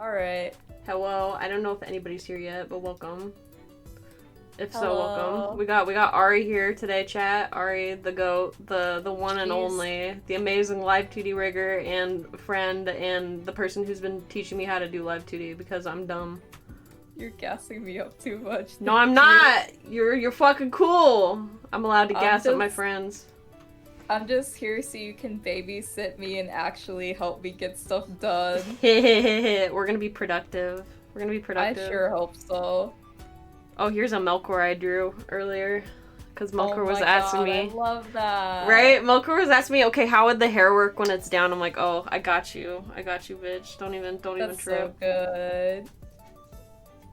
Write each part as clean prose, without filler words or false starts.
Alright. Hello. I don't know if anybody's here yet, but welcome. If so, Hello. welcome. We got Ari here today, chat. Ari, the goat, the one and only, the amazing live 2D rigger and friend, and the person who's been teaching me how to do live 2D because I'm dumb. You're gassing me up too much. No, I'm not. You're fucking cool. I'm allowed to gas up my friends. I'm just here so you can babysit me and actually help me get stuff done. We're gonna be productive. I sure hope so. Oh, here's a Melkor I drew earlier. Because Melkor was asking me. I love that. Right? Melkor was asking me, okay, how would the hair work when it's down? I'm like, oh, I got you. I got you, bitch. Don't even trip. That's so good.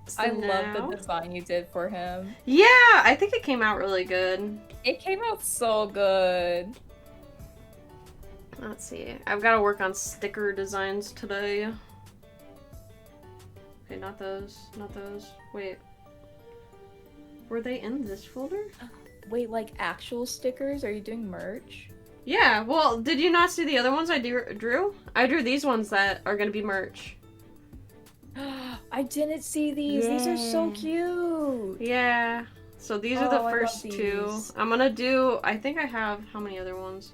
So I love the design you did for him. Yeah, I think it came out really good. It came out so good. Let's see. I've got to work on sticker designs today. Okay, not those. Not those. Wait. Were they in this folder? Wait, like actual stickers? Are you doing merch? Yeah, well, did you not see the other ones I drew? I drew these ones that are gonna be merch. I didn't see these. Yeah. These are so cute. Yeah. So these are the first two. I'm gonna do, I think I have, how many other ones?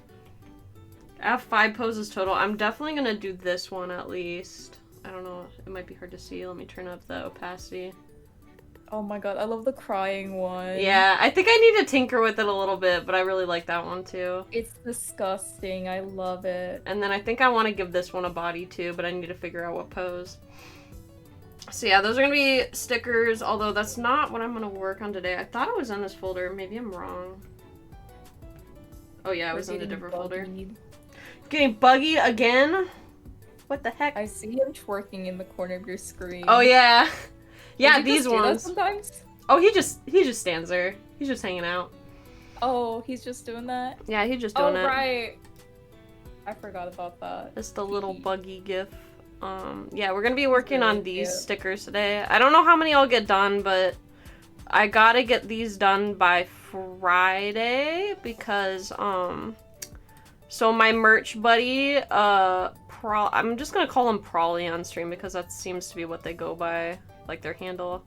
I have 5 poses total. I'm definitely gonna do this one at least. I don't know, it might be hard to see. Let me turn up the opacity. Oh my god, I love the crying one. Yeah, I think I need to tinker with it a little bit, but I really like that one too. It's disgusting. I love it. And then I think I want to give this one a body too, but I need to figure out what pose. So yeah, those are going to be stickers, although that's not what I'm going to work on today. I thought it was in this folder. Maybe I'm wrong. Oh yeah, it was in a different folder. Getting buggy again? What the heck? I see him twerking in the corner of your screen. Oh yeah. Yeah, these just ones. Do that sometimes? Oh, he just stands there. He's just hanging out. Oh, he's just doing that? Yeah, he's just doing it. Oh, right. I forgot about that. It's the little buggy gif. Yeah, we're gonna be working on these stickers today. I don't know how many I'll get done, but I gotta get these done by Friday because, so my merch buddy, I'm just gonna call him Prawley on stream because that seems to be what they go by. Like their handle.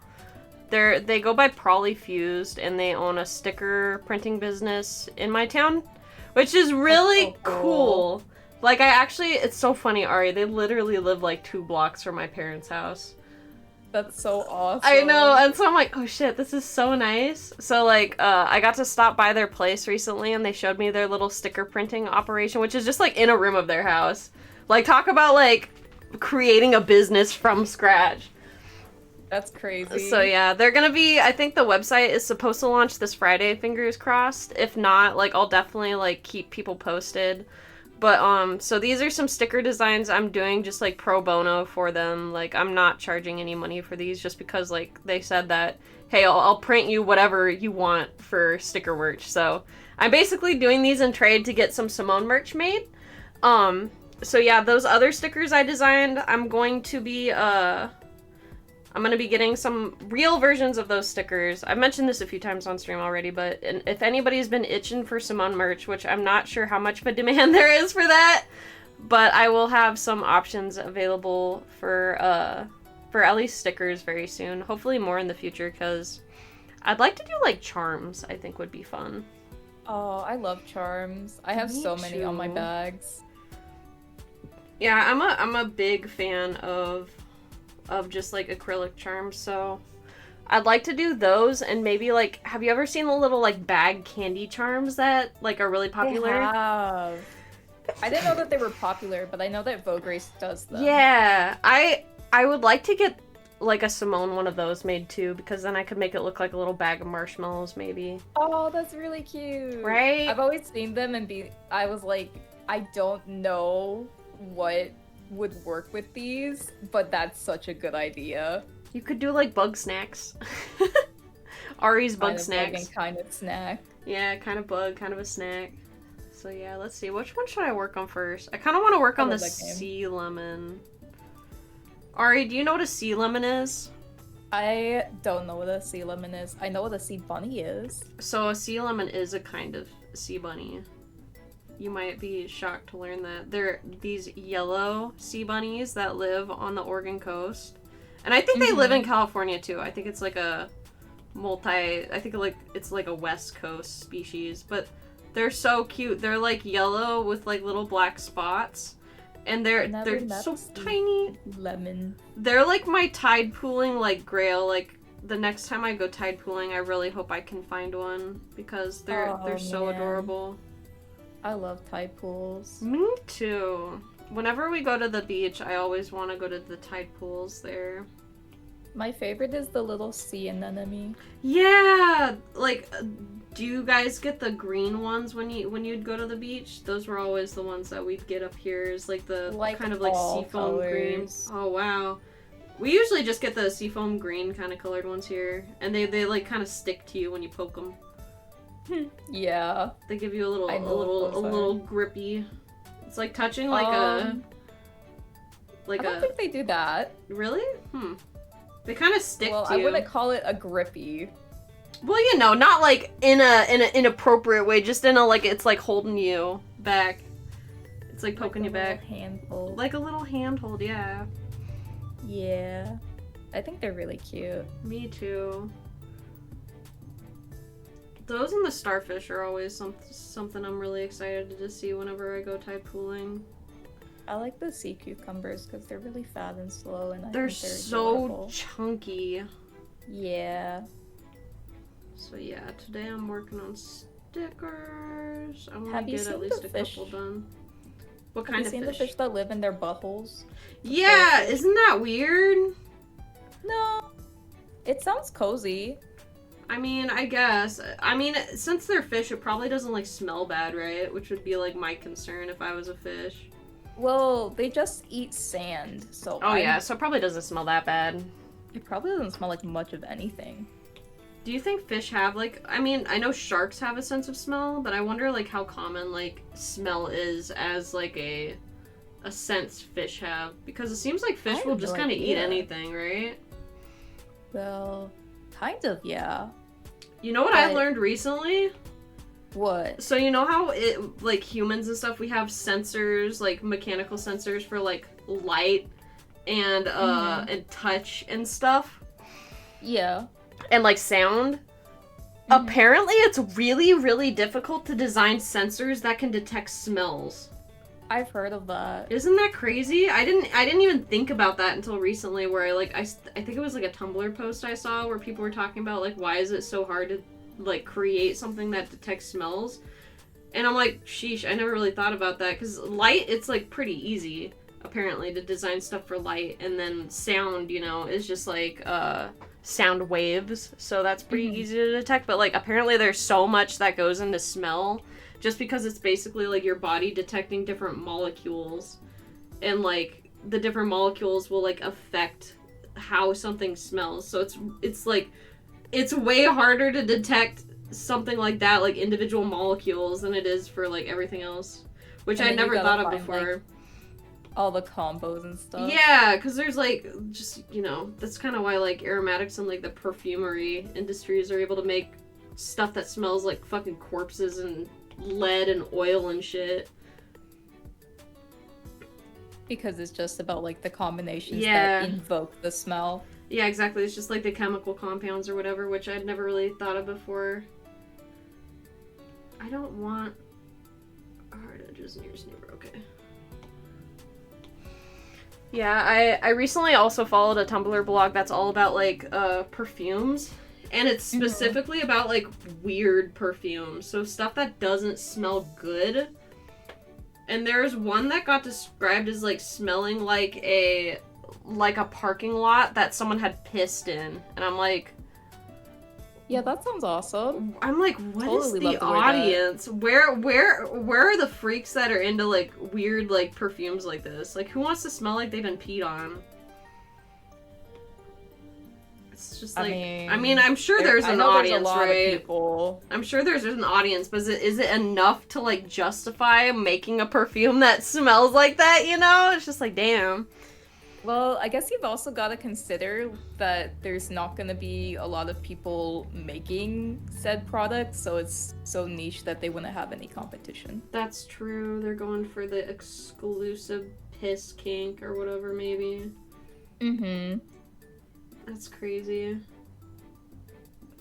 They go by Prawley Fused and they own a sticker printing business in my town, which is really so cool. Like it's so funny, Ari, they literally live like 2 blocks from my parents' house. That's so awesome. I know, and so I'm like, oh shit, this is so nice. So like, I got to stop by their place recently and they showed me their little sticker printing operation, which is just like in a room of their house. Like talk about like creating a business from scratch. That's crazy. So yeah, they're gonna be, I think the website is supposed to launch this Friday, fingers crossed. If not, like, I'll definitely, like, keep people posted. But, so these are some sticker designs I'm doing just, like, pro bono for them. Like, I'm not charging any money for these just because, like, they said that, hey, I'll print you whatever you want for sticker merch. So I'm basically doing these in trade to get some Simone merch made. So yeah, those other stickers I designed, I'm going to be getting some real versions of those stickers. I've mentioned this a few times on stream already, but if anybody's been itching for Simone merch, which I'm not sure how much of a demand there is for that, but I will have some options available for at least stickers very soon. Hopefully more in the future, because I'd like to do, like, charms, I think would be fun. Oh, I love charms. I have so many on my bags. Yeah, I'm a big fan of just like acrylic charms, so I'd like to do those. And maybe like, have you ever seen the little like bag candy charms that like are really popular? I have. I didn't know that they were popular, but I know that Vogue Race does them. Yeah, I would like to get like a Simone one of those made too, because then I could make it look like a little bag of marshmallows maybe. Oh, that's really cute. Right? I've always seen them and I was like, I don't know what would work with these, but that's such a good idea. You could do like bug snacks. Ari's bug snacks. Kind of snack. Yeah, kind of bug, kind of a snack. So yeah, let's see. Which one should I work on first? I kind of want to work on the sea lemon. Ari, do you know what a sea lemon is? I don't know what a sea lemon is. I know what a sea bunny is. So a sea lemon is a kind of sea bunny. you might be shocked to learn that they're these yellow sea bunnies that live on the Oregon coast. And I think they live in California too. I think it's like a it's like a West Coast species, but they're so cute. They're like yellow with like little black spots. And they're so tiny. Lemon. They're like my tide pooling like grail. Like the next time I go tide pooling, I really hope I can find one because they're so adorable. I love tide pools. Me too. Whenever we go to the beach, I always want to go to the tide pools there. My favorite is the little sea anemone. Yeah, like, do you guys get the green ones when you'd go to the beach? Those were always the ones that we'd get up here. Is like the kind of like seafoam green. Oh wow, we usually just get the seafoam green kind of colored ones here, and they like kind of stick to you when you poke them. Yeah. They give you a little grippy. It's like touching like I don't think they do that. Really? They kind of stick to you. Well, I wouldn't call it a grippy. Well, you know, not like in an inappropriate way, just in a like it's like holding you back. It's like poking you back. Handhold. Like a little handhold, yeah. Yeah. I think they're really cute. Me too. Those and the starfish are always something I'm really excited to see whenever I go tide pooling. I like the sea cucumbers because they're really fat and slow, and they're think they're so adorable. chunky. Yeah. So yeah, today I'm working on stickers. I want Have to you get at seen least the a fish? couple done. What Have kind you of seen fish? the fish that live in their buttholes? Yeah, isn't that weird? No. It sounds cozy. I mean, I guess. I mean, since they're fish, it probably doesn't like smell bad, right? Which would be like my concern if I was a fish. Well, they just eat sand, so Oh yeah, so it probably doesn't smell that bad. It probably doesn't smell like much of anything. Do you think fish have like, I mean, I know sharks have a sense of smell, but I wonder like how common like smell is as like a sense fish have, because it seems like fish will just kind of eat anything, right? Well, kind of, yeah. You know what I learned recently? What? So you know how it, like humans and stuff, we have sensors, like mechanical sensors for like light and and touch and stuff? Yeah. And like sound? Apparently it's really, really difficult to design sensors that can detect smells. I've heard of that. Isn't that crazy? I didn't even think about that until recently, where I think it was like a Tumblr post I saw where people were talking about like why is it so hard to like create something that detects smells, and I'm like, sheesh, I never really thought about that, because light, it's like pretty easy apparently to design stuff for light, and then sound, you know, is just like sound waves, so that's pretty easy to detect, but like apparently there's so much that goes into smell, just because it's basically like your body detecting different molecules, and like the different molecules will like affect how something smells, so it's like it's way harder to detect something like that, like individual molecules, than it is for like everything else, which I never thought of before. Like, all the combos and stuff. Yeah, because there's like, just, you know, that's kind of why like aromatics and like the perfumery industries are able to make stuff that smells like fucking corpses and lead and oil and shit. Because it's just about like the combinations that invoke the smell. Yeah, exactly. It's just like the chemical compounds or whatever, which I'd never really thought of before. I don't want hard edges near snooper. Okay. Yeah, I recently also followed a Tumblr blog that's all about like perfumes, and it's specifically about like weird perfumes, so stuff that doesn't smell good. And there's one that got described as like smelling like a parking lot that someone had pissed in, and I'm like, yeah, that sounds awesome. I'm like, what is the audience? Where are the freaks that are into like weird like perfumes like this? Like, who wants to smell like they've been peed on? It's just like, I mean, I'm sure there's an audience, right? I'm sure there's an audience, but is it enough to like justify making a perfume that smells like that? You know, it's just like, damn. Well, I guess you've also got to consider that there's not going to be a lot of people making said products, so it's so niche that they wouldn't have any competition. That's true. They're going for the exclusive piss kink or whatever, maybe. Mm-hmm. That's crazy.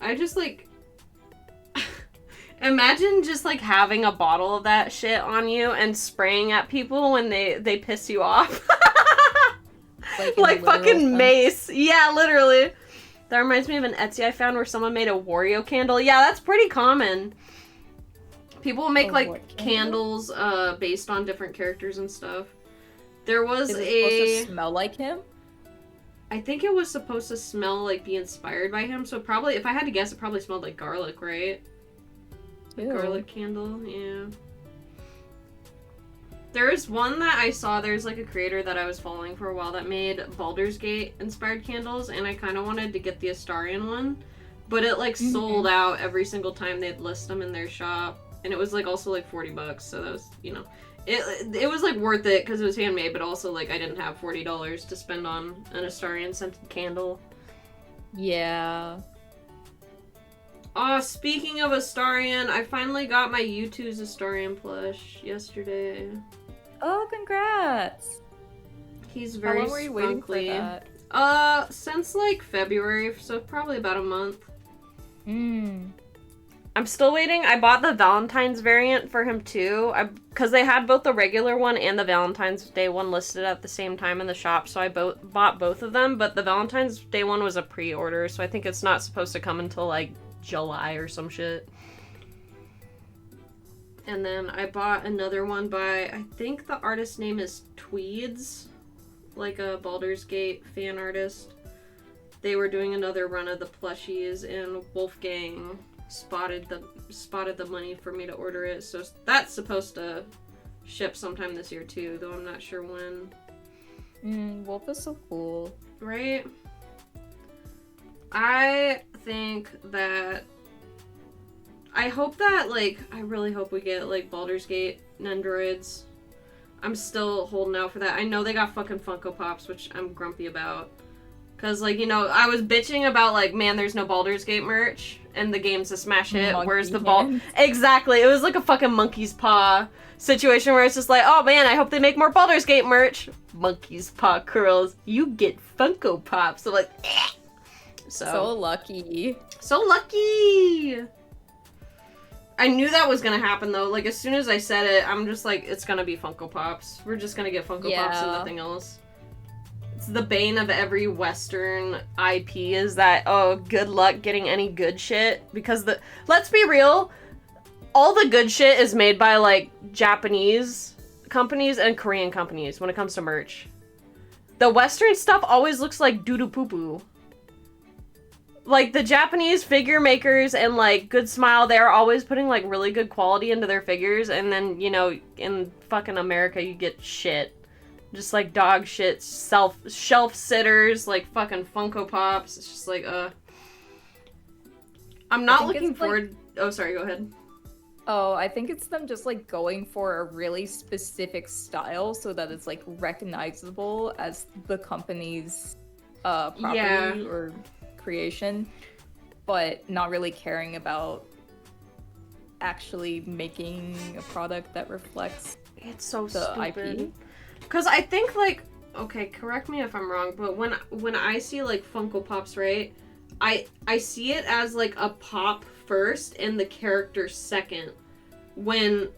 I just, like... Imagine just, like, having a bottle of that shit on you and spraying at people when they piss you off. Like fucking mace. Yeah, literally. That reminds me of an Etsy I found where someone made a Wario candle. Yeah, that's pretty common. People make, like, candles based on different characters and stuff. There was Is it supposed to smell like him? I think it was supposed to smell, like, be inspired by him, so probably, if I had to guess, it probably smelled like garlic, right? A garlic candle, yeah. There's one that I saw, there's like a creator that I was following for a while that made Baldur's Gate inspired candles, and I kind of wanted to get the Astarion one, but it like sold out every single time they'd list them in their shop, and it was like also like $40, so that was, you know, it was like worth it because it was handmade, but also like I didn't have $40 to spend on an Astarion scented candle. Yeah. Speaking of Astarion, I finally got my U2's Astarion plush yesterday. Oh, congrats! He's very How long were you waiting for that? Since like February, so probably about a month. I'm still waiting. I bought the Valentine's variant for him too, because they had both the regular one and the Valentine's Day one listed at the same time in the shop, so I bought both of them, but the Valentine's Day one was a pre-order, so I think it's not supposed to come until like July or some shit. And then I bought another one by, I think the artist's name is Tweeds, like a Baldur's Gate fan artist. They were doing another run of the plushies, and Wolfgang spotted the money for me to order it, so that's supposed to ship sometime this year too, though I'm not sure when. Wolf is so cool. Right? I think that I hope that, like, I really hope we get, like, Baldur's Gate Nendoroids. I'm still holding out for that. I know they got fucking Funko Pops, which I'm grumpy about. Because, like, you know, I was bitching about, like, man, there's no Baldur's Gate merch, and the game's a smash hit. Where's the ball? Exactly. It was like a fucking monkey's paw situation where it's just like, oh, man, I hope they make more Baldur's Gate merch. Monkey's paw curls. You get Funko Pops. So, like, eh. So lucky. So lucky! I knew that was gonna happen, though. Like, as soon as I said it, I'm just like, it's gonna be Funko Pops. We're just gonna get Funko Pops and nothing else. It's the bane of every Western IP is that, oh, good luck getting any good shit. Because let's be real, all the good shit is made by, like, Japanese companies and Korean companies when it comes to merch. The Western stuff always looks like doo-doo-poo-poo. Like, the Japanese figure makers and, like, Good Smile, they're always putting, like, really good quality into their figures, and then, you know, in fucking America, you get shit. Just, like, dog shit, shelf sitters, like, fucking Funko Pops. It's just, like, I'm not looking forward... Like... Oh, sorry, go ahead. Oh, I think it's them just, like, going for a really specific style so that it's, like, recognizable as the company's, property or... creation, but not really caring about actually making a product that reflects it's so the stupid. IP. Because I think, like, okay, correct me if I'm wrong, but when I see, like, Funko Pops, right, I see it as, like, a pop first and the character second, when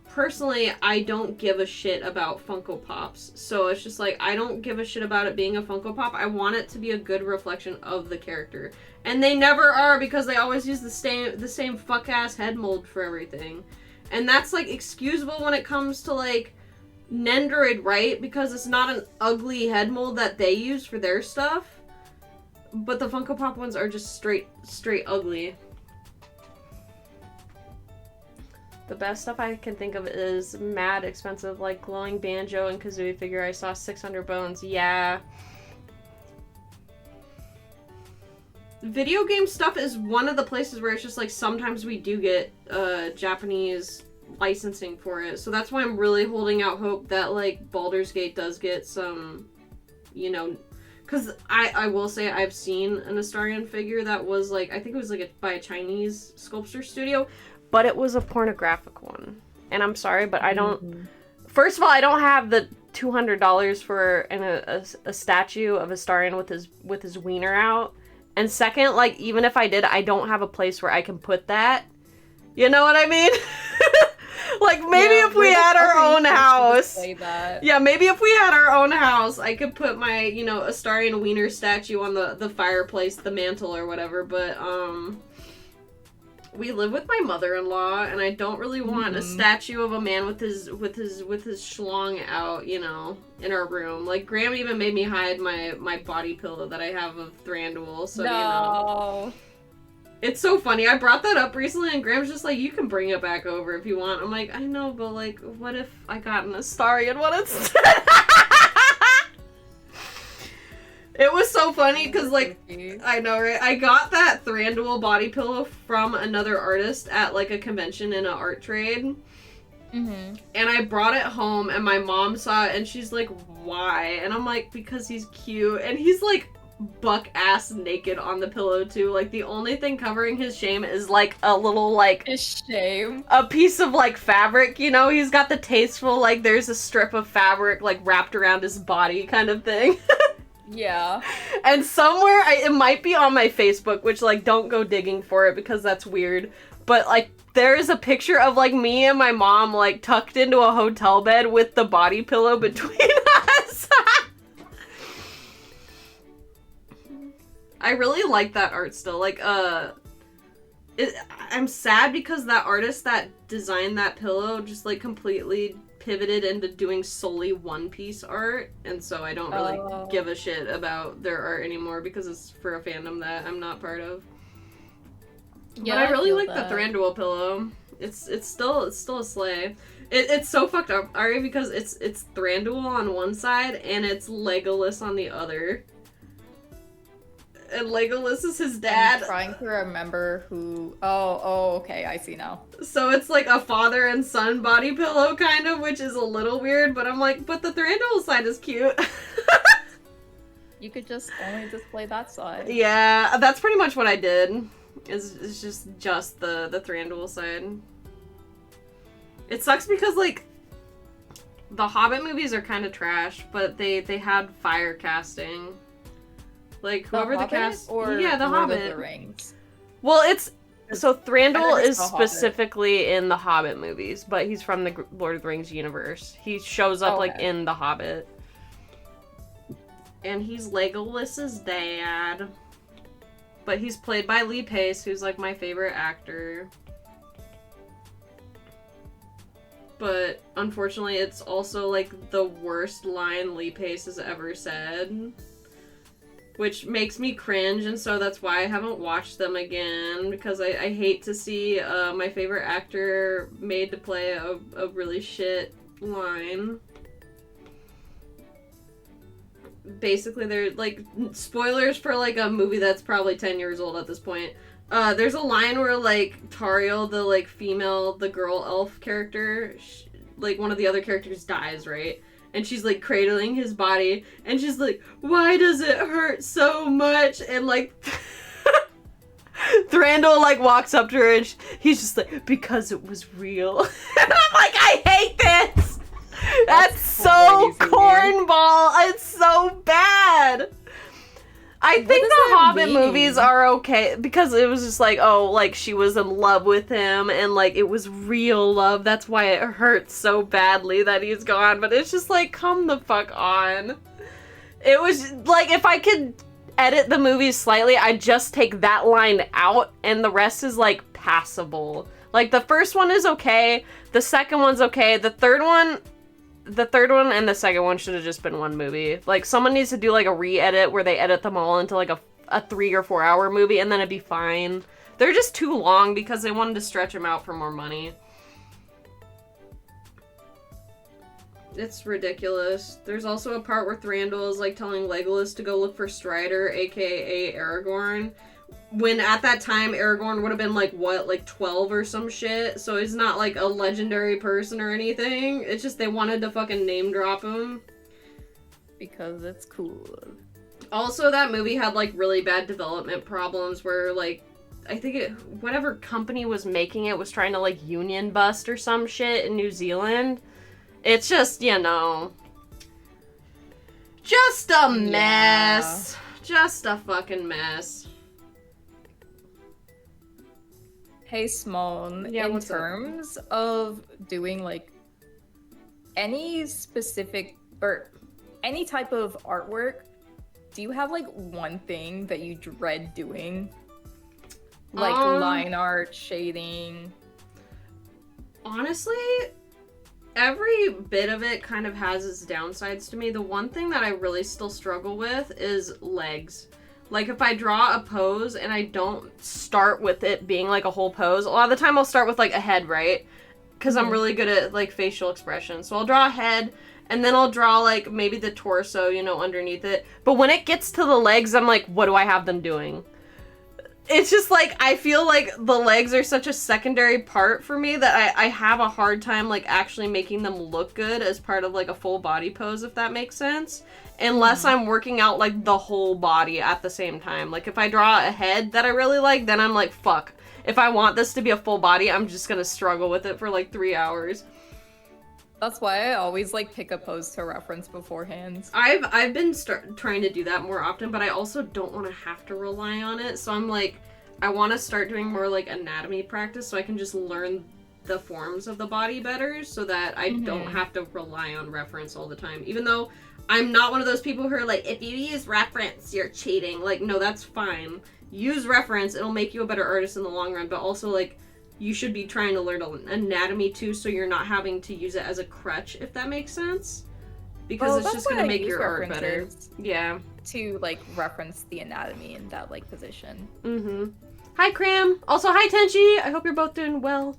personally I don't give a shit about Funko Pops. So it's just like, I don't give a shit about it being a Funko Pop. I want it to be a good reflection of the character. And they never are, because they always use the same fuck-ass head mold for everything. And that's, like, excusable when it comes to, like, Nendoroid, right? Because it's not an ugly head mold that they use for their stuff. But the Funko Pop ones are just straight ugly. The best stuff I can think of is mad expensive, like glowing Banjo and Kazooie figure. I saw 600 bones. Yeah. Video game stuff is one of the places where it's just like sometimes we do get Japanese licensing for it. So that's why I'm really holding out hope that like Baldur's Gate does get some you know, because I will say I've seen an Astarion figure that was like, I think it was like by a Chinese sculpture studio, but it was a pornographic one. And I'm sorry, but I don't, first of all, I don't have the $200 for a statue of Astarion with his wiener out. And second, like, even if I did, I don't have a place where I can put that. You know what I mean? Like, maybe if we had our own house. Yeah, maybe if we had our own house, I could put my, you know, Astarion wiener statue on the fireplace, the mantle or whatever, but, we live with my mother-in-law, and I don't really want a statue of a man with his schlong out, you know, in our room. Like, Graham even made me hide my body pillow that I have of Thranduil, so, you know. It's so funny. I brought that up recently, and Graham's just like, you can bring it back over if you want. I'm like, I know, but, like, what if I got an Astarion one instead? It was so funny because, like, I know, right? I got that Thranduil body pillow from another artist at, like, a convention in an art trade. And I brought it home, and my mom saw it, and she's like, why? And I'm like, because he's cute. And he's, like, buck-ass naked on the pillow, too. Like, the only thing covering his shame is, like, a little, like... His shame? A piece of, like, fabric, you know? He's got the tasteful, like, there's a strip of fabric, like, wrapped around his body kind of thing. Yeah. And somewhere, it might be on my Facebook, which, like, don't go digging for it because that's weird. But, like, there is a picture of, like, me and my mom, like, tucked into a hotel bed with the body pillow between us. I really like that art still. Like, I'm sad because that artist that designed that pillow just, like, completely pivoted into doing solely One Piece art, and so I don't really give a shit about their art anymore because it's for a fandom that I'm not part of. Yeah, but I really like the Thranduil pillow. It's still a slay. It's so fucked up, Ari, because it's Thranduil on one side and it's Legolas on the other. And Legolas is his dad. I'm trying to remember who... Oh, okay, I see now. So it's like a father and son body pillow, kind of, which is a little weird, but I'm like, but the Thranduil side is cute. You could just only display that side. Yeah, that's pretty much what I did. Is just the Thranduil side. It sucks because, like, the Hobbit movies are kind of trash, but they had fire casting. Like, whoever the cast... Or yeah, the Lord Hobbit. Of the Rings? Well, it's... So Thranduil is specifically in the Hobbit movies, but he's from the Lord of the Rings universe. He shows up, like, in the Hobbit. And he's Legolas's dad. But he's played by Lee Pace, who's, like, my favorite actor. But, unfortunately, it's also, like, the worst line Lee Pace has ever said. Which makes me cringe, and so that's why I haven't watched them again, because I hate to see my favorite actor made to play a really shit line. Basically, they're, like, spoilers for, like, a movie that's probably 10 years old at this point. There's a line where, like, Tariel, the, like, the girl elf character, like, one of the other characters dies, right? And she's, like, cradling his body, and she's like, why does it hurt so much? And, like, Thranduil, like, walks up to her, and he's just like, because it was real. And I'm like, I hate this! That's so cornball! It's so bad! I think the Hobbit movies are okay, because it was just like, oh, like, she was in love with him, and, like, it was real love, that's why it hurts so badly that he's gone, but it's just like, come the fuck on. It was, like, if I could edit the movies slightly, I'd just take that line out, and the rest is, like, passable. Like, the first one is okay, the second one's okay, the third one and the second one should have just been one movie. Like, someone needs to do, like, a re-edit where they edit them all into, like, a 3 or 4 hour movie, and then it'd be fine. They're just too long because they wanted to stretch them out for more money. It's ridiculous. There's also a part where Thranduil is, like, telling Legolas to go look for Strider, aka Aragorn. When at that time, Aragorn would have been, like, what, like 12 or some shit? So he's not, like, a legendary person or anything. It's just they wanted to fucking name drop him. because it's cool. Also, that movie had, like, really bad development problems where, like, I think whatever company was making it was trying to, like, union bust or some shit in New Zealand. It's just, you know, just a mess. Yeah. Just a fucking mess. Hey, Simone, in terms of doing, like, any specific, or any type of artwork, do you have, like, one thing that you dread doing? Like, line art, shading? Honestly, every bit of it kind of has its downsides to me. The one thing that I really still struggle with is legs. Like, if I draw a pose and I don't start with it being, like, a whole pose, a lot of the time I'll start with, like, a head, right? Because I'm really good at, like, facial expression. So I'll draw a head, and then I'll draw, like, maybe the torso, you know, underneath it. But when it gets to the legs, I'm like, what do I have them doing? It's just, like, I feel like the legs are such a secondary part for me that I have a hard time, like, actually making them look good as part of, like, a full body pose, if that makes sense. Unless I'm working out, like, the whole body at the same time. Like, if I draw a head that I really like, then I'm like, fuck. If I want this to be a full body, I'm just gonna struggle with it for, like, 3 hours. That's why I always, like, pick a pose to reference beforehand. I've been trying to do that more often, but I also don't want to have to rely on it. So I'm like, I want to start doing more, like, anatomy practice so I can just learn the forms of the body better so that I don't have to rely on reference all the time. Even though I'm not one of those people who are like, if you use reference, you're cheating. Like, no, that's fine. Use reference, it'll make you a better artist in the long run, but also, like, you should be trying to learn anatomy too, so you're not having to use it as a crutch, if that makes sense. Because it's just going to make your art better. Yeah. To, like, reference the anatomy in that, like, position. Mm-hmm. Hi, Cram. Also, hi, Tenchi. I hope you're both doing well.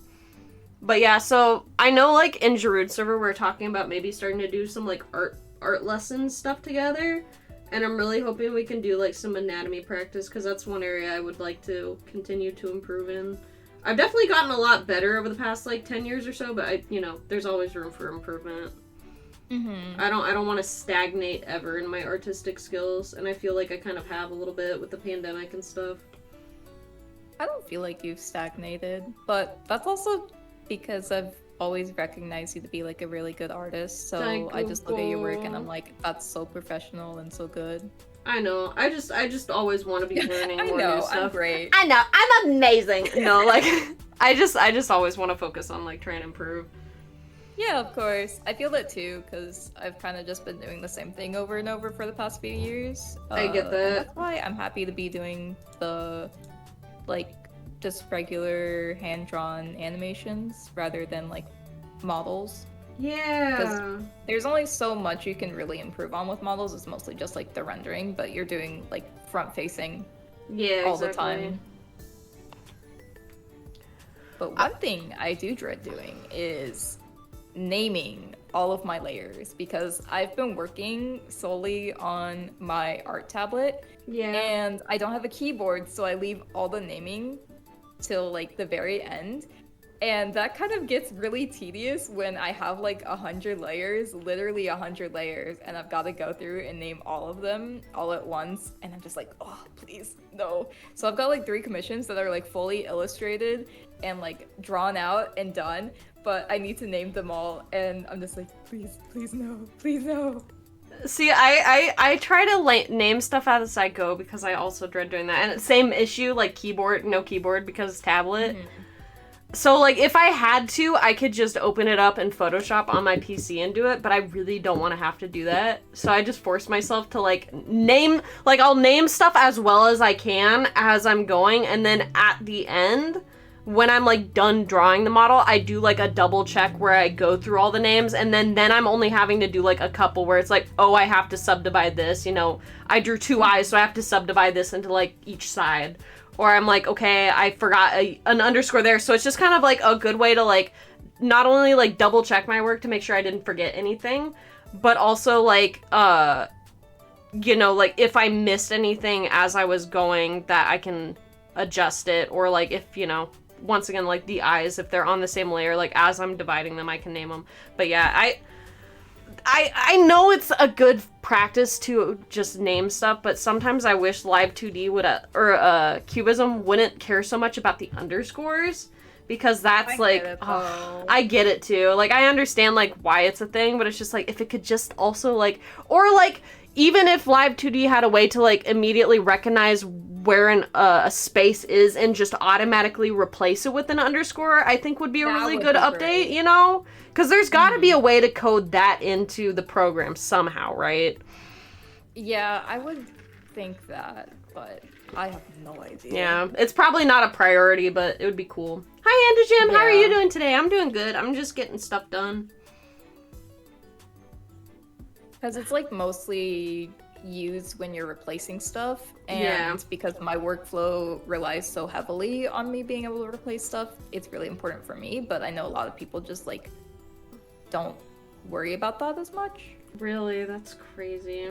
But yeah, so I know, like, in Giroud server, we're talking about maybe starting to do some, like, art lessons stuff together. And I'm really hoping we can do, like, some anatomy practice, because that's one area I would like to continue to improve in. I've definitely gotten a lot better over the past, like, 10 years or so, but, you know, there's always room for improvement. I don't want to stagnate ever in my artistic skills, and I feel like I kind of have a little bit with the pandemic and stuff. I don't feel like you've stagnated, but that's also because I've always recognized you to be, like, a really good artist, so I just look at your work and I'm like, that's so professional and so good. I know. I just always want to be learning more new stuff. I'm great. I know. I'm amazing. No, like, I just always want to focus on, like, trying to improve. Yeah, of course. I feel that too, because I've kind of just been doing the same thing over and over for the past few years. I get that. That's why I'm happy to be doing the, like, just regular hand-drawn animations rather than, like, models. Yeah. Because there's only so much you can really improve on with models. It's mostly just, like, the rendering, but you're doing, like, front-facing all the time. But one thing I do dread doing is naming all of my layers, because I've been working solely on my art tablet. Yeah. And I don't have a keyboard, so I leave all the naming till, like, the very end. And that kind of gets really tedious when I have, like, 100 layers, literally 100 layers, and I've got to go through and name all of them all at once, and I'm just like, oh, please, no. So I've got, like, 3 commissions that are, like, fully illustrated and, like, drawn out and done, but I need to name them all, and I'm just like, please, please no, please no. See, I try to name stuff as I go because I also dread doing that. And same issue, like, keyboard, no keyboard because it's tablet. So, like, if I had to, I could just open it up in Photoshop on my PC and do it, but I really don't want to have to do that. So I just force myself to, like, name, like, I'll name stuff as well as I can as I'm going, and then at the end, when I'm, like, done drawing the model, I do, like, a double check where I go through all the names, and then I'm only having to do, like, a couple where it's like, oh, I have to subdivide this, you know, I drew 2 eyes, so I have to subdivide this into, like, each side. Or I'm like, okay, I forgot an underscore there. So it's just kind of, like, a good way to, like, not only, like, double check my work to make sure I didn't forget anything, but also, like, you know, like, if I missed anything as I was going, that I can adjust it. Or, like, if, you know, once again, like, the eyes, if they're on the same layer, like, as I'm dividing them, I can name them. But yeah, I know it's a good practice to just name stuff, but sometimes I wish Live 2D would Cubism wouldn't care so much about the underscores, because that's I get it too. Like, I understand like why it's a thing, but it's just like if it could just also like, or like even if Live 2D had a way to like immediately recognize where a space is and just automatically replace it with an underscore, I think would be a really good update, great. You know? Because there's got to be a way to code that into the program somehow, right? Yeah, I would think that, but I have no idea. Yeah, it's probably not a priority, but it would be cool. Hi, Andajim, how are you doing today? I'm doing good. I'm just getting stuff done. Because it's like mostly used when you're replacing stuff, and because my workflow relies so heavily on me being able to replace stuff, it's really important for me, but I know a lot of people just like don't worry about that as much. Really? That's crazy.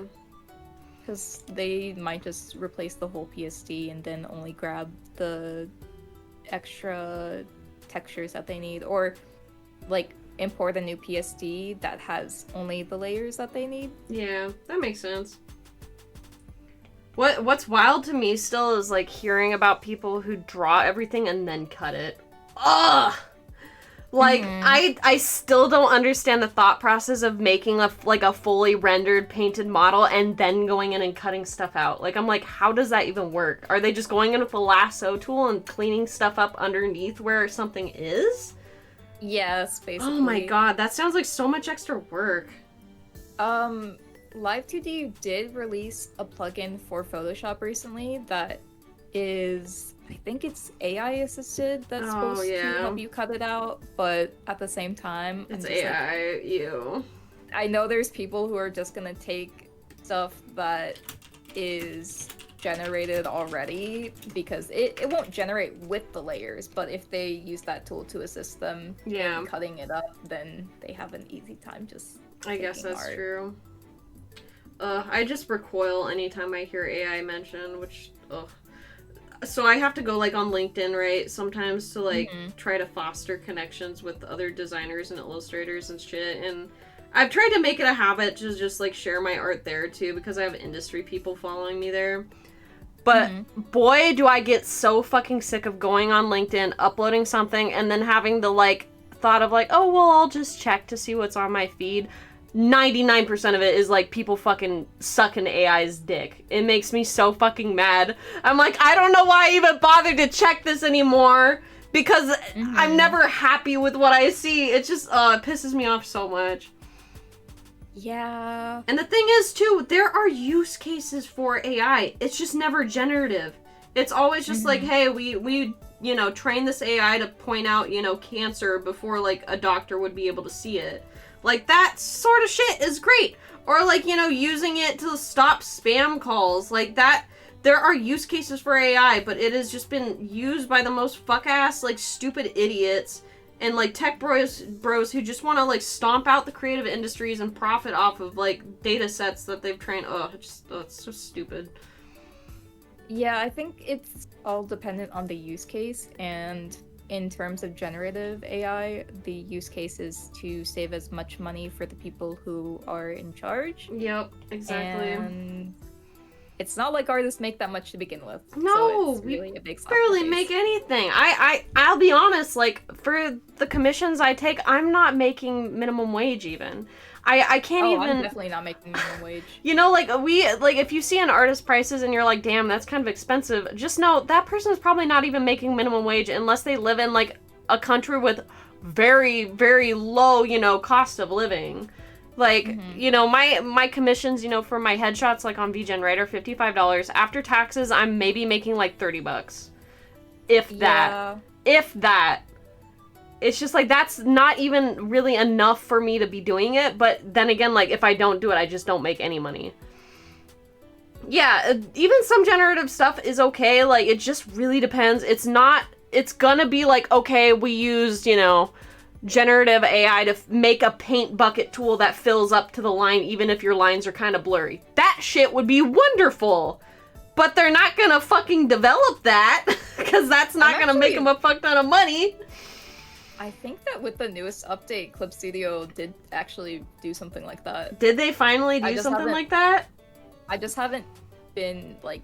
Because they might just replace the whole PSD and then only grab the extra textures that they need, or like import a new PSD that has only the layers that they need. Yeah, that makes sense. What's wild to me still is like hearing about people who draw everything and then cut it. Ugh! Like, I still don't understand the thought process of making a fully rendered painted model and then going in and cutting stuff out. Like, I'm like, how does that even work? Are they just going in with a lasso tool and cleaning stuff up underneath where something is? Yes, basically. Oh my god, that sounds like so much extra work. Live 2D did release a plugin for Photoshop recently that is, I think it's AI assisted, that's supposed to help you cut it out, but at the same time, it's AI, I know there's people who are just gonna take stuff that is generated already, because it won't generate with the layers, but if they use that tool to assist them in cutting it up, then they have an easy time just I guess that's true. I just recoil anytime I hear AI mentioned, which, so I have to go, like, on LinkedIn, right, sometimes to, like, try to foster connections with other designers and illustrators and shit, and I've tried to make it a habit to just, like, share my art there, too, because I have industry people following me there. But, boy, do I get so fucking sick of going on LinkedIn, uploading something, and then having the, like, thought of, like, oh, well, I'll just check to see what's on my feed. 99% of it is like people fucking sucking AI's dick. It makes me so fucking mad. I'm like, I don't know why I even bothered to check this anymore, because I'm never happy with what I see. It just it pisses me off so much. Yeah. And the thing is too, there are use cases for AI. It's just never generative. It's always just like, hey, we you know, train this AI to point out, you know, cancer before like a doctor would be able to see it. Like, that sort of shit is great. Or, like, you know, using it to stop spam calls. Like, that, there are use cases for AI, but it has just been used by the most fuck-ass, like, stupid idiots and, like, tech bros who just want to, like, stomp out the creative industries and profit off of, like, data sets that they've trained. It's so stupid. Yeah, I think it's all dependent on the use case, and in terms of generative AI, the use case is to save as much money for the people who are in charge. Yep, exactly. And it's not like artists make that much to begin with. No, so it's really a big slap barely in the face. make anything. I'll be honest, like, for the commissions I take, I'm not making minimum wage even. I can't even... I'm definitely not making minimum wage. You know, like, if you see an artist prices and you're like, damn, that's kind of expensive, just know that person is probably not even making minimum wage unless they live in, like, a country with very, very low, you know, cost of living. Like, you know, my commissions, you know, for my headshots, like, on Vgen, right, are $55. After taxes, I'm maybe making, like, $30. If that. Yeah. If that. It's just, like, that's not even really enough for me to be doing it, but then again, like, if I don't do it, I just don't make any money. Yeah, even some generative stuff is okay, like, it just really depends. It's gonna be like, okay, we used, you know, generative AI to make a paint bucket tool that fills up to the line even if your lines are kind of blurry. That shit would be wonderful! But they're not gonna fucking develop that, because that's not gonna make them a fuck ton of money. I think that with the newest update, Clip Studio did actually do something like that. Did they finally do something like that? I just haven't been, like,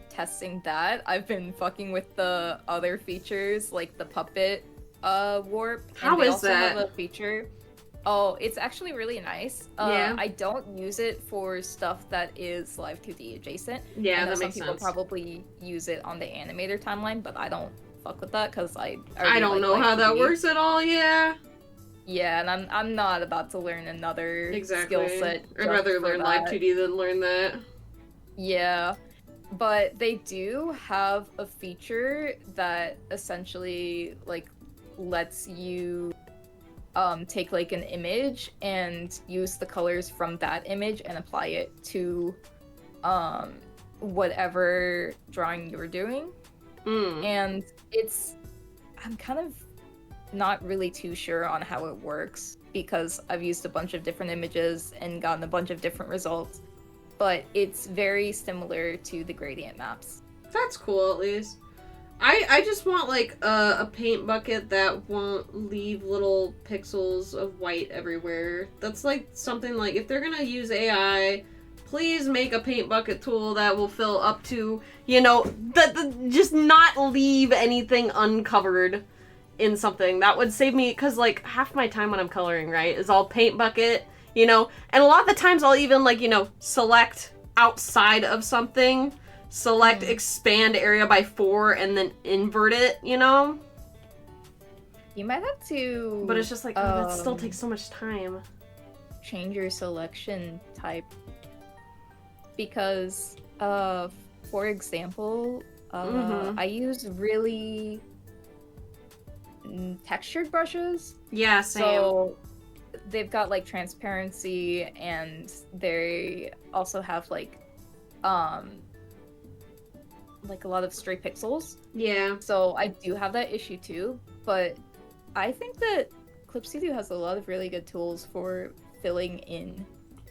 testing that. I've been fucking with the other features, like the puppet warp. How is that? They also have a feature. Oh, it's actually really nice. Yeah. I don't use it for stuff that is Live 2D adjacent. Yeah, I know that makes some people sense. probably use it on the animator timeline, but I don't fuck with that because I don't know how that works at all. Yeah. Yeah, and I'm not about to learn another skill set. I'd rather learn Live 2D than learn that. Yeah, but they do have a feature that essentially like lets you take like an image and use the colors from that image and apply it to whatever drawing you're doing. And I'm kind of not really too sure on how it works because I've used a bunch of different images and gotten a bunch of different results, but it's very similar to the gradient maps. That's cool, at least. I just want, like, a paint bucket that won't leave little pixels of white everywhere. That's, like, something, like, if they're gonna use AI, please make a paint bucket tool that will fill up to, you know, just not leave anything uncovered in something. That would save me, because, like, half my time when I'm coloring, right, is all paint bucket, you know? And a lot of the times I'll even, like, you know, select outside of something, select expand area by 4, and then invert it, you know? You might have to... But it's just like, oh, that still takes so much time. Change your selection type. Because, for example, I use really textured brushes. Yeah, same. So they've got like transparency, and they also have like a lot of stray pixels. Yeah. So I do have that issue too, but I think that Clip Studio has a lot of really good tools for filling in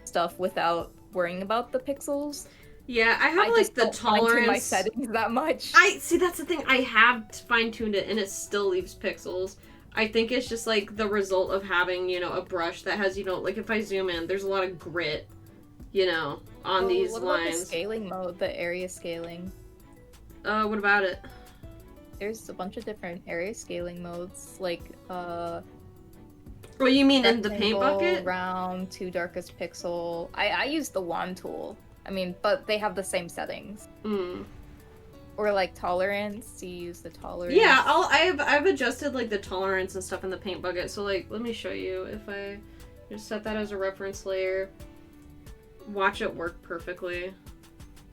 stuff without worrying about the pixels. Yeah, I have like the tolerance. Fine-tune my settings that much. That's the thing. I have fine-tuned it, and it still leaves pixels. I think it's just like the result of having, you know, a brush that has, you know, like if I zoom in, there's a lot of grit, you know, on these what lines. About the scaling mode, the area scaling? What about it? There's a bunch of different area scaling modes, like What you mean in the paint bucket? Round, to darkest pixel. I use the wand tool. I mean, but they have the same settings. Or like tolerance. Do you use the tolerance? Yeah, I've adjusted like the tolerance and stuff in the paint bucket. So like, let me show you. If I just set that as a reference layer, watch it work perfectly.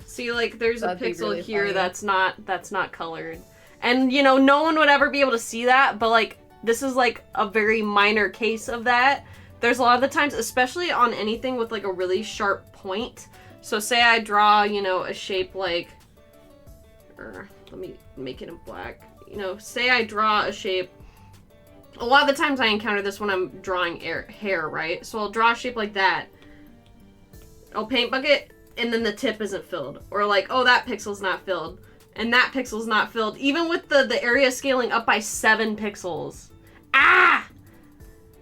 See, like there's a pixel really here that's not colored, and you know no one would ever be able to see that. But like this is like a very minor case of that. There's a lot of the times, especially on anything with like a really sharp point. So say I draw, you know, a shape like, or let me make it in black. You know, say I draw a shape. A lot of the times I encounter this when I'm drawing hair, right? So I'll draw a shape like that. I'll paint bucket, and then the tip isn't filled. Or like, oh, that pixel's not filled. And that pixel's not filled. Even with the area scaling up by 7 pixels. Ah!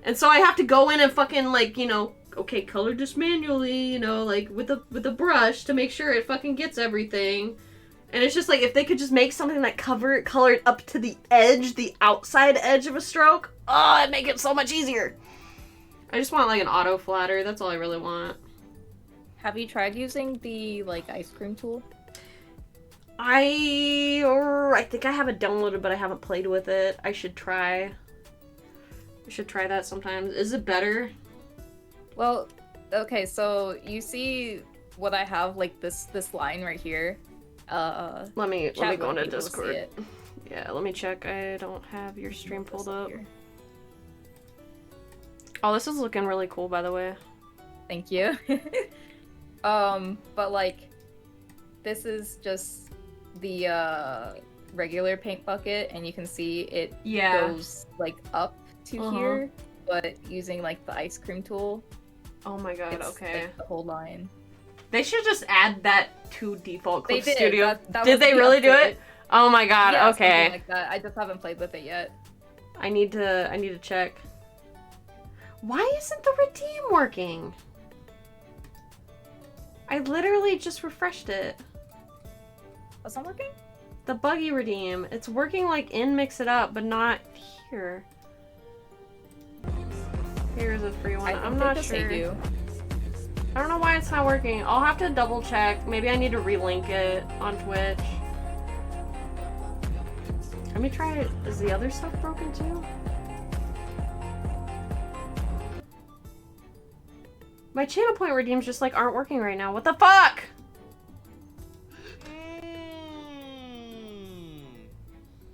And so I have to go in and fucking like, you know, okay, color this manually, you know, like with a brush to make sure it fucking gets everything. And it's just like, if they could just make something that colored up to the edge, the outside edge of a stroke, oh, it'd make it so much easier. I just want like an auto flatter. That's all I really want. Have you tried using the like ice cream tool? I think I have it downloaded, but I haven't played with it. I should try that sometimes. Is it better? Well, okay, so you see what I have, like this line right here. Let me go into Discord. Yeah, let me check. I don't have your stream pulled up. Here. Oh, this is looking really cool, by the way. Thank you. But like, this is just the regular paint bucket, and you can see it goes like up to here, but using like the ice cream tool. Oh my god, okay. Like, the whole line. They should just add that to default Clip They did. Studio. That did they really do it? Oh my god, yeah, okay. Like that. I just haven't played with it yet. I need to check. Why isn't the redeem working? I literally just refreshed it. That's not working? The buggy redeem. It's working like in Mix It Up, but not here. Here's a free one. I'm not sure. I don't know why it's not working. I'll have to double check. Maybe I need to relink it on Twitch. Let me try it. Is the other stuff broken too? My channel point redeems just like aren't working right now. What the fuck?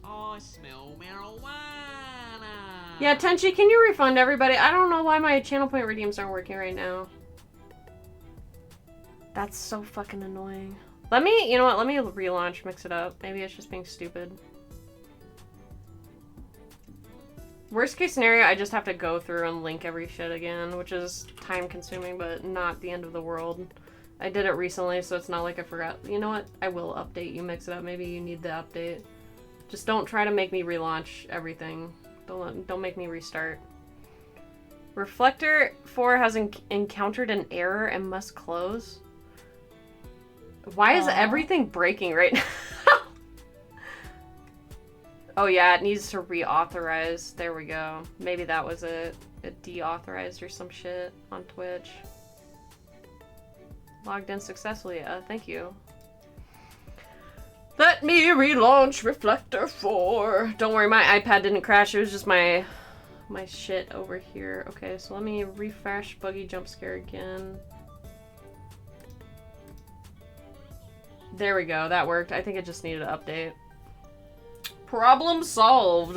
I smell marijuana. Yeah, Tenchi, can you refund everybody? I don't know why my channel point redeems aren't working right now. That's so fucking annoying. Let me, you know what, let me relaunch, Mix It Up. Maybe it's just being stupid. Worst case scenario, I just have to go through and link every shit again, which is time consuming, but not the end of the world. I did it recently, so it's not like I forgot. You know what? I will update you, Mix It Up. Maybe you need the update. Just don't try to make me relaunch everything. Don't make me restart. Reflector 4 has encountered an error and must close. Why is everything breaking right now? Oh yeah, it needs to reauthorize. There we go. Maybe that was it. It deauthorized or some shit on Twitch. Logged in successfully. Thank you. Let me relaunch Reflector 4. Don't worry, my iPad didn't crash. It was just my shit over here. Okay, so let me refresh Buggy Jump Scare again. There we go. That worked. I think it just needed an update. Problem solved.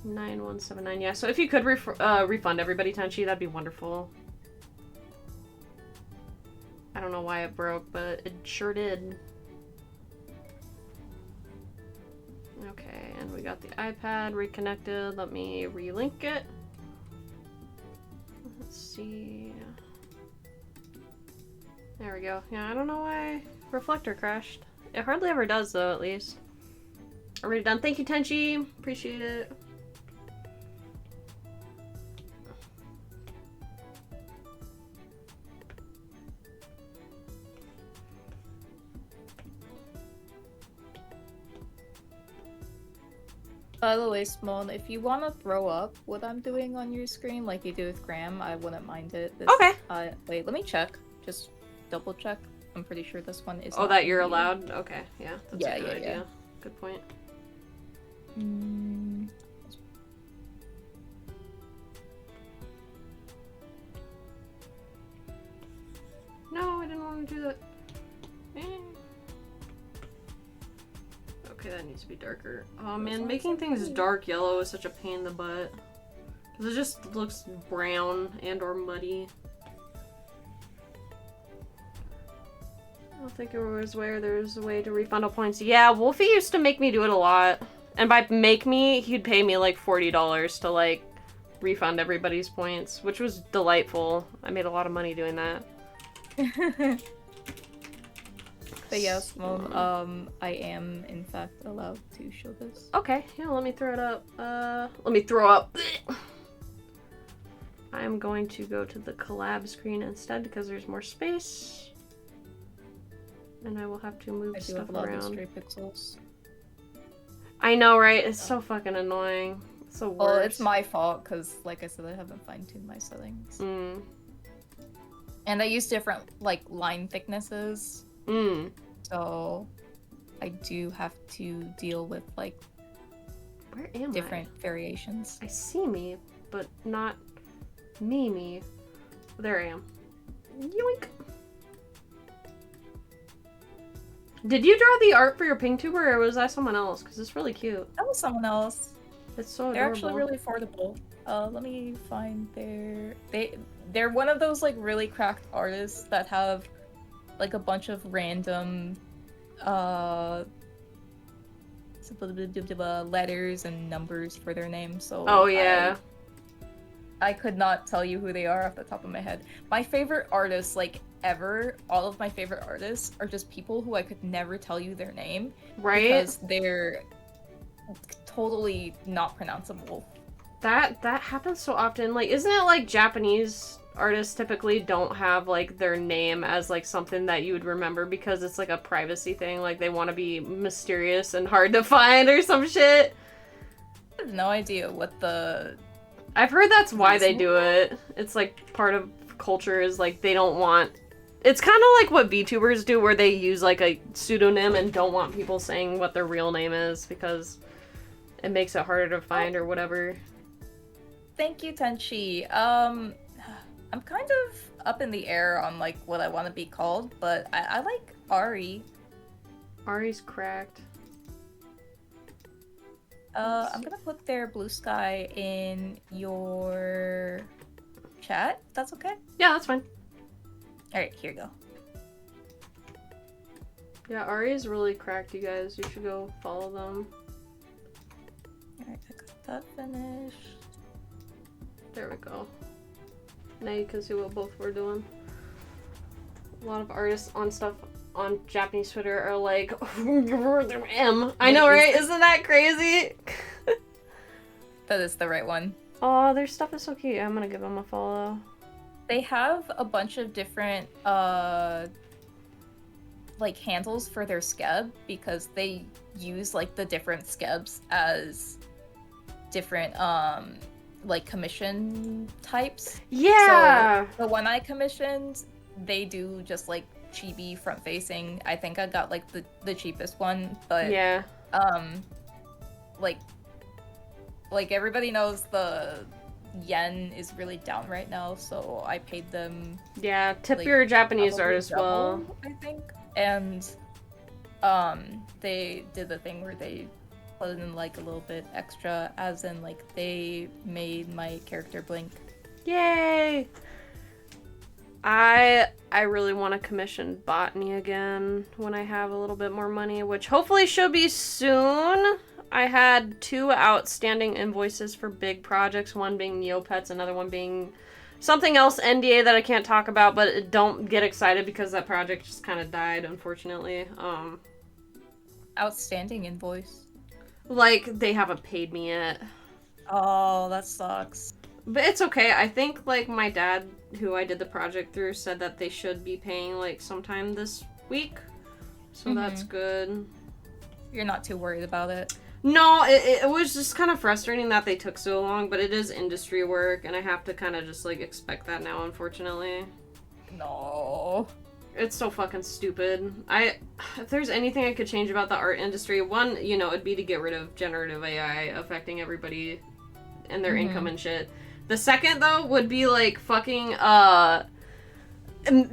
9179. Yeah, so if you could refund everybody, Tenchi, that'd be wonderful. I don't know why it broke, but it sure did. Okay, and we got the iPad reconnected. Let me relink it. Let's see. There we go. Yeah, I don't know why Reflector crashed. It hardly ever does, though, at least. Already done. Thank you, Tenchi. Appreciate it. By the way, Simone, if you want to throw up what I'm doing on your screen, like you do with Graham, I wouldn't mind it. Okay. Wait, let me check. Just double check. I'm pretty sure this one is. Oh, that you're allowed? Okay, yeah. That's a good idea. Yeah. Good point. No, I didn't want to do that. Okay, that needs to be darker. Oh man, making things dark yellow is such a pain in the butt. Because it just looks brown and or muddy. I don't think there was where there's a way to refund all points. Yeah, Wolfie used to make me do it a lot. And by make me, he'd pay me like $40 to like refund everybody's points, which was delightful. I made a lot of money doing that. But yes, Mom, I am in fact allowed to show this. Okay, yeah, let me throw it up. Let me throw up. I'm going to go to the collab screen instead because there's more space. And I will have to move stuff around. Stray pixels. I know, right? It's so fucking annoying. It's the worst. Well, it's my fault because, like I said, I haven't fine-tuned my settings. And I use different, like, line thicknesses. So I do have to deal with, like, where am different variations. I see me, but not me. There I am. Yoink. Did you draw the art for your pink tuber, or was that someone else? Because it's really cute. That was someone else. It's so adorable. They're actually really affordable. Let me find they're one of those like really cracked artists that have like a bunch of random letters and numbers for their names. So oh yeah. I could not tell you who they are off the top of my head. My favorite artists, like ever, all of my favorite artists are just people who I could never tell you their name. Right? Because they're totally not pronounceable. That happens so often. Like, isn't it like Japanese artists typically don't have like their name as like something that you would remember because it's like a privacy thing, like they want to be mysterious and hard to find or some shit? I have no idea what the... I've heard that's why they do it. It's like part of culture is like they don't want... It's kind of like what VTubers do where they use like a pseudonym and don't want people saying what their real name is because it makes it harder to find or whatever. Thank you, Tenchi. I'm kind of up in the air on like what I want to be called, but I like Ari. Ari's cracked. I'm gonna put their blue sky in your chat. That's okay? Yeah, that's fine. Alright, here you go. Yeah, Ari's really cracked, you guys. You should go follow them. Alright, I got that finished. There we go. Now you can see what both we're doing. A lot of artists on stuff on Japanese Twitter are like, M. I know, right? Isn't that crazy? That is the right one. Oh, their stuff is so cute. I'm gonna give them a follow. They have a bunch of different, like, handles for their skeb because they use, like, the different skebs as different, like, commission types. Yeah! So, the one I commissioned, they do just, like, chibi front-facing. I think I got, like, the cheapest one, but... Yeah. Like, everybody knows the yen is really down right now, so I paid them... Yeah, tip like, your Japanese probably artist well. double, I think. And, they did the thing where they put in, like, a little bit extra, as in, like, they made my character blink. Yay! I really want to commission botany again when I have a little bit more money, which hopefully should be soon. I had 2 outstanding invoices for big projects, one being Neopets, another one being something else NDA that I can't talk about, but don't get excited because that project just kind of died, unfortunately. Outstanding invoice. Like, they haven't paid me yet. Oh, that sucks. But it's okay. I think, like, my dad, who I did the project through, said that they should be paying, like, sometime this week. So that's good. You're not too worried about it? No, it was just kind of frustrating that they took so long, but it is industry work, and I have to kind of just, like, expect that now, unfortunately. No. It's so fucking stupid. If there's anything I could change about the art industry, one, you know, it'd be to get rid of generative AI affecting everybody and their income and shit. The second, though, would be, like, fucking,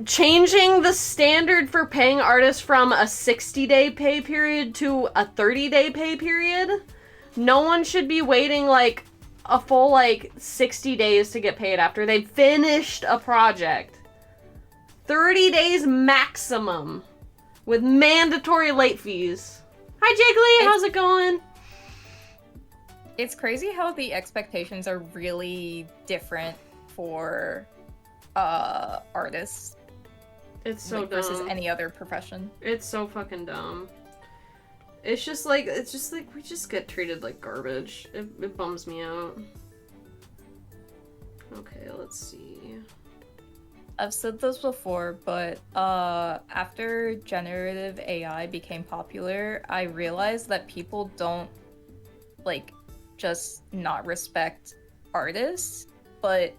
changing the standard for paying artists from a 60-day pay period to a 30-day pay period. No one should be waiting, like, a full, like, 60 days to get paid after they've finished a project. 30 days maximum, with mandatory late fees. Hi, Jiggly! How's it going? It's crazy how the expectations are really different for artists. It's so like, dumb. Versus any other profession. It's so fucking dumb. It's just like we just get treated like garbage. It bums me out. Okay, let's see. I've said this before, but after generative AI became popular, I realized that people don't, like, just not respect artists, but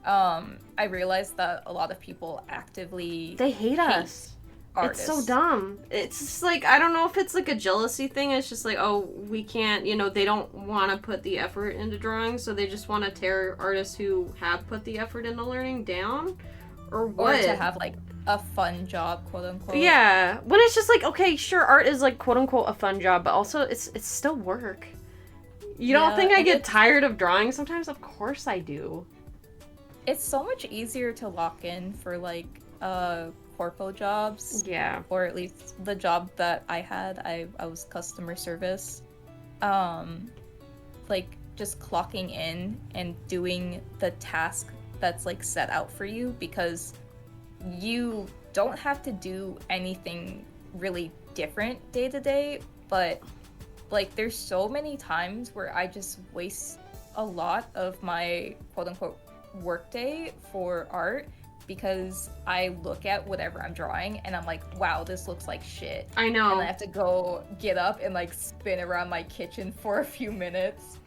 I realized that a lot of people actively They hate us. Artists. It's so dumb. It's just like, I don't know if it's like a jealousy thing. It's just like, oh, we can't, you know, they don't want to put the effort into drawing, so they just want to tear artists who have put the effort into learning down? Or what? Or to have, like, a fun job, quote unquote. Yeah. When it's just like, okay, sure, art is like, quote unquote, a fun job, but also it's still work. You don't think I get tired of drawing sometimes? Of course I do. It's so much easier to lock in for, like, corpo jobs. Yeah. Or at least the job that I had, I was customer service. Like, just clocking in and doing the task that's, like, set out for you, because you don't have to do anything really different day to day, but, like there's so many times where I just waste a lot of my quote-unquote workday for art because I look at whatever I'm drawing and I'm like, wow, this looks like shit. I know. And I have to go get up and like spin around my kitchen for a few minutes.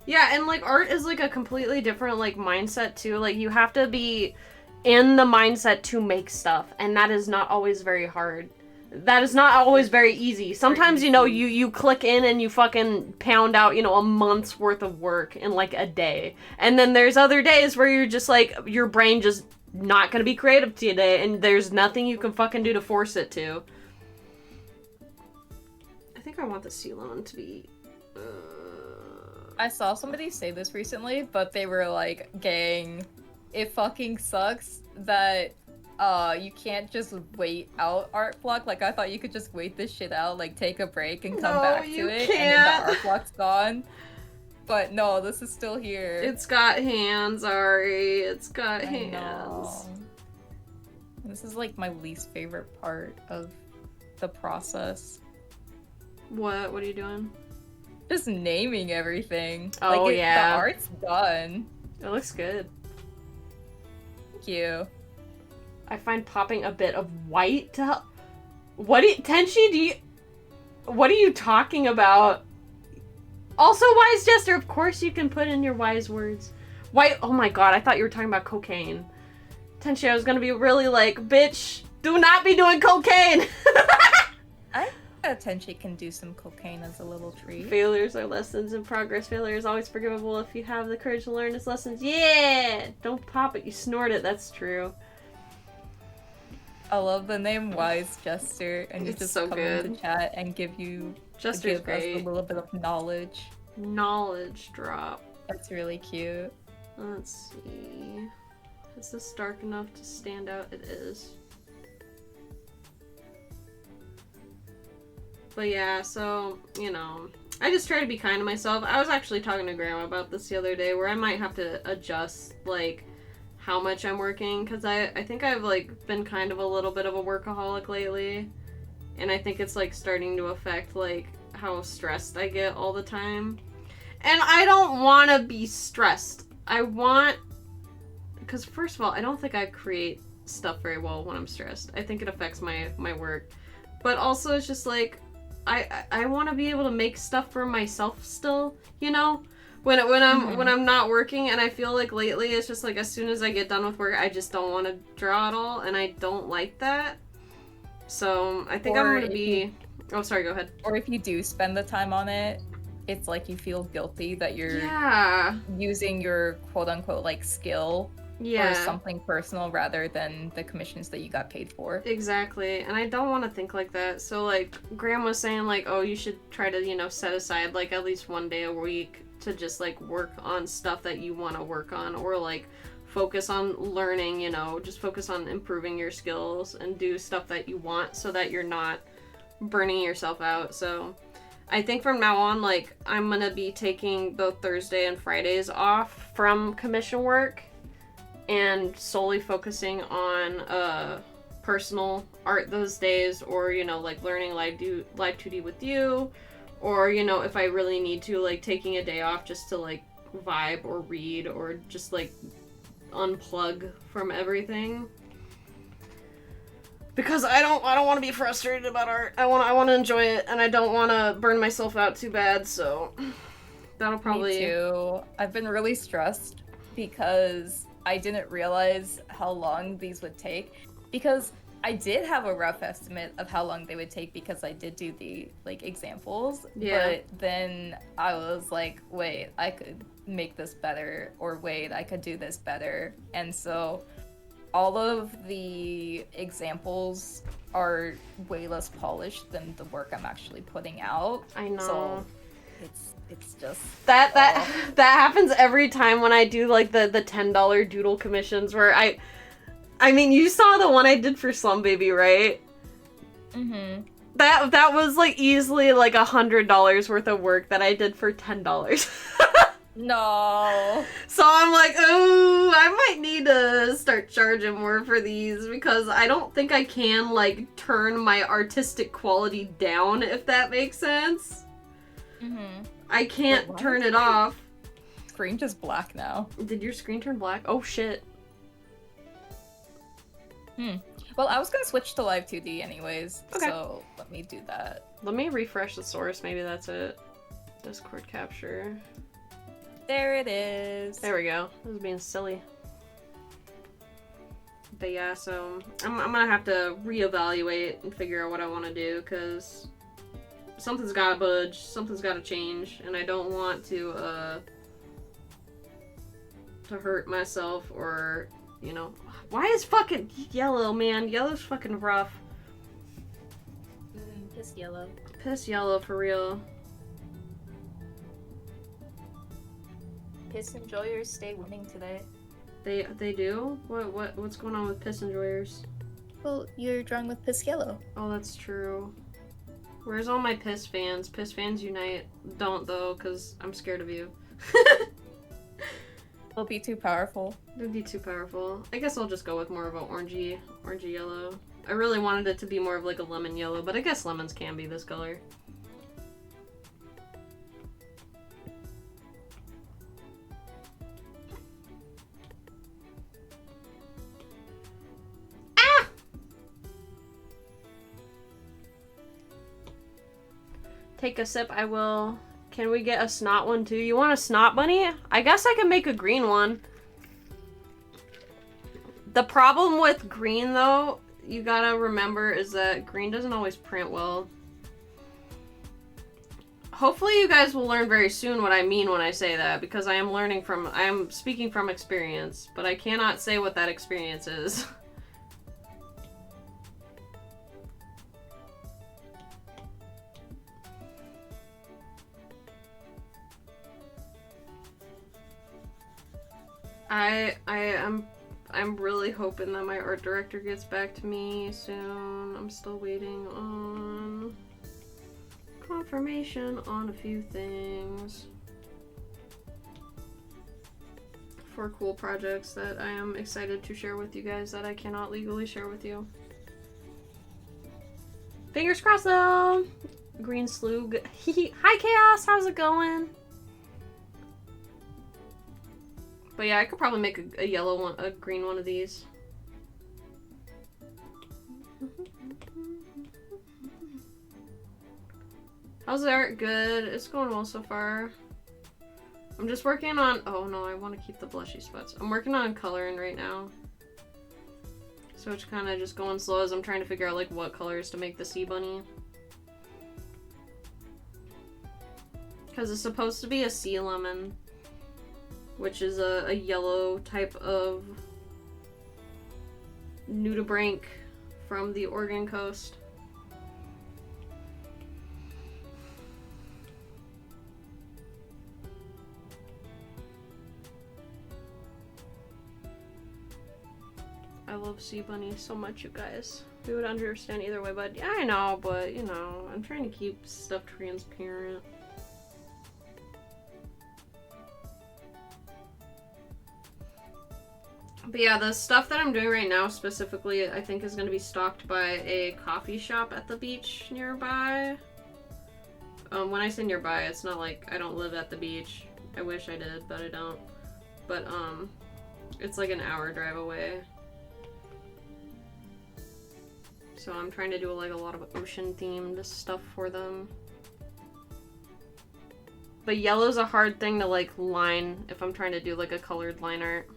Yeah, and like art is like a completely different like mindset too. Like you have to be in the mindset to make stuff, and that is not always very hard. That is not always very easy. Sometimes, you know, you click in and you fucking pound out, you know, a month's worth of work in like a day. And then there's other days where you're just like, your brain just not gonna be creative today, and there's nothing you can fucking do to force it to. I think I want the C-Loan to be... I saw somebody say this recently, but they were like, gang, it fucking sucks that you can't just wait out art block. Like, I thought you could just wait this shit out, like take a break and come back to it, and then the art block's gone. But no, this is still here. It's got hands, Ari. It's got hands. This is like my least favorite part of the process. What? What are you doing? Just naming everything. Oh, like yeah. The art's done. It looks good. Thank you. I find popping a bit of white to help. What do you... Tenchi, do you... What are you talking about? Also, wise jester, of course you can put in your wise words. White... Oh my god, I thought you were talking about cocaine. Tenchi, I was gonna be really like, bitch, do not be doing cocaine! I bet Tenchi can do some cocaine as a little treat. Failures are lessons in progress. Failure is always forgivable if you have the courage to learn its lessons. Yeah! Don't pop it, you snort it, that's true. I love the name Wise Jester, and you It's just so come good. into chat and give Jester's us great. a little bit of knowledge. Knowledge drop. That's really cute. Let's see. Is this dark enough to stand out? It is. But yeah, so, you know, I just try to be kind to myself. I was actually talking to Grandma about this the other day, where I might have to adjust, like, how much I'm working, because I think I've, like, been kind of a little bit of a workaholic lately, and I think it's, like, starting to affect, like, how stressed I get all the time. And I don't want to be stressed. I want... Because, first of all, I don't think I create stuff very well when I'm stressed. I think it affects my work. But also, it's just, like, I want to be able to make stuff for myself still, you know? When I'm not working, and I feel like lately it's just like as soon as I get done with work, I just don't want to draw at all, and I don't like that. So I think I'm gonna be... Oh, sorry, go ahead. Or if you do spend the time on it, it's like you feel guilty that you're using your quote-unquote like skill for something personal rather than the commissions that you got paid for. Exactly, and I don't want to think like that. So like Graham was saying, like, oh, you should try to, you know, set aside like at least one day a week to just like work on stuff that you want to work on, or like focus on learning, you know, just focus on improving your skills and do stuff that you want so that you're not burning yourself out. So I think from now on, like, I'm gonna be taking both Thursday and Fridays off from commission work and solely focusing on personal art those days, or, you know, like learning live 2D with you, or, you know, if I really need to, like taking a day off just to like vibe or read or just like unplug from everything. Because I don't want to be frustrated about art. I want to enjoy it, and I don't want to burn myself out too bad, so that'll probably... Me too. I've been really stressed because I didn't realize how long these would take, because I did have a rough estimate of how long they would take because I did do the like examples, but then I was like, wait, I could make this better, or wait, I could do this better. And so all of the examples are way less polished than the work I'm actually putting out. I know. So it's just that happens every time when I do like the $10 doodle commissions, where I mean, you saw the one I did for Slum Baby, right? Mm-hmm. That was like easily like $100 worth of work that I did for $10. No. So I'm like, oh, I might need to start charging more for these, because I don't think I can like turn my artistic quality down, if that makes sense. I can't Wait, turn it off. Screen just black now. Did your screen turn black? Oh shit. Well, I was gonna switch to live 2D anyways, Okay. so let me do that. Let me refresh the source, maybe that's it. Discord capture. There it is. There we go. This is being silly. But yeah, so I'm gonna have to reevaluate and figure out what I want to do, because something's gotta budge, something's gotta change, and I don't want to hurt myself or, you know. Why is fucking yellow, man? Yellow's fucking rough. Piss yellow. Piss yellow for real. Piss enjoyers stay winning today. They do? What's going on with piss enjoyers? Well, you're drawing with piss yellow. Oh, that's true. Where's all my piss fans? Piss fans unite. Don't though, because I'm scared of you. It'll be too powerful. It'd be too powerful. I guess I'll just go with more of a orangey yellow. I really wanted it to be more of like a lemon yellow, but I guess lemons can be this color. Ah! Take a sip, I will. Can we get a snot one too? You want a snot bunny? I guess I can make a green one. The problem with green though, you gotta remember, is that green doesn't always print well. Hopefully you guys will learn very soon what I mean when I say that, because I am speaking from experience, but I cannot say what that experience is. I'm really hoping that my art director gets back to me soon. I'm still waiting on confirmation on a few things for cool projects that I am excited to share with you guys that I cannot legally share with you. Fingers crossed though! Green Slug. Hi Chaos, how's it going? But yeah, I could probably make a yellow one, a green one of these. How's the art? Good. It's going well so far. I'm just working on... Oh no, I want to keep the blushy spots. I'm working on coloring right now. So it's kind of just going slow as I'm trying to figure out like what colors to make the sea bunny. Because it's supposed to be a sea lemon, which is a yellow type of nudibranch from the Oregon coast. I love sea bunny so much, you guys. We would understand either way, but yeah, I know, but you know, I'm trying to keep stuff transparent. But yeah, the stuff that I'm doing right now specifically, I think is going to be stocked by a coffee shop at the beach nearby. When I say nearby, it's not like I don't live at the beach. I wish I did, but I don't. But, it's like an hour drive away. So I'm trying to do like a lot of ocean-themed stuff for them. But yellow's a hard thing to like line if I'm trying to do like a colored line art.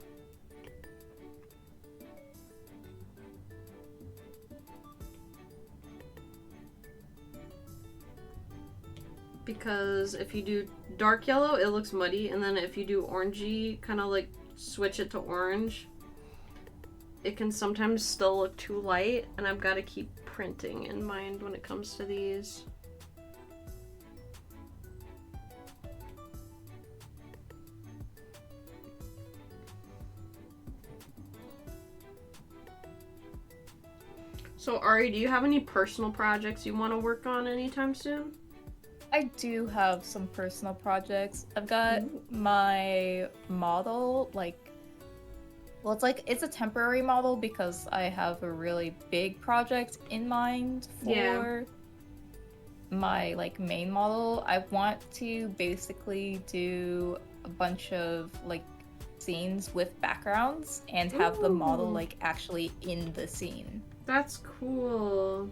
Because if you do dark yellow, it looks muddy, and then if you do orangey, kind of like switch it to orange, it can sometimes still look too light, and I've got to keep printing in mind when it comes to these. So Ari, do you have any personal projects you want to work on anytime soon? I do have some personal projects. I've got my model, like, well, it's a temporary model because I have a really big project in mind for my like main model, I want to basically do a bunch of like scenes with backgrounds and have the model Ooh. like actually in the scene. That's cool.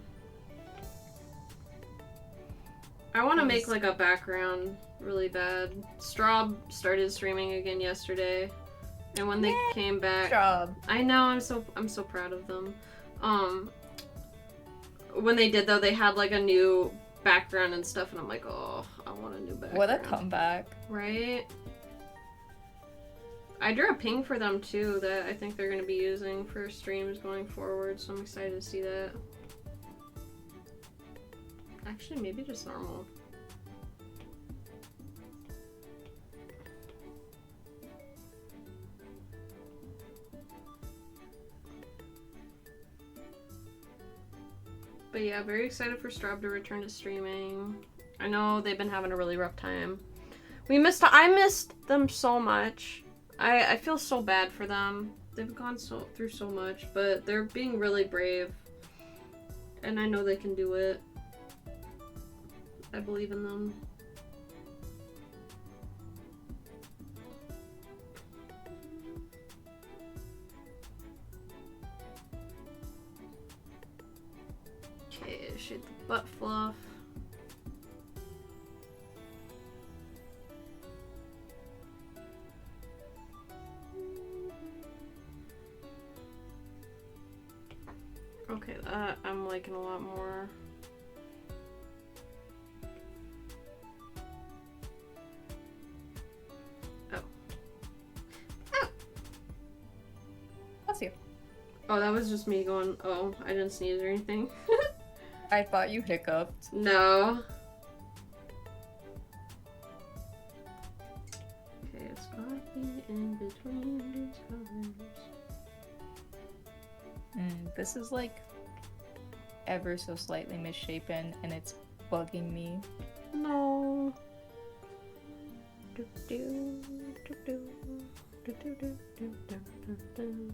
I want to make like a background really bad. Straub started streaming again yesterday, and when they came back, Job. I know I'm so proud of them. When they did though, they had like a new background and stuff, and I'm like, oh, I want a new background. What a comeback! Right? I drew a ping for them too that I think they're going to be using for streams going forward, so I'm excited to see that. Actually, maybe just normal. But yeah, very excited for Straub to return to streaming. I know they've been having a really rough time. I missed them so much. I feel so bad for them. They've gone through so much, but they're being really brave. And I know they can do it. I believe in them. Okay, shade the butt fluff. Okay, that I'm liking a lot more. Bless you. Oh, that was just me going, oh, I didn't sneeze or anything. I thought you hiccuped. No. Okay, it's gotta be in between these colors. This is like ever so slightly misshapen and it's bugging me. No. Do, do, do, do, do, do, do, do, do, do.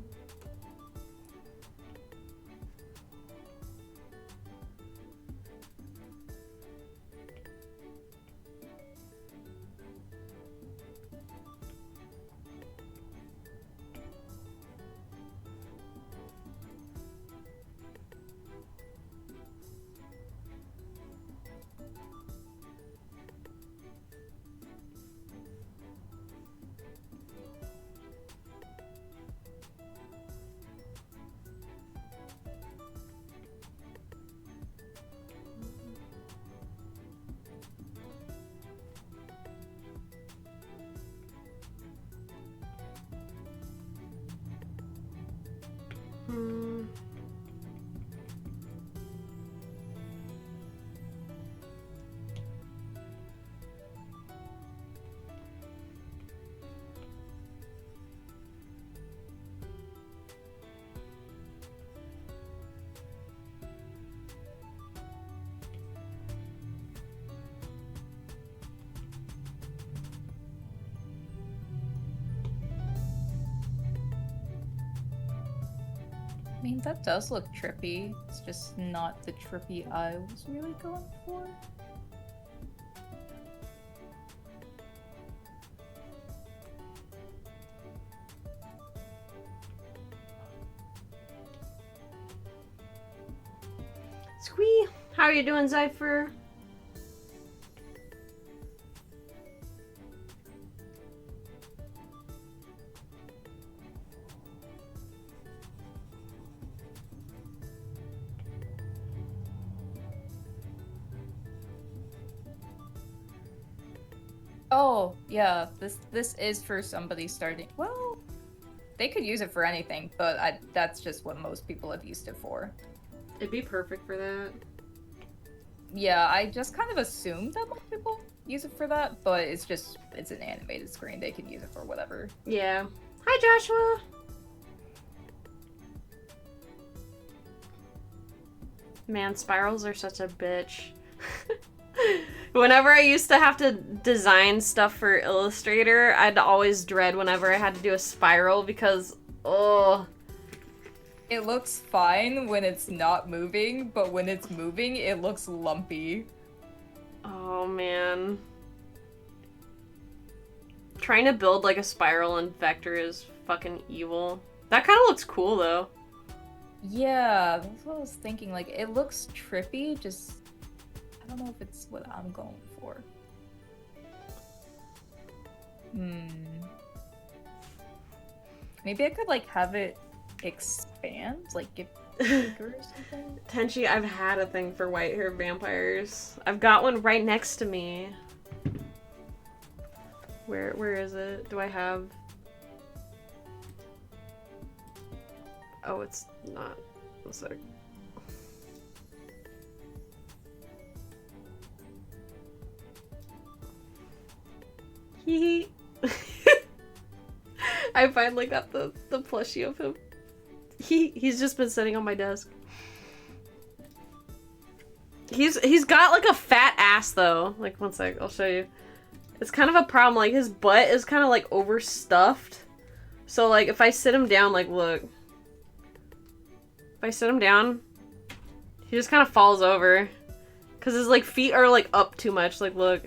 I mean, that does look trippy. It's just not the trippy I was really going for. Squee! How are you doing, Zypher? Oh, yeah, this is for somebody starting. Well, they could use it for anything, but that's just what most people have used it for. It'd be perfect for that. Yeah, I just kind of assumed that most people use it for that, but it's an animated screen. They can use it for whatever. Yeah. Hi, Joshua! Man, spirals are such a bitch. Whenever I used to have to design stuff for Illustrator, I'd always dread whenever I had to do a spiral because, oh. It looks fine when it's not moving, but when it's moving, it looks lumpy. Oh, man. Trying to build, like, a spiral and vector is fucking evil. That kind of looks cool, though. Yeah, that's what I was thinking. Like, it looks trippy, just... I don't know if it's what I'm going for. Maybe I could, like, have it expand? Like, get bigger or something? Tenchi, I've had a thing for white-haired vampires. I've got one right next to me. Where is it? Do I have... Oh, it's not. One sec. Hee I finally got the plushie of him. He's just been sitting on my desk. He's got like a fat ass though. Like, one sec, I'll show you. It's kind of a problem. Like, his butt is kind of like overstuffed. So like, if I sit him down, like, look. If I sit him down, he just kind of falls over. Cause his like feet are like up too much. Like, look.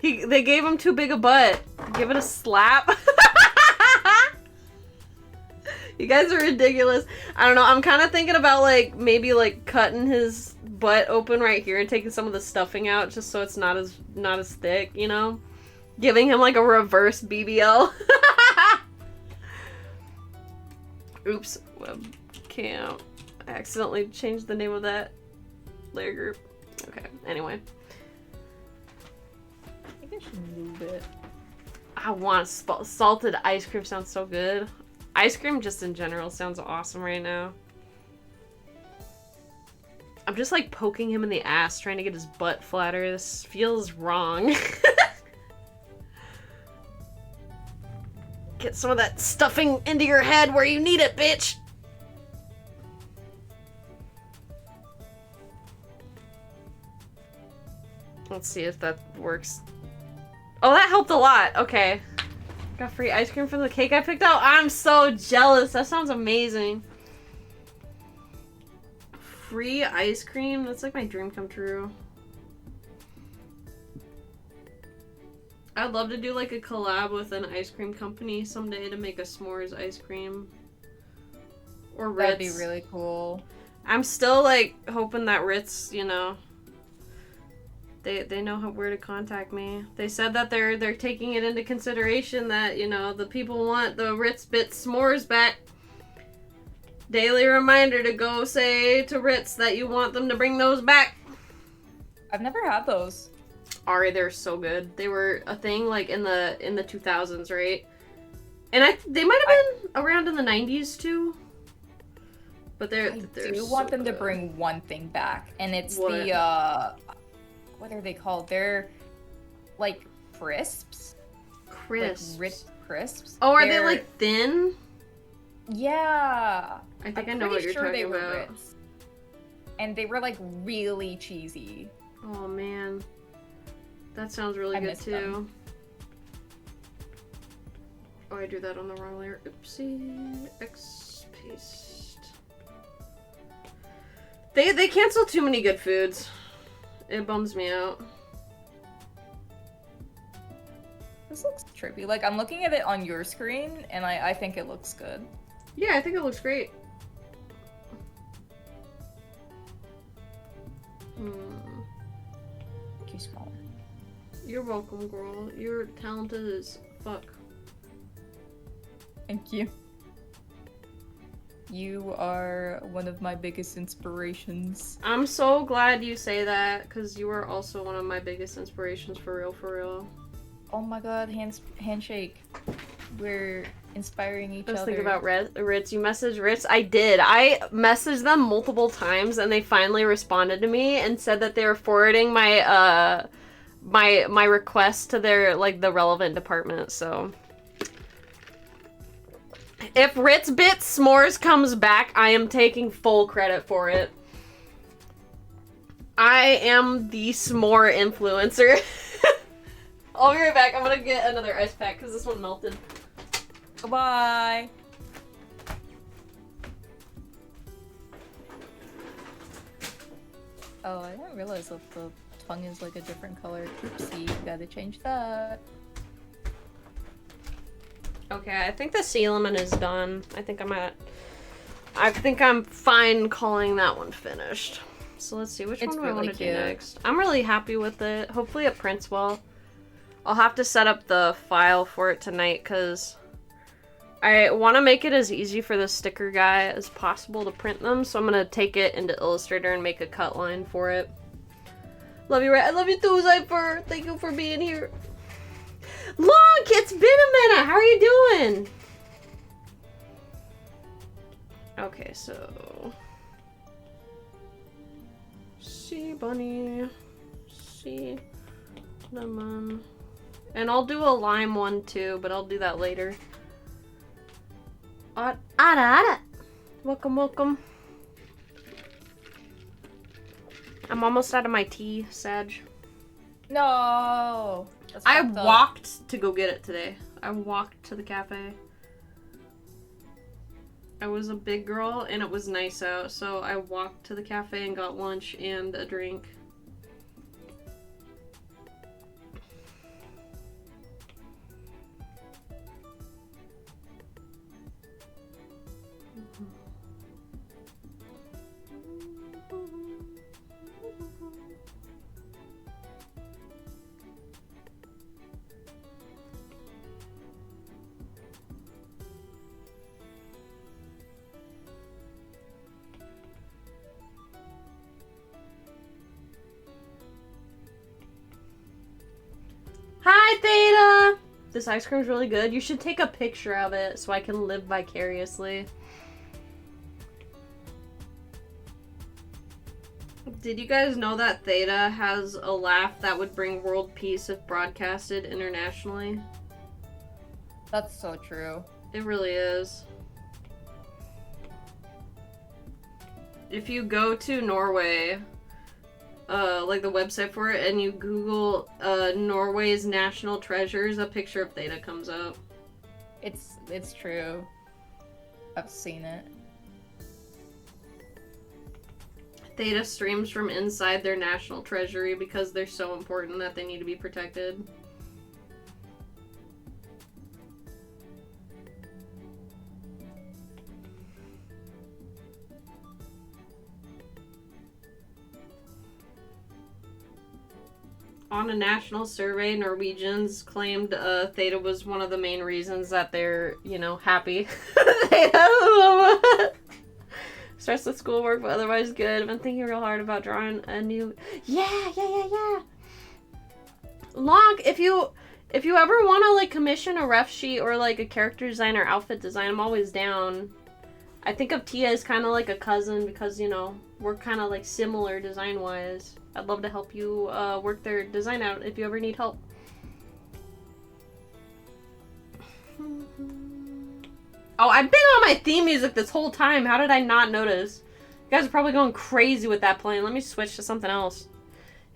They gave him too big a butt. Give it a slap. You guys are ridiculous. I don't know. I'm kind of thinking about like maybe like cutting his butt open right here and taking some of the stuffing out just so it's not as thick, you know? Giving him like a reverse BBL. Oops. Webcam. I accidentally changed the name of that layer group. Okay. Anyway. I think I should move it. I want salted ice cream. Sounds so good. Ice cream just in general sounds awesome right now. I'm just like poking him in the ass trying to get his butt flatter. This feels wrong. Get some of that stuffing into your head where you need it, bitch! Let's see if that works. Oh, that helped a lot. Okay. Got free ice cream from the cake I picked out. I'm so jealous. That sounds amazing. Free ice cream? That's like my dream come true. I'd love to do like a collab with an ice cream company someday to make a s'mores ice cream. Or Ritz. That'd be really cool. I'm still like hoping that Ritz, you know, they know where to contact me. They said that they're taking it into consideration that, you know, the people want the Ritz Bits s'mores back. Daily reminder to go say to Ritz that you want them to bring those back. I've never had those. Ari, they're so good. They were a thing like in the 2000s, right? And they might have been around in the 90s too. But they're I do want them to bring one thing back, and it's what? The what are they called? They're like crisps. Crisps. Like rich crisps. Oh, are they like thin? Yeah. I think I'm I know what pretty you're sure talking they were about. Ritz. And they were like really cheesy. Oh man. That sounds really good too. Them. Oh, I drew that on the wrong layer. Oopsie. X paste. They cancel too many good foods. It bums me out. This looks trippy. Like, I'm looking at it on your screen, and I think it looks good. Yeah, I think it looks great. Too small. You're welcome, girl. You're talented as fuck. Thank you. You are one of my biggest inspirations. I'm so glad you say that, because you are also one of my biggest inspirations, for real, for real. Oh my god, handshake. We're inspiring each other. Let's think about Ritz. You messaged Ritz? I did. I messaged them multiple times, and they finally responded to me and said that they were forwarding my my request to their, like, the relevant department, so... If Ritz Bits S'mores comes back, I am taking full credit for it. I am the s'more influencer. I'll be right back. I'm gonna get another ice pack because this one melted. Goodbye. Oh, I didn't realize that the tongue is like a different color. Oopsie, gotta change that. Okay, I think the sea lemon is done. I think I'm fine calling that one finished. So let's see, which one do I want to do next? I'm really happy with it. Hopefully it prints well. I'll have to set up the file for it tonight because I want to make it as easy for the sticker guy as possible to print them. So I'm going to take it into Illustrator and make a cut line for it. Love you, Ray. I love you too, Zypher. Thank you for being here. Look, it's been a minute. How are you doing? Okay, so sea bunny, sea lemon, and I'll do a lime one too, but I'll do that later. Welcome, welcome. I'm almost out of my tea, Sag. No. I walked to go get it today. I walked to the cafe. I was a big girl and it was nice out, so I walked to the cafe and got lunch and a drink. Hi, Theta! This ice cream's really good. You should take a picture of it so I can live vicariously. Did you guys know that Theta has a laugh that would bring world peace if broadcasted internationally? That's so true. It really is. If you go to Norway, like the website for it, and you Google Norway's national treasures, a picture of Theta comes up. It's true. I've seen it. Theta streams from inside their national treasury because they're so important that they need to be protected. On a national survey, Norwegians claimed Theta was one of the main reasons that they're, you know, happy. Theta starts with schoolwork, but otherwise good. I've been thinking real hard about drawing a new... Yeah. Locke, if you ever want to, like, commission a ref sheet or, like, a character design or outfit design, I'm always down. I think of Tia as kind of like a cousin because, you know, we're kind of, like, similar design-wise. I'd love to help you work their design out if you ever need help. Oh, I've been on my theme music this whole time. How did I not notice? You guys are probably going crazy with that playing. Let me switch to something else.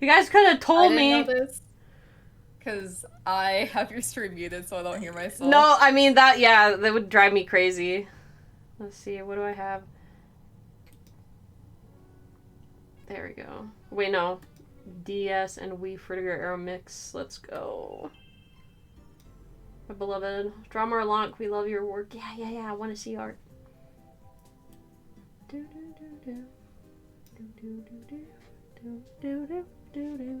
You guys could have told me. I didn't know this because I have your stream muted so I don't hear myself. No, I mean that would drive me crazy. Let's see, what do I have? There we go. Wait, no. DS and Wii Frigger Aero Mix. Let's go. My beloved. Draw more Lonk, we love your work. Yeah, I want to see art. Do do do do. Do do do do. Do do do.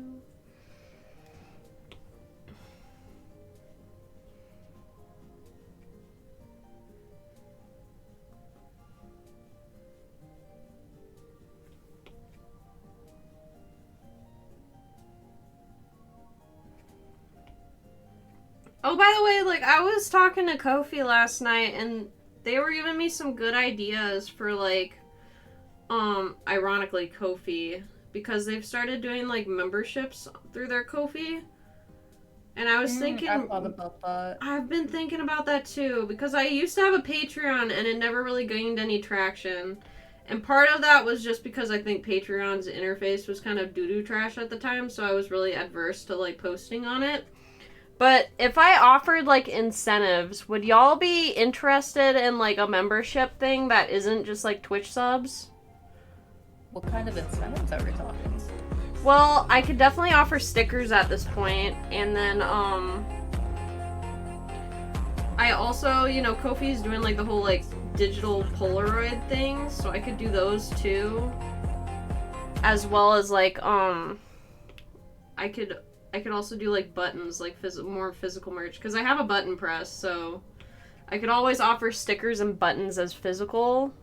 Oh, by the way, like, I was talking to Kofi last night, and they were giving me some good ideas for, like, ironically, Kofi, because they've started doing, like, memberships through their Kofi, and I was thinking... I thought about that. I've been thinking about that, too, because I used to have a Patreon, and it never really gained any traction, and part of that was just because I think Patreon's interface was kind of doo-doo trash at the time, so I was really adverse to, like, posting on it. But if I offered, like, incentives, would y'all be interested in, like, a membership thing that isn't just, like, Twitch subs? What kind of incentives are we talking? Well, I could definitely offer stickers at this point, and then, I also, you know, Kofi's doing, like, the whole, like, digital Polaroid thing, so I could do those, too. As well as, like, I could also do, like, buttons, like, more physical merch, because I have a button press, so I could always offer stickers and buttons as physical.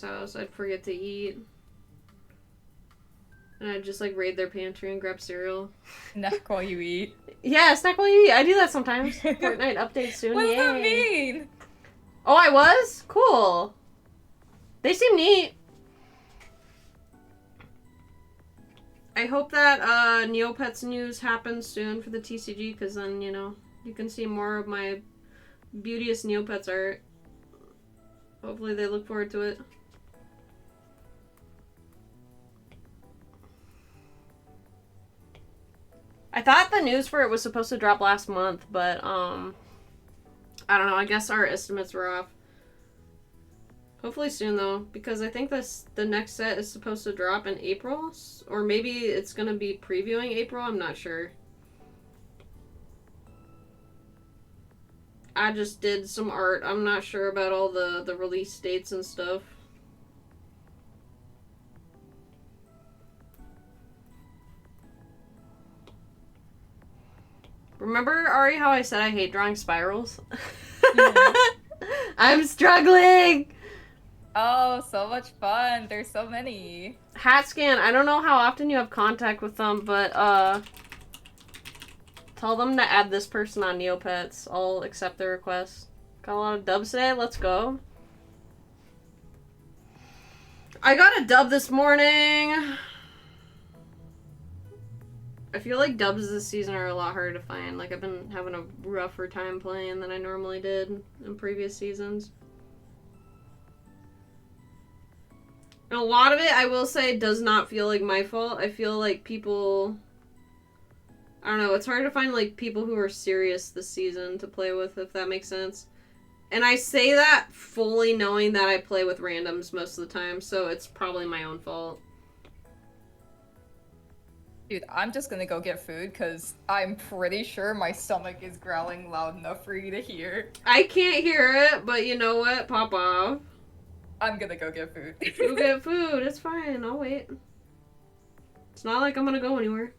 House, I'd forget to eat. And I'd just, like, raid their pantry and grab cereal. Snack while you eat. Yeah, snack while you eat. I do that sometimes. Fortnite updates soon. What does Yay. that mean? Oh, I was? Cool. They seem neat. I hope that Neopets news happens soon for the TCG, because then, you know, you can see more of my beauteous Neopets art. Hopefully they look forward to it. I thought the news for it was supposed to drop last month, but, I don't know, I guess our estimates were off. Hopefully soon, though, because I think the next set is supposed to drop in April, or maybe it's going to be previewing April, I'm not sure. I just did some art, I'm not sure about all the release dates and stuff. Remember, Ari, how I said I hate drawing spirals? Yeah. I'm struggling! Oh, so much fun. There's so many. Hatscan, I don't know how often you have contact with them, but, tell them to add this person on Neopets. I'll accept their request. Got a lot of dubs today? Let's go. I got a dub this morning. I feel like dubs this season are a lot harder to find. Like, I've been having a rougher time playing than I normally did in previous seasons. And a lot of it, I will say, does not feel like my fault. I feel like people... I don't know, it's hard to find, like, people who are serious this season to play with, if that makes sense. And I say that fully knowing that I play with randoms most of the time, so it's probably my own fault. Dude, I'm just gonna go get food because I'm pretty sure my stomach is growling loud enough for you to hear. I can't hear it, but you know what? Pop off. I'm gonna go get food. Go get food. It's fine. I'll wait. It's not like I'm gonna go anywhere.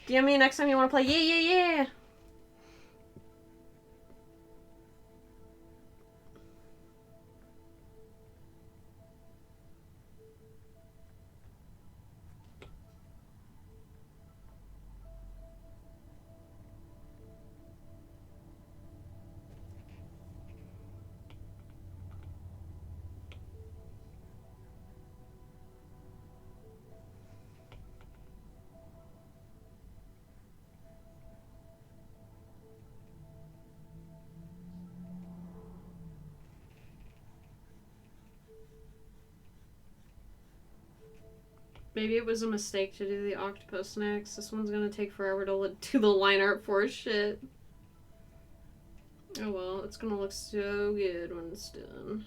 DM me next time you want to play. Yeah. Maybe it was a mistake to do the octopus next. This one's gonna take forever to do the line art for shit. Oh well, it's gonna look so good when it's done.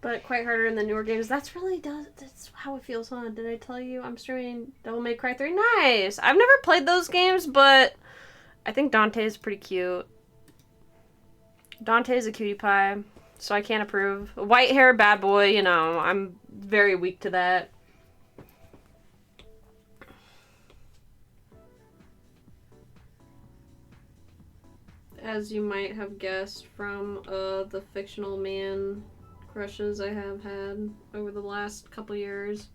But quite harder in the newer games. That's how it feels, huh? Did I tell you I'm streaming Devil May Cry 3? Nice! I've never played those games, but I think Dante's pretty cute. Dante's a cutie pie, so I can't approve. White hair bad boy, you know, I'm very weak to that. As you might have guessed from the fictional man crushes I have had over the last couple years.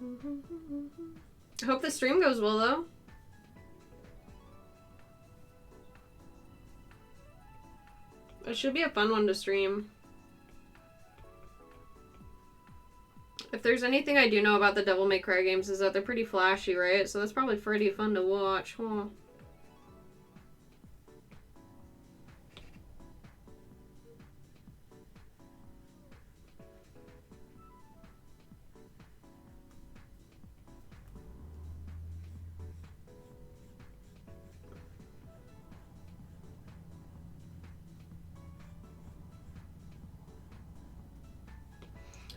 I hope the stream goes well, though. It should be a fun one to stream. If there's anything I do know about the Devil May Cry games is that they're pretty flashy, right? So that's probably pretty fun to watch, huh?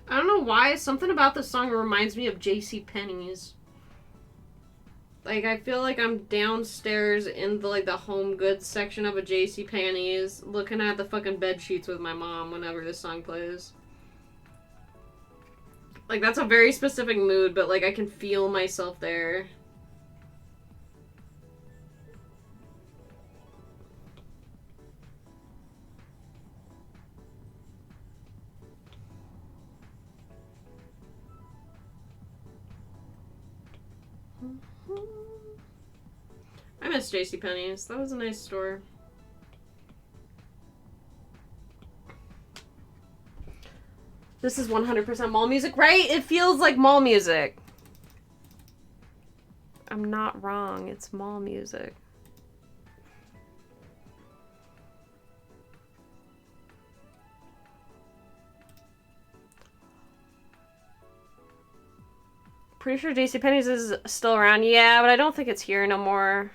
I don't know why, something about this song reminds me of JCPenney's. Like, I feel like I'm downstairs in the, like, the home goods section of a JCPenney's looking at the fucking bed sheets with my mom whenever this song plays. Like, that's a very specific mood, but, like, I can feel myself there. I miss JCPenney's. That was a nice store. This is 100% mall music, right? It feels like mall music. I'm not wrong. It's mall music. Pretty sure JCPenney's is still around. Yeah, but I don't think it's here no more.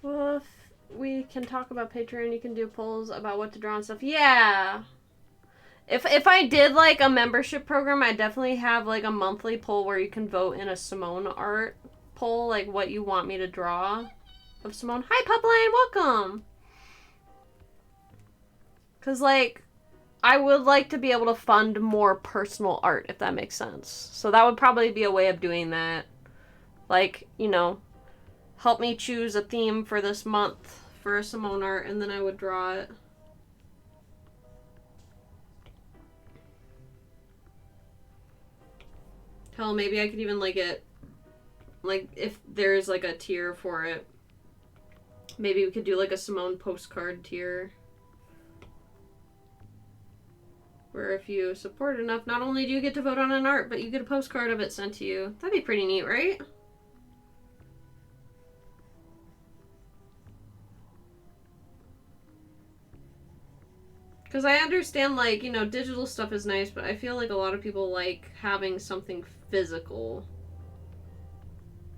Well, if we can talk about Patreon, you can do polls about what to draw and stuff. Yeah. If I did like a membership program, I'd definitely have like a monthly poll where you can vote in a Simone art poll, like what you want me to draw of Simone. Hi, Pupline, welcome. Cause like, I would like to be able to fund more personal art, if that makes sense. So that would probably be a way of doing that. Like, you know, help me choose a theme for this month for a Simone art, and then I would draw it. Hell, maybe I could even like it, like if there's like a tier for it, maybe we could do like a Simone postcard tier. Where if you support enough, not only do you get to vote on an art, but you get a postcard of it sent to you. That'd be pretty neat, right? Because I understand, like, you know, digital stuff is nice, but I feel like a lot of people like having something physical.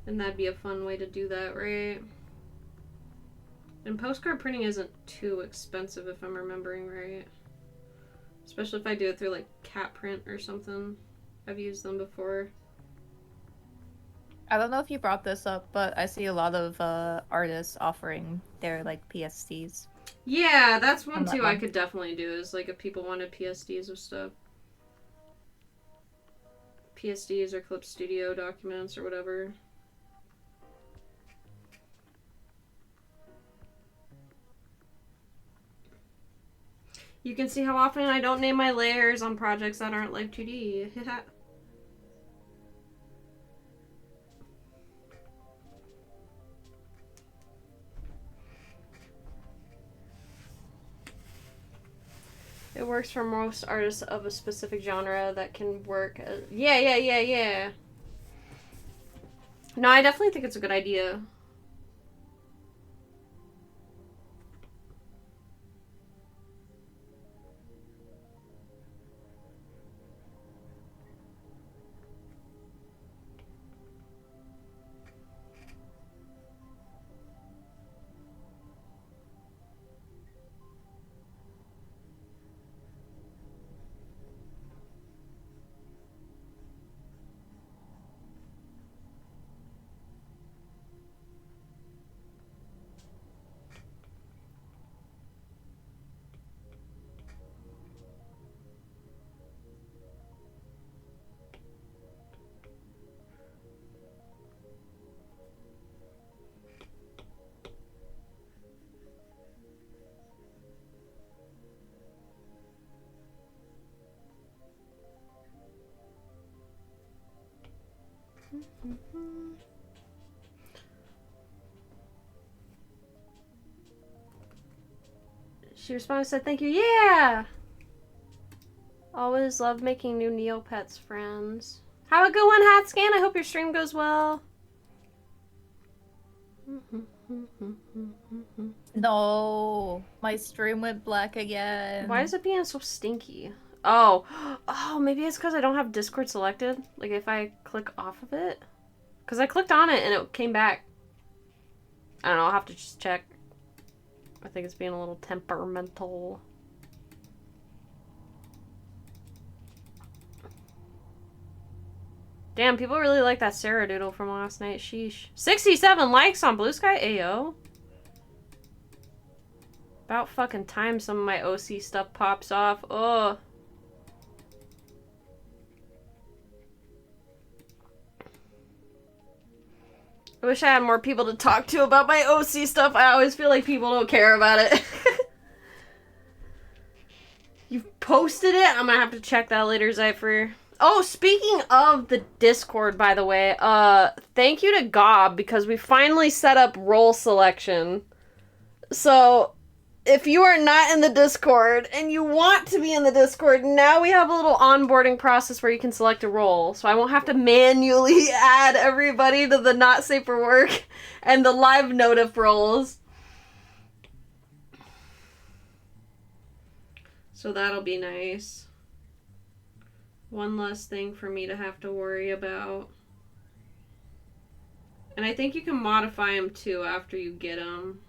And that'd be a fun way to do that, right? And postcard printing isn't too expensive, if I'm remembering right. Especially if I do it through, like, Cat Print or something. I've used them before. I don't know if you brought this up, but I see a lot of artists offering their, like, PSTs. Yeah, that's one too I could definitely do, is, like, if people wanted PSTs of stuff. PSDs or Clip Studio documents or whatever. You can see how often I don't name my layers on projects that aren't Live 2D. It works for most artists of a specific genre that can work. Yeah. No, I definitely think it's a good idea. She responded and said, thank you. Yeah! Always love making new Neopets friends. Have a good one, Hatscan. I hope your stream goes well. No, my stream went black again. Why is it being so stinky? Oh, maybe it's because I don't have Discord selected. Like if I click off of it. Because I clicked on it and it came back. I don't know, I'll have to just check. I think it's being a little temperamental. Damn, people really like that Sarah doodle from last night. Sheesh. 67 likes on Blue Sky? Ayo. About fucking time some of my OC stuff pops off. Ugh. I wish I had more people to talk to about my OC stuff. I always feel like people don't care about it. You've posted it? I'm gonna have to check that later, Zypher. Oh, speaking of the Discord, by the way, thank you to Gob, because we finally set up role selection. So, if you are not in the Discord and you want to be in the Discord, now we have a little onboarding process where you can select a role. So I won't have to manually add everybody to the not safe for work and the live notif roles. So that'll be nice. One less thing for me to have to worry about. And I think you can modify them too after you get them.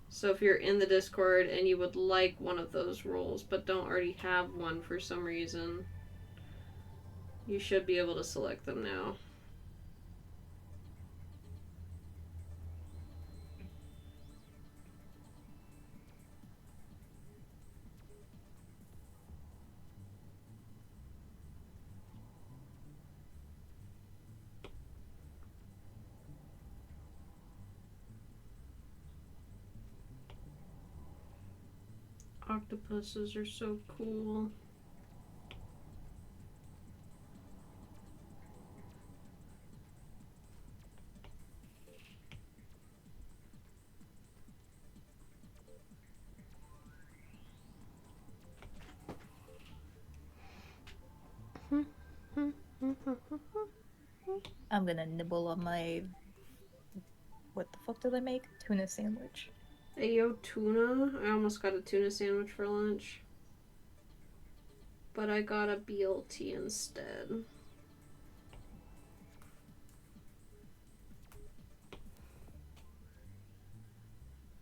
So if you're in the Discord and you would like one of those roles but don't already have one for some reason, you should be able to select them now. Octopuses are so cool. I'm gonna nibble on my... What the fuck did I make? Tuna sandwich. Ayo, tuna. I almost got a tuna sandwich for lunch. But I got a BLT instead.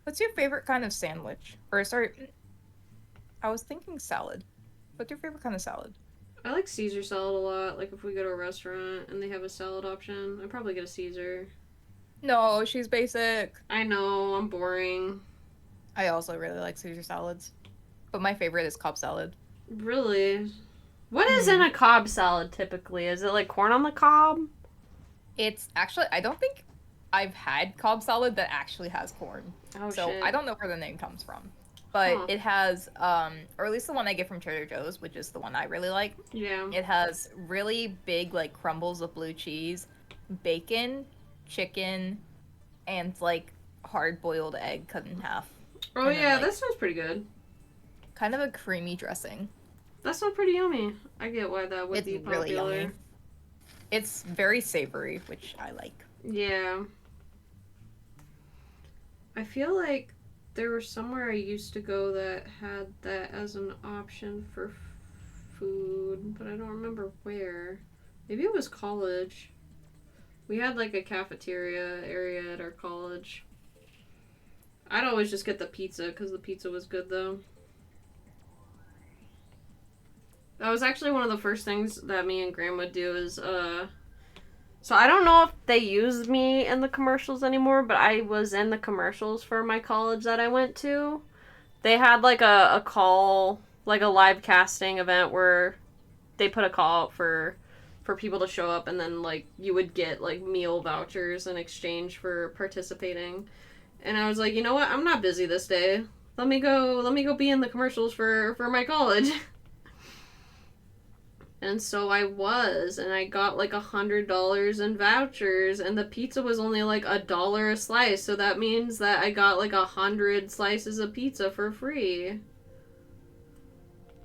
What's your favorite kind of sandwich? Or, sorry, I was thinking salad. What's your favorite kind of salad? I like Caesar salad a lot. Like, if we go to a restaurant and they have a salad option, I'd probably get a Caesar. No, she's basic. I know, I'm boring. I also really like Caesar salads. But my favorite is Cobb salad. Really? What is in a Cobb salad typically? Is it like corn on the cob? It's actually, I don't think I've had Cobb salad that actually has corn. Oh, so shit. I don't know where the name comes from. But it has, or at least the one I get from Trader Joe's, which is the one I really like. Yeah. It has really big, like, crumbles of blue cheese, bacon, chicken, and, like, hard-boiled egg cut in half. Oh, and yeah, then, like, that sounds pretty good. Kind of a creamy dressing. That sounds pretty yummy. I get why that would be popular. Really yummy. It's very savory, which I like. Yeah. I feel like there was somewhere I used to go that had that as an option for food, but I don't remember where. Maybe it was college. We had like a cafeteria area at our college. I'd always just get the pizza because the pizza was good though. That was actually one of the first things that me and Graham would do is, so I don't know if they use me in the commercials anymore, but I was in the commercials for my college that I went to. They had like a call, like a live casting event where they put a call out for people to show up, and then like you would get like meal vouchers in exchange for participating. And I was like, you know what? I'm not busy this day. Let me go be in the commercials for my college. And so I was, and I got like $100 in vouchers, and the pizza was only like $1 a slice, so that means that I got like 100 slices of pizza for free.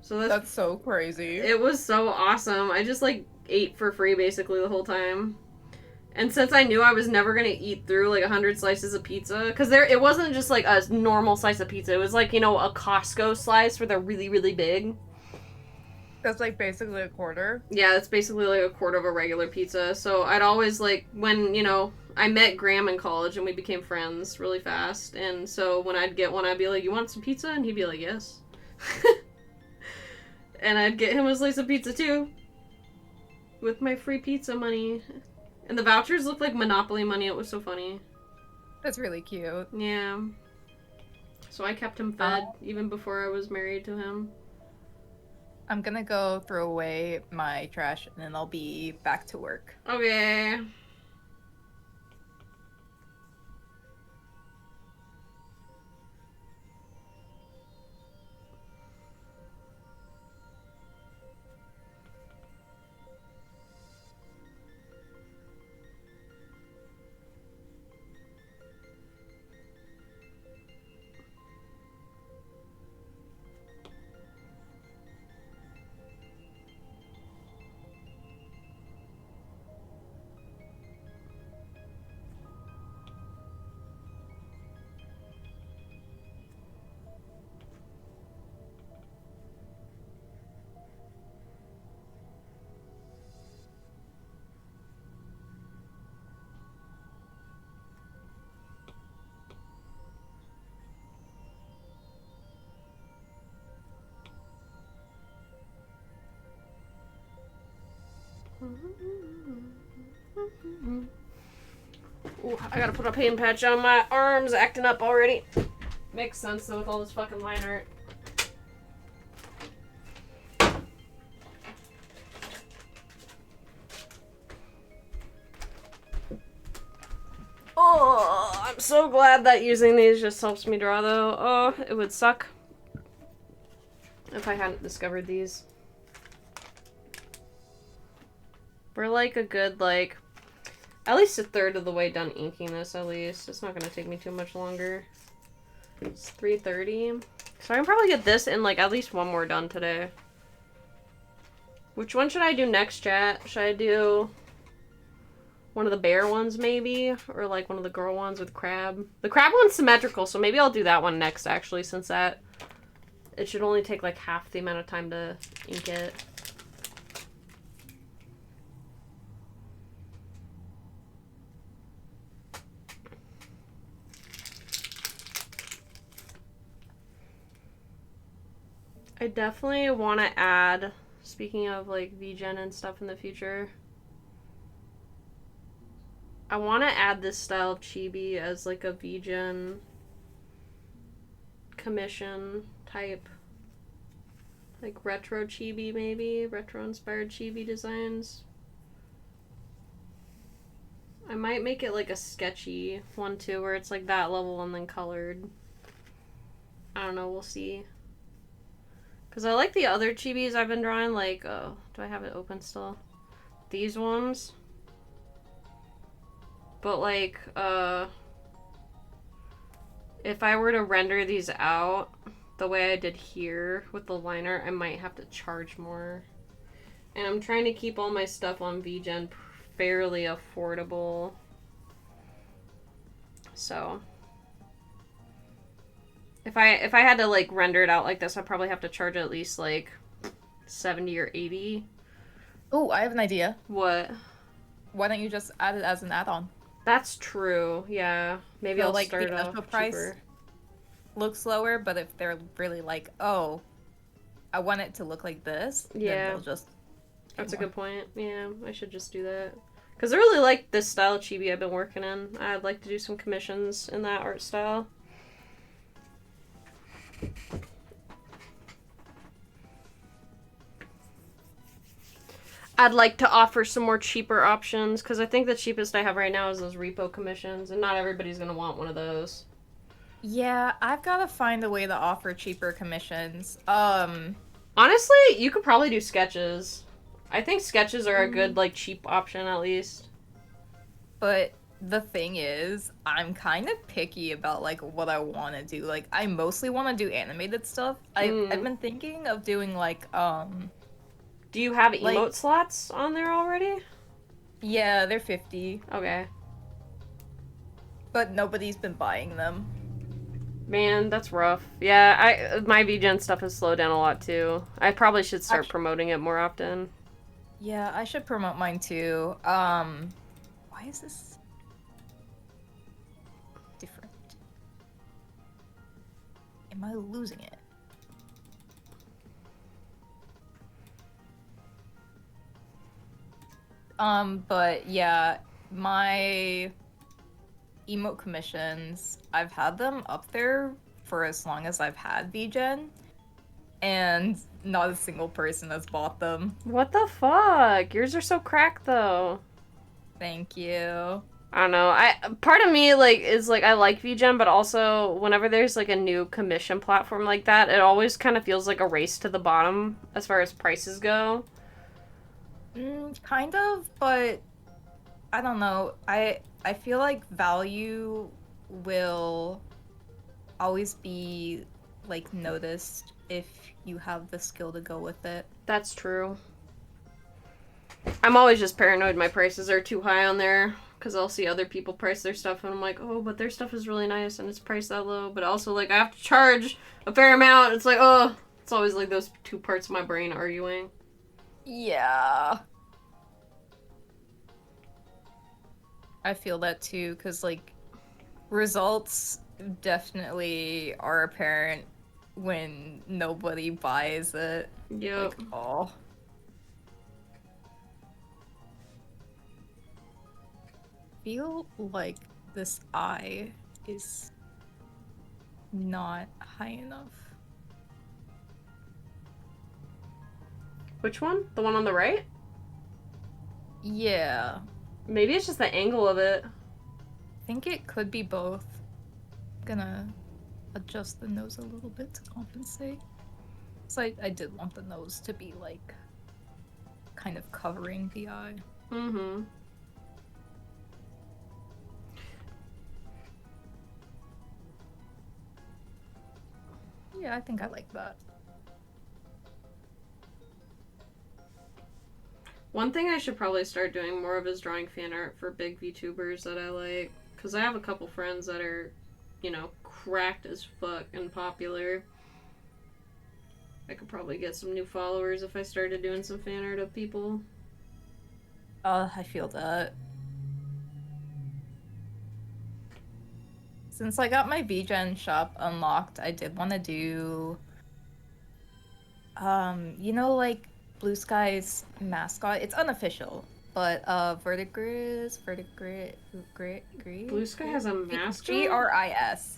So that's so crazy. It was so awesome. I just like ate for free basically the whole time. And since I knew I was never gonna eat through like 100 slices of pizza, because it wasn't just like a normal slice of pizza, it was like, you know, a Costco slice where they're really, really big. That's like basically a quarter? Yeah, that's basically like a quarter of a regular pizza. So I'd always like, when, you know, I met Graham in college and we became friends really fast. And so when I'd get one, I'd be like, you want some pizza? And he'd be like, yes. And I'd get him a slice of pizza too. With my free pizza money. And the vouchers looked like Monopoly money. It was so funny. That's really cute. Yeah. So I kept him fed even before I was married to him. I'm gonna go throw away my trash and then I'll be back to work. Okay. Ooh, I gotta put a paint patch on my arms, acting up already. Makes sense though with all this fucking line art. Oh, I'm so glad that using these just helps me draw though. Oh, it would suck if I hadn't discovered these. We're like a good, like, at least a third of the way done inking this at least. It's not gonna take me too much longer. It's 3:30. So I can probably get this and like at least one more done today. Which one should I do next, chat? Should I do one of the bear ones maybe? Or like one of the girl ones with crab? The crab one's symmetrical, so maybe I'll do that one next actually, since that it should only take like half the amount of time to ink it. I definitely want to add, speaking of like Vgen and stuff in the future, I want to add this style of chibi as like a Vgen commission type, like retro chibi maybe, retro inspired chibi designs. I might make it like a sketchy one too, where it's like that level and then colored. I don't know, we'll see. Because I like the other chibis I've been drawing, like, oh, do I have it open still? These ones. But, like, if I were to render these out the way I did here with the liner, I might have to charge more. And I'm trying to keep all my stuff on Vgen fairly affordable. So if I had to like render it out like this, I'd probably have to charge at least like 70 or 80. Oh, I have an idea. What? Why don't you just add it as an add-on? That's true. Yeah. Maybe So, I'll like, start the off initial price cheaper. looks lower, but if they're really like, oh, I want it to look like this, Yeah. then they'll just That's a good point. Yeah, I should just do that. Because I really like this style of chibi I've been working in. I'd like to do some commissions in that art style. I'd like to offer some more cheaper options, because I think the cheapest I have right now is those repo commissions, and not everybody's going to want one of those. Yeah, I've got to find a way to offer cheaper commissions. Honestly, you could probably do sketches. I think sketches are a good, like, cheap option, at least. But the thing is, I'm kind of picky about, like, what I want to do. Like, I mostly want to do animated stuff. I've been thinking of doing, like, Do you have like, emote slots on there already? Yeah, they're 50. Okay. But nobody's been buying them. Man, that's rough. Yeah, my VGen stuff has slowed down a lot, too. I probably should start promoting it more often. Yeah, I should promote mine, too. Why is this different? Am I losing it? But yeah, my emote commissions, I've had them up there for as long as I've had Vgen, and not a single person has bought them. What the fuck? Yours are so cracked, though. Thank you. I don't know. Part of me is I like VGen, but also whenever there's like a new commission platform like that, it always kind of feels like a race to the bottom as far as prices go. Kind of, but I don't know. I feel like value will always be like noticed if you have the skill to go with it. That's true. I'm always just paranoid my prices are too high on there, because I'll see other people price their stuff and I'm like, oh, but their stuff is really nice and it's priced that low, but also like I have to charge a fair amount. It's like, oh, it's always like those two parts of my brain arguing. Yeah. I feel that too, because like results definitely are apparent when nobody buys it. Yep. Like, oh. feel like this eye is not high enough. Which one? The one on the right? Yeah. Maybe it's just the angle of it. I think it could be both. Gonna adjust the nose a little bit to compensate. So I did want the nose to be like kind of covering the eye. Mm-hmm. Yeah, I think I like that. One thing I should probably start doing more of is drawing fan art for big VTubers that I like. Because I have a couple friends that are, you know, cracked as fuck and popular. I could probably get some new followers if I started doing some fan art of people. I feel that. Since I got my Vgen shop unlocked, I did want to do, you know, like Blue Sky's mascot. It's unofficial, but Vertigris. Blue Sky has a mascot? GRIS.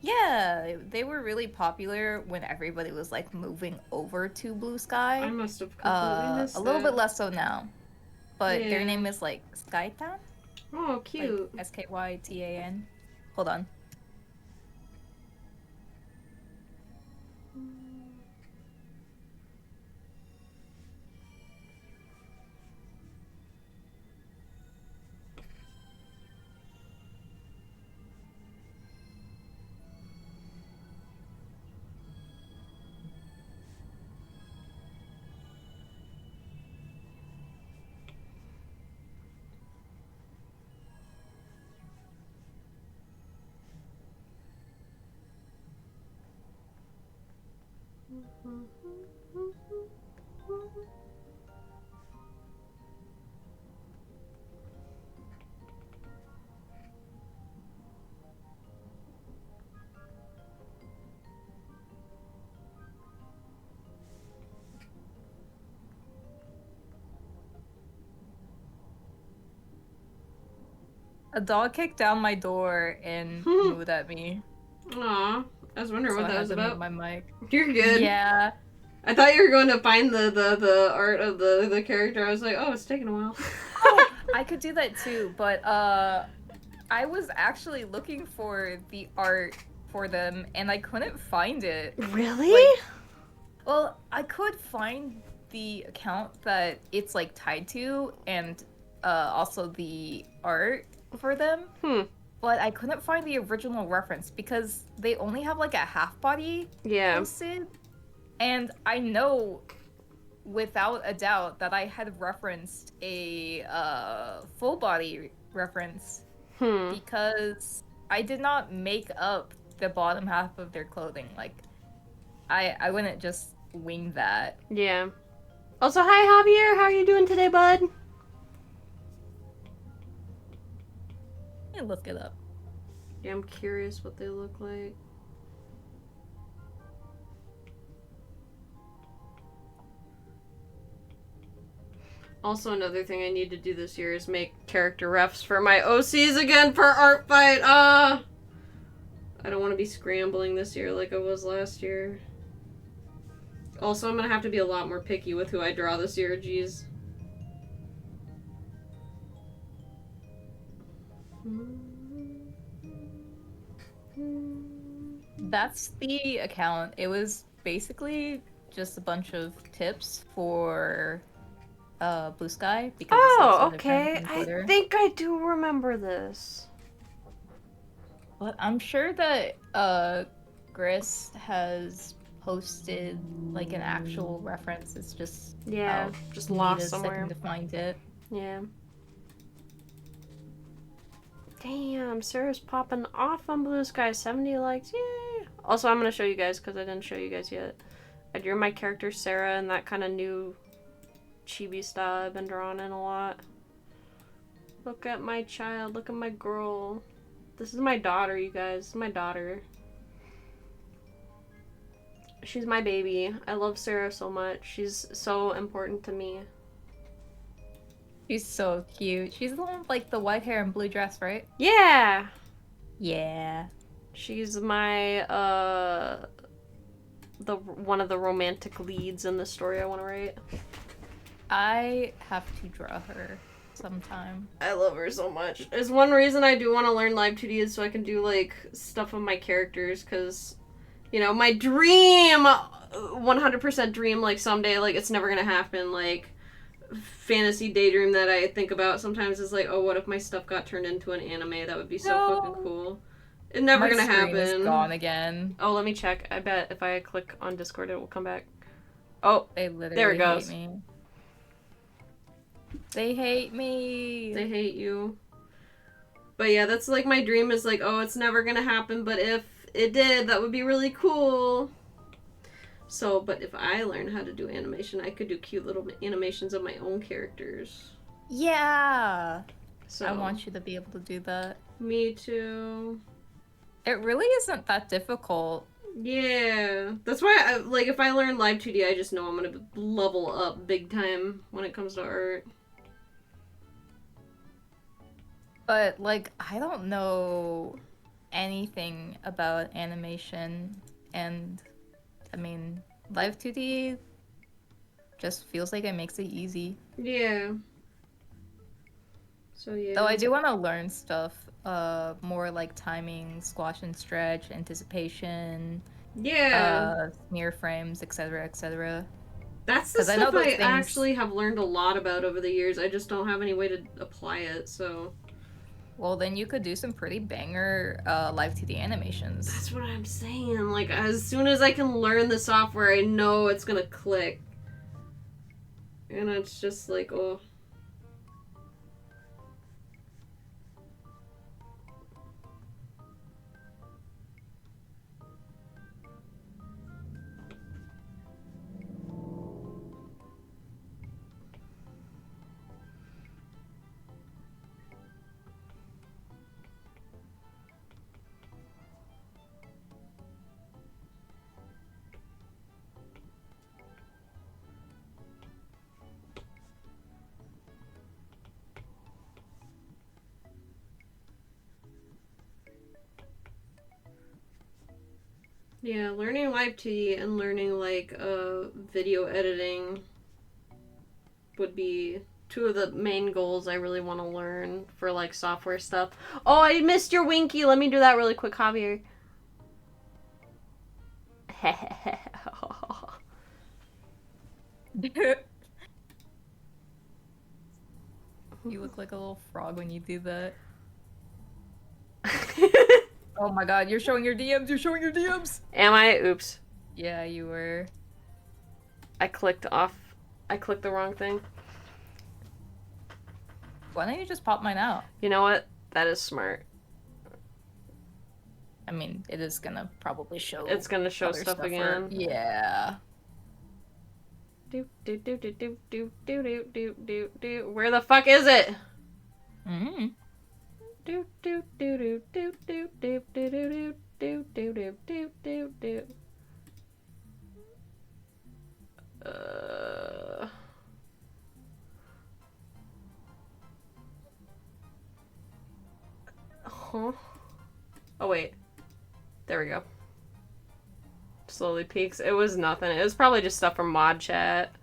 Yeah, they were really popular when everybody was like moving over to Blue Sky. I must have completely missed A little that. bit less so now, but their Yeah. name is like Skytan. Oh, cute. Like SKYTAN. Hold on. A dog kicked down my door and mooed at me. Aw, I was wondering So what I that had was to mute about. my mic. You're good. Yeah. I thought you were going to find the art of the character. I was like, oh, it's taking a while. Oh, I could do that too, but I was actually looking for the art for them and I couldn't find it. Really? Like, well, I could find the account that it's like tied to and also the art for them. But I couldn't find the original reference because they only have like a half body posted. And I know without a doubt that I had referenced a full body reference because I did not make up the bottom half of their clothing. Like, I wouldn't just wing that. Yeah. Also, hi Javier, how are you doing today, bud? Let me look it up. Yeah, I'm curious what they look like. Also, another thing I need to do this year is make character refs for my OCs again for art fight. I don't want to be scrambling this year like I was last year. Also, I'm gonna have to be a lot more picky with who I draw this year, jeez. That's the account. It was basically just a bunch of tips for Blue Sky because Oh, okay. I think I do remember this. But I'm sure that Gris has posted like an actual reference. It's just just need lost a somewhere second to find it. Yeah. Damn, Sarah's popping off on Blue Sky. 70 likes, yay! Also, I'm gonna show you guys because I didn't show you guys yet. I drew my character Sarah in that kind of new chibi style I've been drawing in a lot. Look at my child. Look at my girl. This is my daughter, you guys. This is my daughter. She's my baby. I love Sarah so much. She's so important to me. She's so cute. She's the one with like the white hair and blue dress, right? Yeah. Yeah. She's my the one of the romantic leads in the story I want to write. I have to draw her sometime. I love her so much. There's one reason I do want to learn Live 2D is so I can do like stuff with my characters, because you know, my dream 100% dream, like someday, like it's never gonna happen, like fantasy daydream that I think about sometimes is like, oh, what if my stuff got turned into an anime? That would be so fucking cool. It's never gonna happen. My screen is gone again. Oh, let me check. I bet if I click on Discord, it will come back. Oh, They literally there it goes. hate me. They hate me. They hate you. But yeah, that's like my dream is like, oh, it's never gonna happen, but if it did, that would be really cool. So, but if I learn how to do animation, I could do cute little animations of my own characters. Yeah. So I want you to be able to do that. Me too. It really isn't that difficult. Yeah. That's why, like, if I learn Live 2D, I just know I'm gonna level up big time when it comes to art. But, like, I don't know anything about animation, and, I mean, Live 2D just feels like it makes it easy. Yeah. So, yeah. Though I do want to learn stuff, more like timing, squash and stretch, anticipation, smear frames, etc., etc. That's the stuff I actually have learned a lot about over the years. I just don't have any way to apply it, so... Well, then you could do some pretty banger Live 2D animations. That's what I'm saying. Like, as soon as I can learn the software, I know it's gonna click. And it's just like, oh... Yeah, learning Live 2D and learning, like, video editing would be two of the main goals I really want to learn for, like, software stuff. Oh, I missed your Winky! Let me do that really quick, Javier. You look like a little frog when you do that. Oh my god, you're showing your DMs, you're showing your DMs! Am I? Oops. Yeah, you were. I clicked the wrong thing. Why don't you just pop mine out? You know what? That is smart. I mean, it is gonna probably show. It's gonna show stuff again. Yeah. Do do do do do do do do do do do. Where the fuck is it? Mm-hmm. Do do do do do do do do do do do do do do do. Huh? Oh wait. There we go. Slowly peaks. It was nothing. It was probably just stuff from mod chat,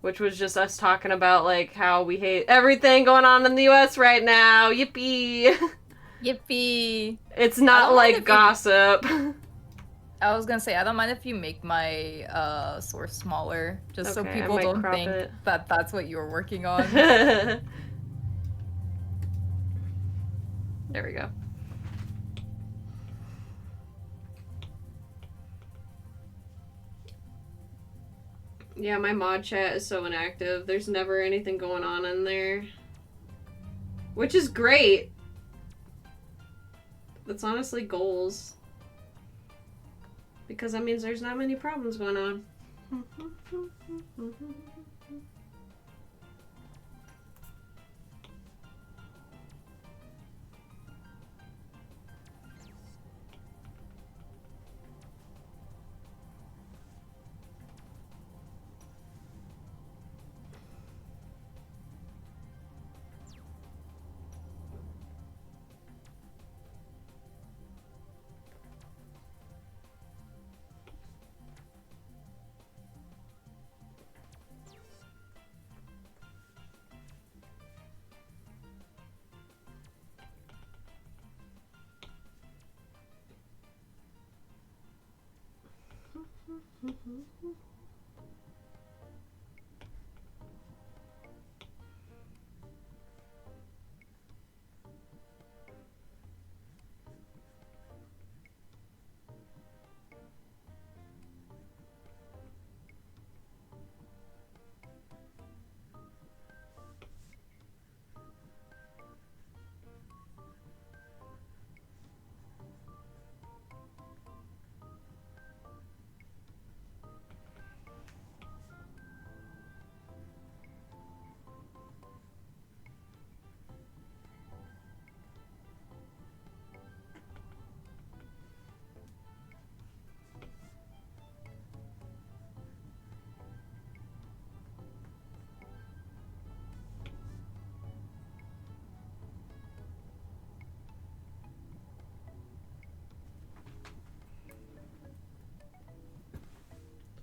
which was just us talking about like how we hate everything going on in the US right now. Yippee. Yippee. It's not like gossip. I was gonna say, I don't mind if you make my source smaller, just so people don't think that that's what you're working on. There we go. Yeah, my mod chat is so inactive. There's never anything going on in there. Which is great. That's honestly goals. Because that means there's not many problems going on.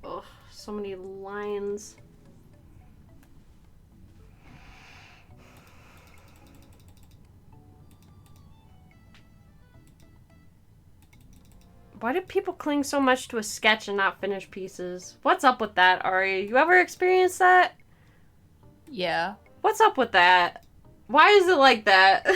Ugh, so many lines. Why do people cling so much to a sketch and not finish pieces? What's up with that, Ari? You ever experienced that? Yeah. What's up with that? Why is it like that?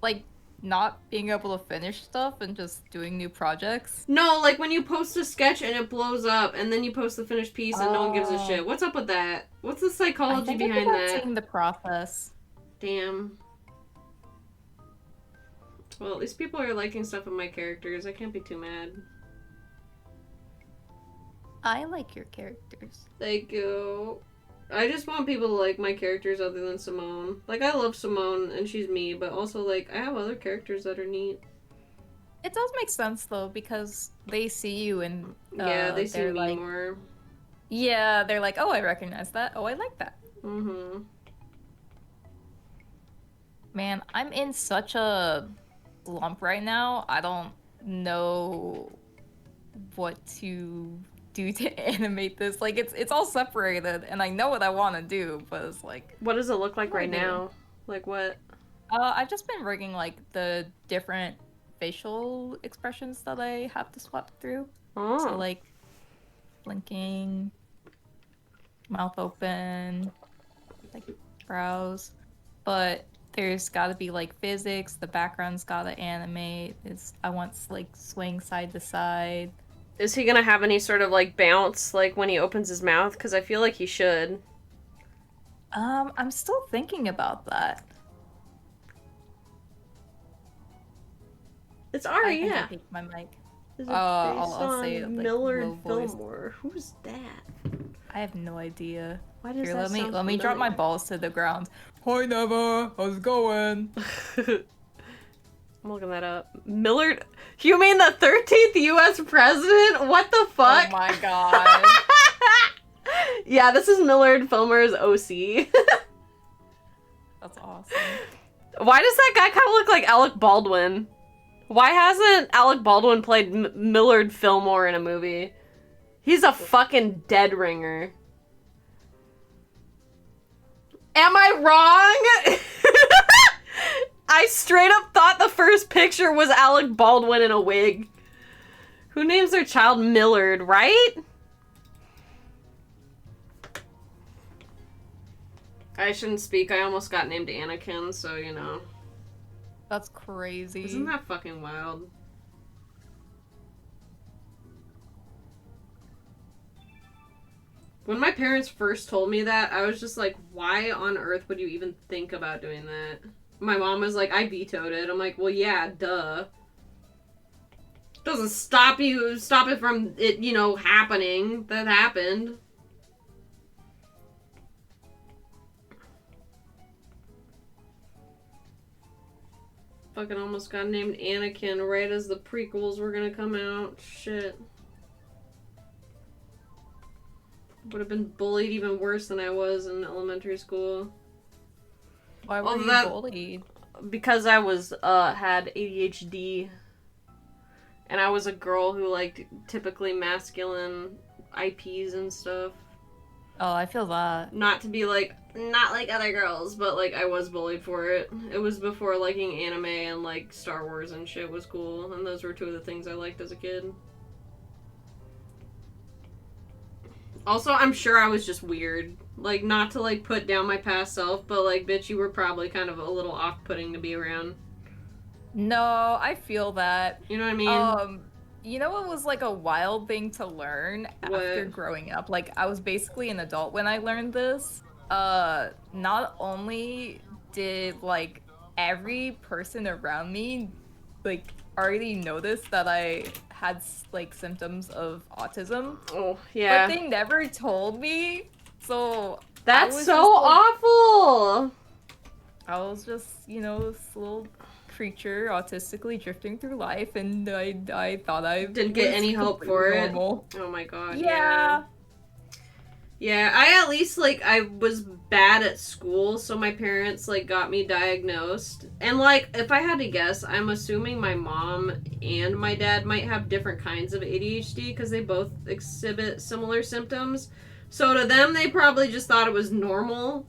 Like, not being able to finish stuff and just doing new projects. No, like when you post a sketch and it blows up, and then you post the finished piece and no one gives a shit. What's up with that? What's the psychology behind that? Seeing the process. Damn. Well, at least people are liking stuff of my characters. I can't be too mad. I like your characters. Thank you. I just want people to like my characters other than Simone. Like, I love Simone, and she's me, but also, like, I have other characters that are neat. It does make sense, though, because they see you and... yeah, they see me like, more. Yeah, they're like, oh, I recognize that. Oh, I like that. Mm-hmm. Man, I'm in such a slump right now. I don't know what to do to animate this. Like, it's all separated, and I know what I want to do, but it's like... What does it look like right now? Like, what? I've just been rigging, like, the different facial expressions that I have to swap through. Oh. So, like, blinking, mouth open, like, brows. But there's gotta be, like, physics, the background's gotta animate, I want, like, swing side to side. Is he gonna have any sort of, like, bounce, like, when he opens his mouth? Because I feel like he should. I'm still thinking about that. It's Ari, I yeah. think my mic. Is it I'll say it, like, Millard low voice. Fillmore? Who's that? I have no idea. Why does Here, that sound let me drop my balls to the ground. Hi, Neva. How's it going? I'm looking that up. Millard? You mean the 13th U.S. president? What the fuck? Oh my god. Yeah, this is Millard Fillmore's OC. That's awesome. Why does that guy kind of look like Alec Baldwin? Why hasn't Alec Baldwin played Millard Fillmore in a movie? He's a fucking dead ringer. Am I wrong? I straight up thought the first picture was Alec Baldwin in a wig. Who names their child Millard, right? I shouldn't speak. I almost got named Anakin, so, you know. That's crazy. Isn't that fucking wild? When my parents first told me that, I was just like, why on earth would you even think about doing that? My mom was like, I vetoed it. I'm like, well, yeah, duh. Doesn't stop it from it, you know, happening. That happened. Fucking almost got named Anakin right as the prequels were gonna come out. Shit. Would have been bullied even worse than I was in elementary school. Why were you bullied? Because I was, had ADHD. And I was a girl who liked typically masculine IPs and stuff. Oh, I feel that. Not to be like, not like other girls, but like I was bullied for it. It was before liking anime and like Star Wars and shit was cool. And those were two of the things I liked as a kid. Also, I'm sure I was just weird. Like, not to, like, put down my past self, but, like, bitch, you were probably kind of a little off-putting to be around. No, I feel that. You know what I mean? You know what was like a wild thing to learn after What? growing up? Like I was basically an adult when I learned this. Not only did like every person around me like already noticed that I had like symptoms of autism, Oh, yeah. but they never told me. So That's I was so just, like, awful! I was just, you know, this little creature autistically drifting through life, and I thought I Didn't get was any help completely for normal. it. Oh my god, Yeah. Yeah, I at least, like, I was bad at school, so my parents, like, got me diagnosed. And, like, if I had to guess, I'm assuming my mom and my dad might have different kinds of ADHD, because they both exhibit similar symptoms. So to them, they probably just thought it was normal.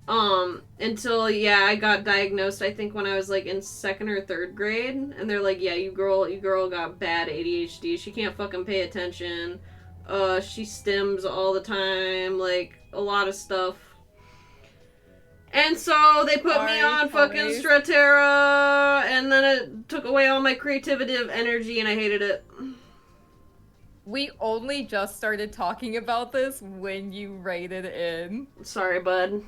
Until, yeah, I got diagnosed, I think, when I was, like, in 2nd or 3rd grade. And they're like, yeah, you girl got bad ADHD. She can't fucking pay attention. She stims all the time, like, a lot of stuff. And so they put me on fucking Strattera, and then it took away all my creative energy, and I hated it. We only just started talking about this when you raided in. Sorry, bud.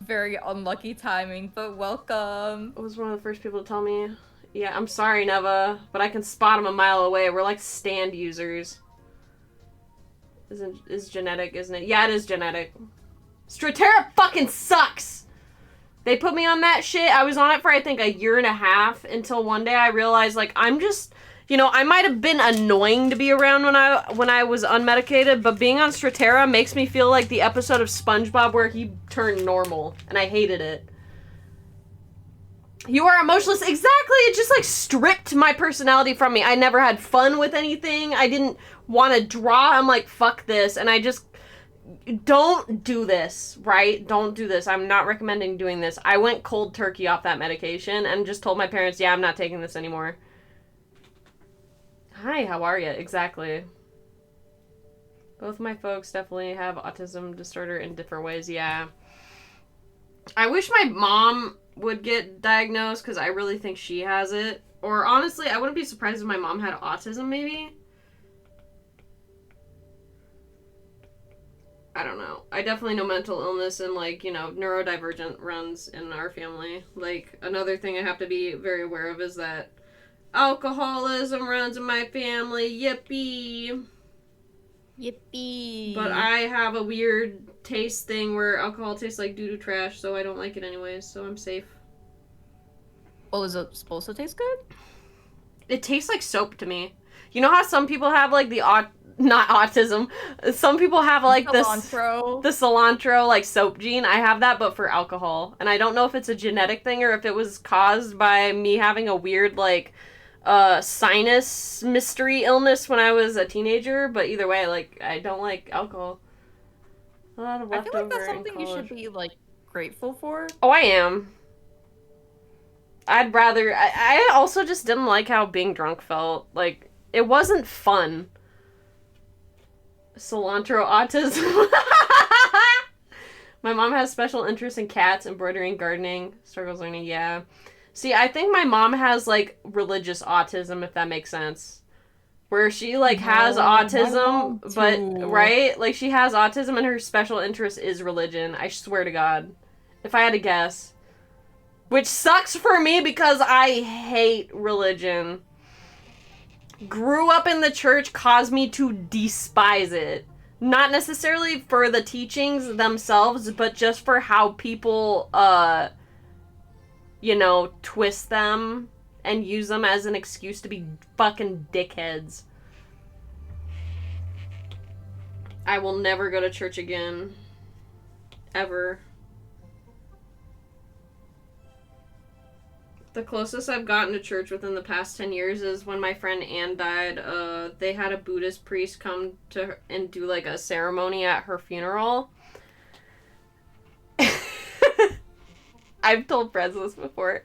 Very unlucky timing, but welcome. I was one of the first people to tell me. Yeah, I'm sorry, Neva, but I can spot him a mile away. We're like stand users. Is genetic, isn't it? Yeah, it is genetic. Strattera fucking sucks! They put me on that shit. I was on it for, I think, 1.5 years until one day I realized, like, I'm just... You know, I might have been annoying to be around when I was unmedicated, but being on Strattera makes me feel like the episode of SpongeBob where he turned normal, and I hated it. You are emotionless. Exactly! It just, like, stripped my personality from me. I never had fun with anything. I didn't want to draw. I'm like, fuck this, and I just... Don't do this, right? Don't do this. I'm not recommending doing this. I went cold turkey off that medication and just told my parents, yeah, I'm not taking this anymore. Hi, how are you? Exactly. Both my folks definitely have autism disorder in different ways, yeah. I wish my mom would get diagnosed, because I really think she has it. Or, honestly, I wouldn't be surprised if my mom had autism, maybe. I don't know. I definitely know mental illness and, like, you know, neurodivergent runs in our family. Like, another thing I have to be very aware of is that alcoholism runs in my family. Yippee. Yippee. But I have a weird taste thing where alcohol tastes like doo-doo trash, so I don't like it anyways, so I'm safe. Well, is it supposed to taste good? It tastes like soap to me. You know how some people have, like, not autism. Some people have, like, the cilantro, like, soap gene. I have that, but for alcohol. And I don't know if it's a genetic thing or if it was caused by me having a weird, like, sinus mystery illness when I was a teenager, but either way, like, I don't like alcohol. A lot of I feel like that's leftover in something you college. should be, like, grateful for. Oh, I am. I'd rather... I also just didn't like how being drunk felt. Like, it wasn't fun. Cilantro autism. My mom has special interest in cats, embroidery, gardening, struggles learning, yeah. See, I think my mom has, like, religious autism, if that makes sense. Where she, like, has autism, but, right? Like, she has autism and her special interest is religion. I swear to God. If I had to guess. Which sucks for me because I hate religion. Grew up in the church caused me to despise it. Not necessarily for the teachings themselves, but just for how people, you know, twist them and use them as an excuse to be fucking dickheads. I will never go to church again. Ever. The closest I've gotten to church within the past 10 years is when my friend Anne died. They had a Buddhist priest come to her and do, like, a ceremony at her funeral. I've told friends this before.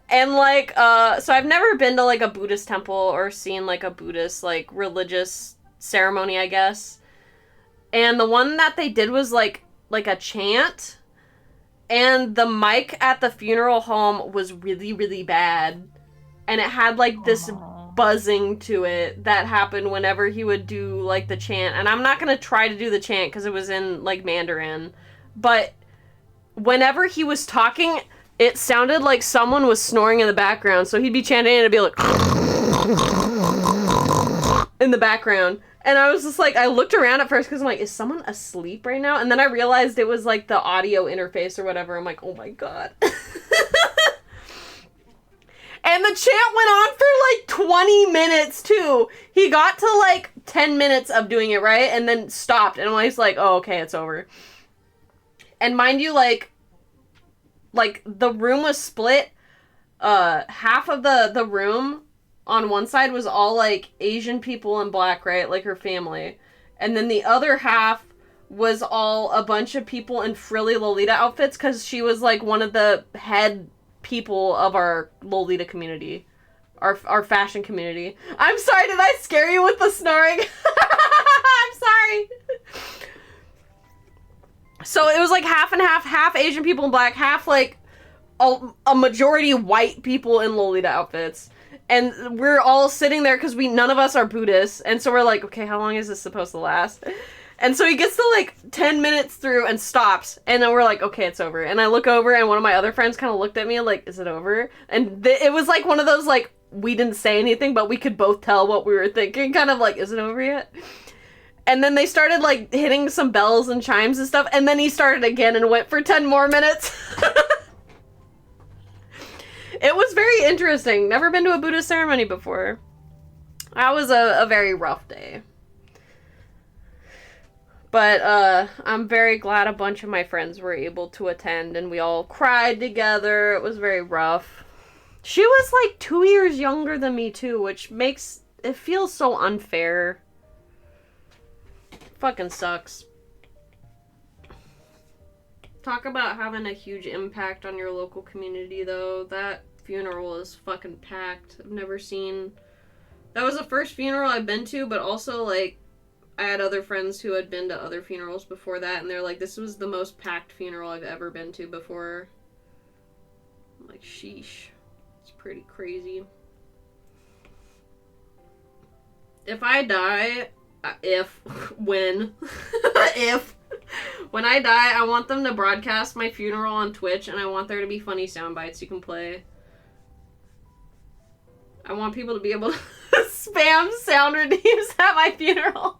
And, like, so I've never been to, like, a Buddhist temple or seen, like, a Buddhist, like, religious ceremony, I guess. And the one that they did was like a chant. And the mic at the funeral home was really, really bad. And it had like this buzzing to it that happened whenever he would do like the chant. And I'm not going to try to do the chant because it was in like Mandarin. But whenever he was talking, it sounded like someone was snoring in the background. So he'd be chanting and it'd be like in the background. And I was just like, I looked around at first because I'm like, is someone asleep right now? And then I realized it was like the audio interface or whatever. I'm like, oh my god. And the chant went on for like 20 minutes too. He got to like 10 minutes of doing it, right? And then stopped. And I was like, oh, okay, it's over. And mind you, like the room was split. Half of the room on one side was all like Asian people and black, right? Like her family. And then the other half was all a bunch of people in frilly Lolita outfits because she was like one of the head people of our Lolita community. Our fashion community. I'm sorry, did I scare you with the snoring? I'm sorry. So it was like half and half Asian people and black, half like a majority white people in Lolita outfits. And we're all sitting there because none of us are Buddhists. And so we're like, okay, how long is this supposed to last? And so he gets to like 10 minutes through and stops. And then we're like, okay, it's over. And I look over and one of my other friends kind of looked at me like, is it over? And it was like one of those like, we didn't say anything, but we could both tell what we were thinking. Kind of like, is it over yet? And then they started like hitting some bells and chimes and stuff. And then he started again and went for 10 more minutes. It was very interesting. Never been to a Buddhist ceremony before. That was a very rough day. But I'm very glad a bunch of my friends were able to attend and we all cried together. It was very rough. She was like 2 years younger than me too, which makes it feel so unfair. Fucking sucks. Talk about having a huge impact on your local community though. That funeral is fucking packed. I've never seen... That was the first funeral I've been to, but also like I had other friends who had been to other funerals before that, and they're like, this was the most packed funeral I've ever been to before. I'm like, sheesh. It's pretty crazy. If I die, when I die, I want them to broadcast my funeral on Twitch, and I want there to be funny sound bites you can play. I want people to be able to spam sound redeems at my funeral.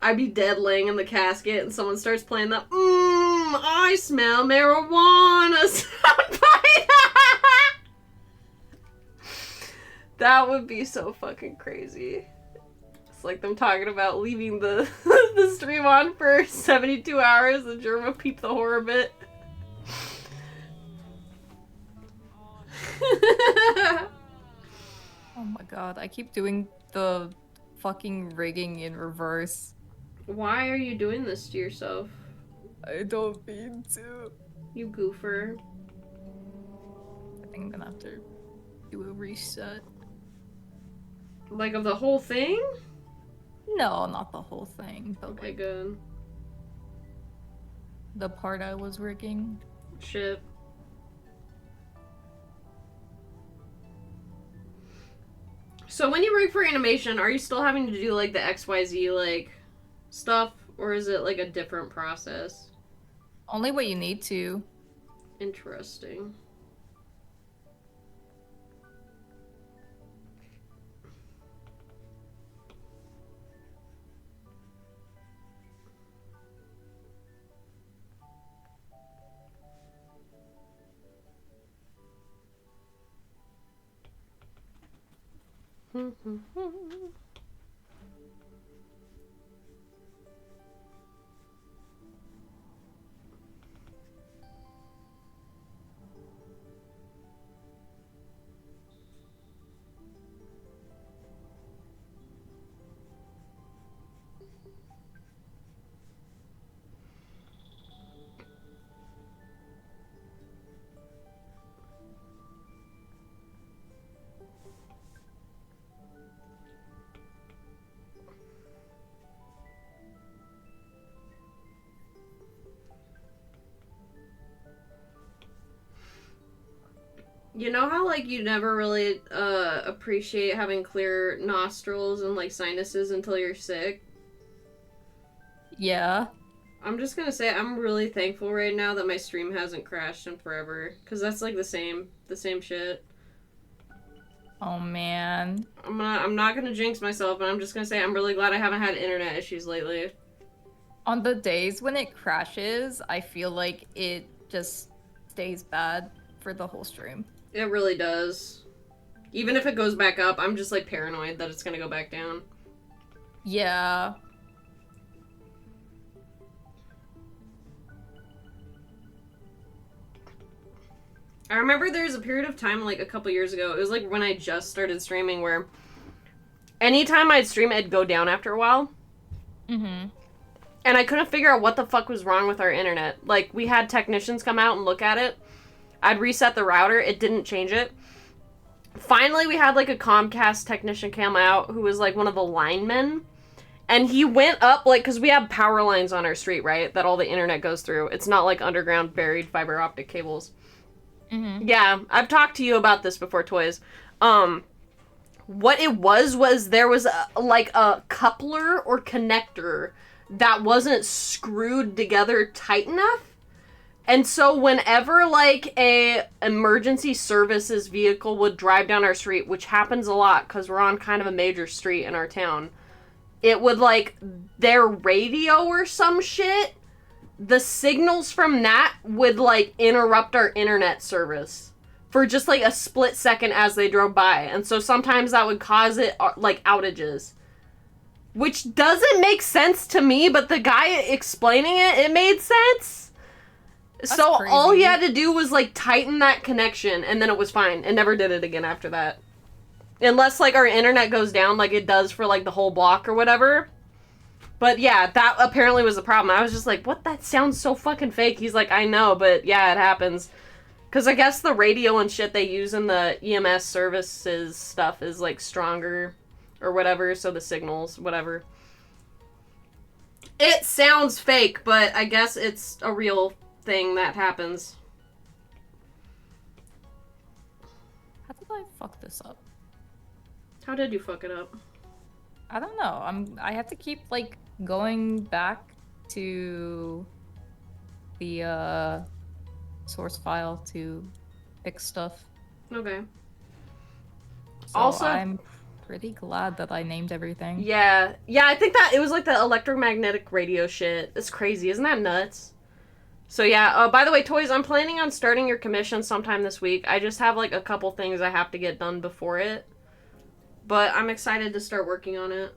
I'd be dead laying in the casket and someone starts playing the I smell marijuana soundbite. That would be so fucking crazy. It's like them talking about leaving the the stream on for 72 hours and Germa peep the horror bit. Oh my god, I keep doing the fucking rigging in reverse. Why are you doing this to yourself? I don't mean to. You goofer. I think I'm gonna have to do a reset. Like of the whole thing? No, not the whole thing, but Okay, like good. the part I was rigging. Shit. So when you rig for animation, are you still having to do like the XYZ like stuff, or is it like a different process? Only what you need to. Interesting. You know how, like, you never really appreciate having clear nostrils and, like, sinuses until you're sick? Yeah. I'm just gonna say I'm really thankful right now that my stream hasn't crashed in forever, because that's, like, the same shit. Oh, man. I'm not gonna jinx myself, but I'm just gonna say I'm really glad I haven't had internet issues lately. On the days when it crashes, I feel like it just stays bad for the whole stream. It really does. Even if it goes back up, I'm just, like, paranoid that it's gonna go back down. Yeah. I remember there was a period of time, like, a couple years ago, it was, like, when I just started streaming, where anytime I'd stream, it'd go down after a while. Mm-hmm. And I couldn't figure out what the fuck was wrong with our internet. Like, we had technicians come out and look at it. I'd reset the router. It didn't change it. Finally, we had, like, a Comcast technician come out who was, like, one of the linemen. And he went up, like, because we have power lines on our street, right? That all the internet goes through. It's not, like, underground buried fiber optic cables. Mm-hmm. Yeah, I've talked to you about this before, Toys. What it was there was, a coupler or connector that wasn't screwed together tight enough. And so whenever, like, a emergency services vehicle would drive down our street, which happens a lot because we're on kind of a major street in our town, it would, like, their radio or some shit, the signals from that would, like, interrupt our internet service for just, like, a split second as they drove by. And so sometimes that would cause it, like, outages. Which doesn't make sense to me, but the guy explaining it made sense. That's so crazy. all he had to do was, like, tighten that connection, and then it was fine. And never did it again after that. Unless, like, our internet goes down like it does for, like, the whole block or whatever. But yeah, that apparently was the problem. I was just like, what? That sounds so fucking fake. He's like, I know, but yeah, it happens. Because I guess the radio and shit they use in the EMS services stuff is, like, stronger or whatever, so the signals, whatever. It sounds fake, but I guess it's a real thing that happens. How did I fuck this up? How did you fuck it up? I don't know. I have to keep, like, going back to the source file to fix stuff. Okay. So Also, I'm pretty glad that I named everything. Yeah, I think that it was like the electromagnetic radio shit. It's crazy, isn't that nuts? So yeah, by the way, Toys, I'm planning on starting your commission sometime this week. I just have, like, a couple things I have to get done before it. But I'm excited to start working on it.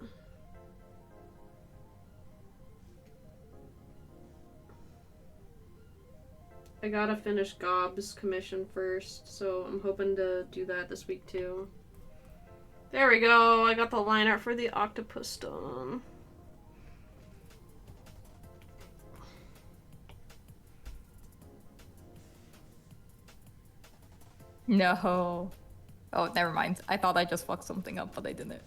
I gotta finish Gob's commission first, so I'm hoping to do that this week too. There we go, I got the line art for the octopus done. No. Oh, never mind. I thought I just fucked something up, but I didn't.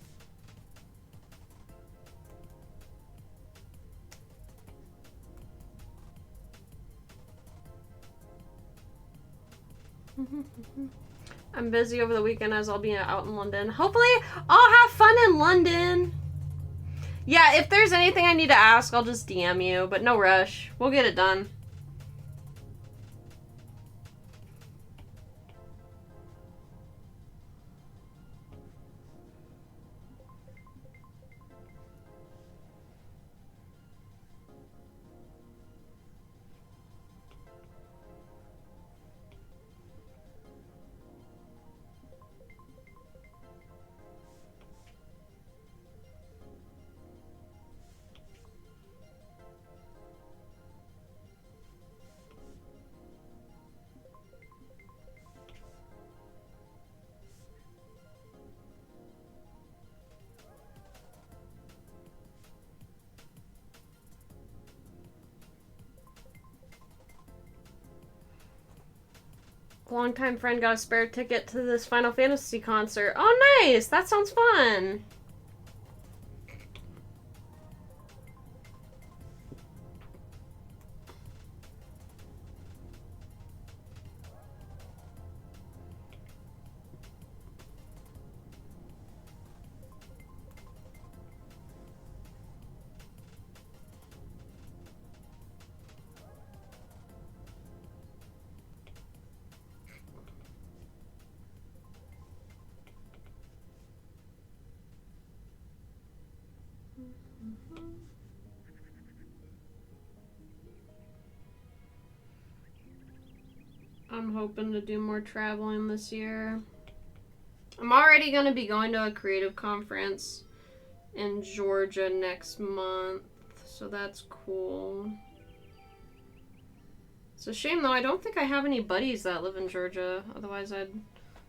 I'm busy over the weekend as I'll be out in London. Hopefully, I'll have fun in London. Yeah, if there's anything I need to ask, I'll just DM you, but no rush. We'll get it done. Longtime friend got a spare ticket to this Final Fantasy concert. Oh, nice! That sounds fun! I'm hoping to do more traveling this year. I'm already going to be going to a creative conference in Georgia next month, so that's cool. It's a shame though, I don't think I have any buddies that live in Georgia. Otherwise I'd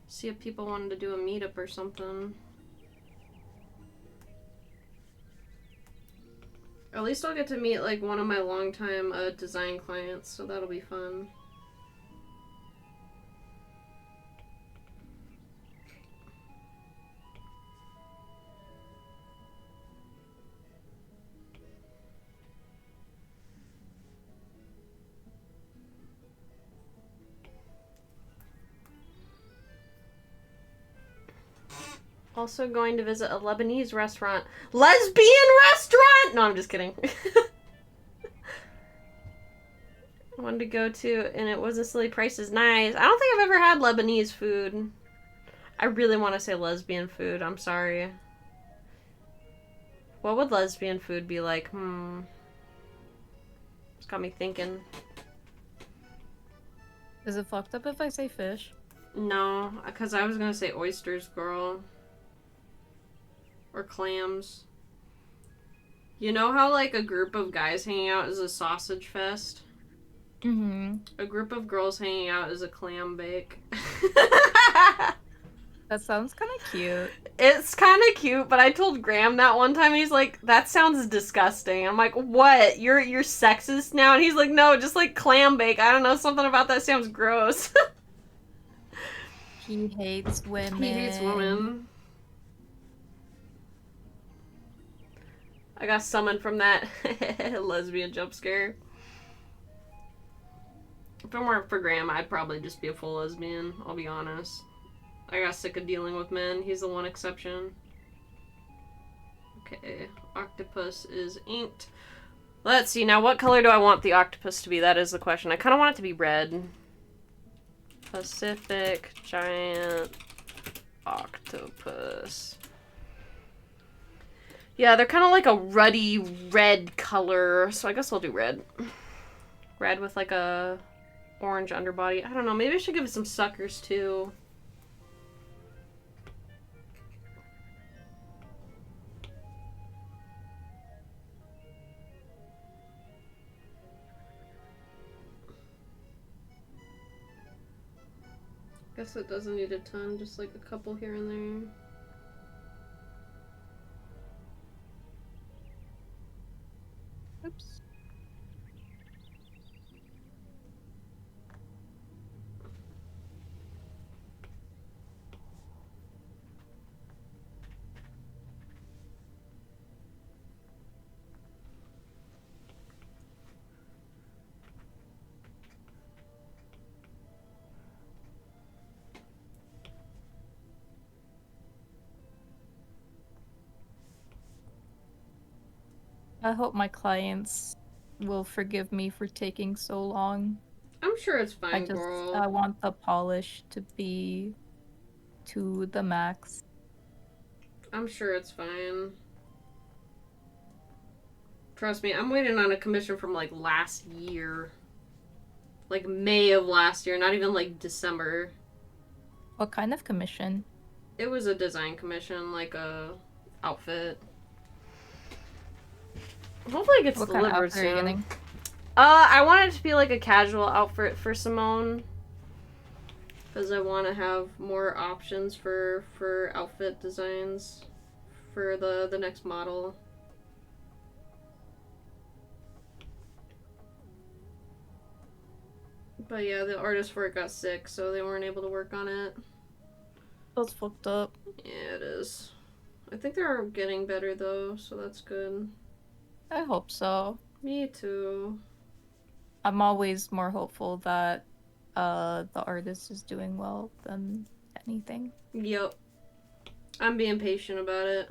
see if people wanted to do a meetup or something. At least I'll get to meet like one of my longtime design clients, so that'll be fun. Also going to visit a Lebanese restaurant. Lesbian restaurant! No, I'm just kidding. I wanted to go to, and it was a silly price is nice. I don't think I've ever had Lebanese food. I really want to say lesbian food. I'm sorry. What would lesbian food be like? It's got me thinking. Is it fucked up if I say fish? No, because I was going to say oysters, girl. Or clams. You know how, like, a group of guys hanging out is a sausage fest? Mm-hmm. A group of girls hanging out is a clam bake. That sounds kind of cute. It's kind of cute, but I told Graham that one time, and he's like, that sounds disgusting. I'm like, what? You're sexist now? And he's like, no, just like clam bake. I don't know, something about that sounds gross. He hates women. He hates women. I got summoned from that lesbian jump scare. If it weren't for Graham, I'd probably just be a full lesbian, I'll be honest. I got sick of dealing with men. He's the one exception. Okay, octopus is inked. Let's see, now what color do I want the octopus to be? That is the question. I kind of want it to be red. Pacific giant octopus. Yeah, they're kind of like a ruddy red color, so I guess I'll do red. Red with like a orange underbody. I don't know, maybe I should give it some suckers too. Guess it doesn't need a ton, just like a couple here and there. Oops. I hope my clients will forgive me for taking so long. I'm sure it's fine, girl. I want the polish to be to the max. I'm sure it's fine. Trust me, I'm waiting on a commission from like last year. Like May of last year, not even like December. What kind of commission? It was a design commission, like a outfit. Hopefully it gets What kind of delivered outfit are you soon. getting? I want it to be like a casual outfit for Simone. Because I want to have more options for outfit designs for the next model. But yeah, the artist for it got sick, so they weren't able to work on it. That's fucked up. Yeah, it is. I think they're getting better though, so that's good. I hope so. Me too. I'm always more hopeful that the artist is doing well than anything. Yep. I'm being patient about it.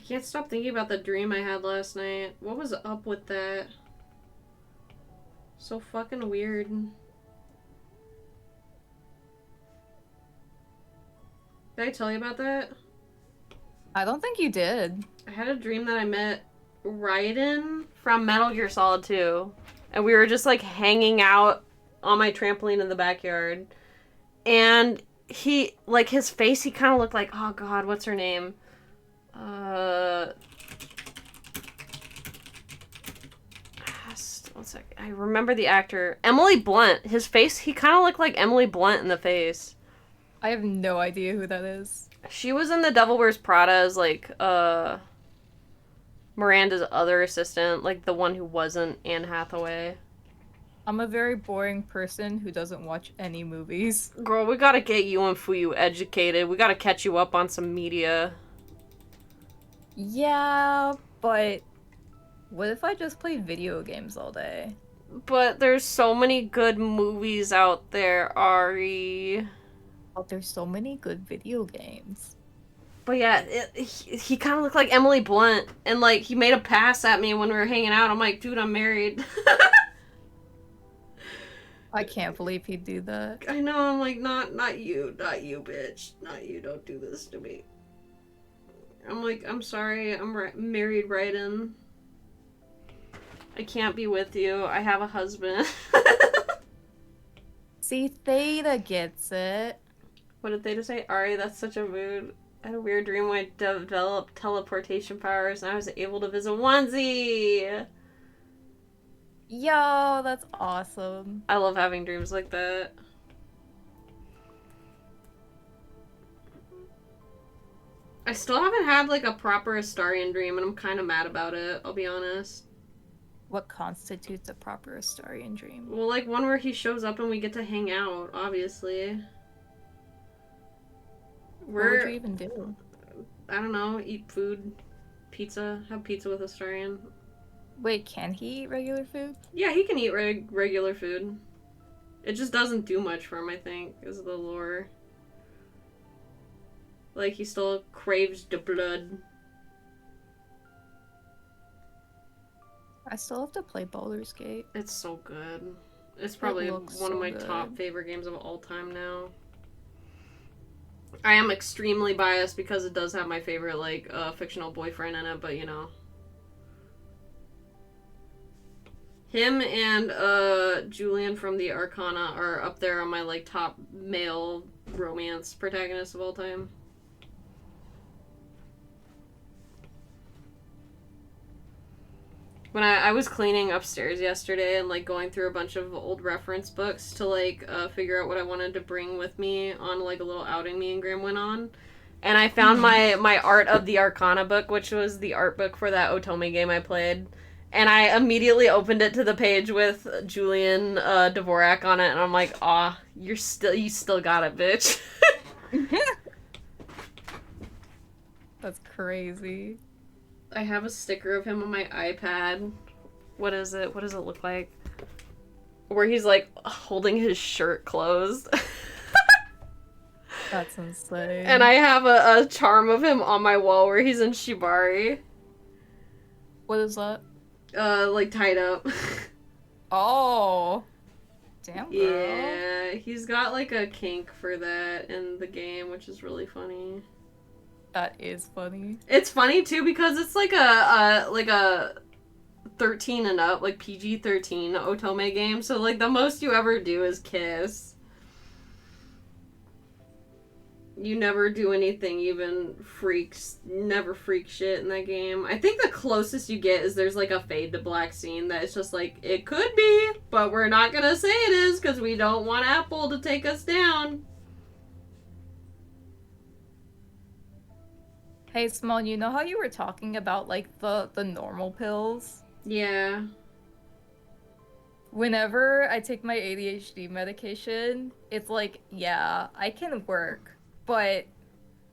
can't stop thinking about the dream I had last night. What was up with that? So fucking weird. Did I tell you about that? I don't think you did. I had a dream that I met Raiden from Metal Gear Solid 2. And we were just like hanging out on my trampoline in the backyard. And he, like, his face, he kind of looked like, oh god, what's her name? One sec. I remember the actor. Emily Blunt. His face, he kind of looked like Emily Blunt in the face. I have no idea who that is. She was in The Devil Wears Prada as, like, Miranda's other assistant. Like, the one who wasn't Anne Hathaway. I'm a very boring person who doesn't watch any movies. Girl, we gotta get you and Fuyu educated. We gotta catch you up on some media. Yeah, but what if I just play video games all day? But there's so many good movies out there, Ari. Oh, there's so many good video games. But yeah, he kind of looked like Emily Blunt. And, like, he made a pass at me when we were hanging out. I'm like, dude, I'm married. I can't believe he'd do that. I know, I'm like, not you, bitch. Not you, don't do this to me. I'm like, I'm sorry, I'm married Raiden. I can't be with you. I have a husband. See, Theta gets it. What did Theta say? Ari, that's such a mood. I had a weird dream where I developed teleportation powers and I was able to visit Onesie. Yo, that's awesome. I love having dreams like that. I still haven't had, like, a proper Astarion dream, and I'm kind of mad about it, I'll be honest. What constitutes a proper Astarion dream? Well, like, one where he shows up and we get to hang out, obviously. What would you even do? I don't know, eat food, pizza, have pizza with Astarion. Wait, can he eat regular food? Yeah, he can eat regular food. It just doesn't do much for him, I think, is the lore. Like, he still craves the blood. I still have to play Baldur's Gate. It's so good. It's probably one of my top favorite games of all time now. I am extremely biased because it does have my favorite, like, fictional boyfriend in it, but, you know. Him and Julian from the Arcana are up there on my, like, top male romance protagonists of all time. When I was cleaning upstairs yesterday and, like, going through a bunch of old reference books to, like, figure out what I wanted to bring with me on, like, a little outing me and Graham went on. And I found my Art of the Arcana book, which was the art book for that Otome game I played. And I immediately opened it to the page with Julian Dvorak on it, and I'm like, aw, you still got it, bitch. That's crazy. I have a sticker of him on my iPad. What is it? What does it look like? Where he's, like, holding his shirt closed. That's insane. And I have a charm of him on my wall where he's in Shibari. What is that? Like, tied up. Oh. Damn, girl. Yeah, he's got, like, a kink for that in the game, which is really funny. That is funny. It's funny, too, because it's, like, a 13 and up, like, PG-13 Otome game, so, like, the most you ever do is kiss. You never do anything even never freak shit in that game. I think the closest you get is there's, like, a fade to black scene that it's just like, it could be, but we're not gonna say it is because we don't want Apple to take us down. Hey, Simone, you know how you were talking about, like, the normal pills? Yeah. Whenever I take my ADHD medication, it's like, yeah, I can work, but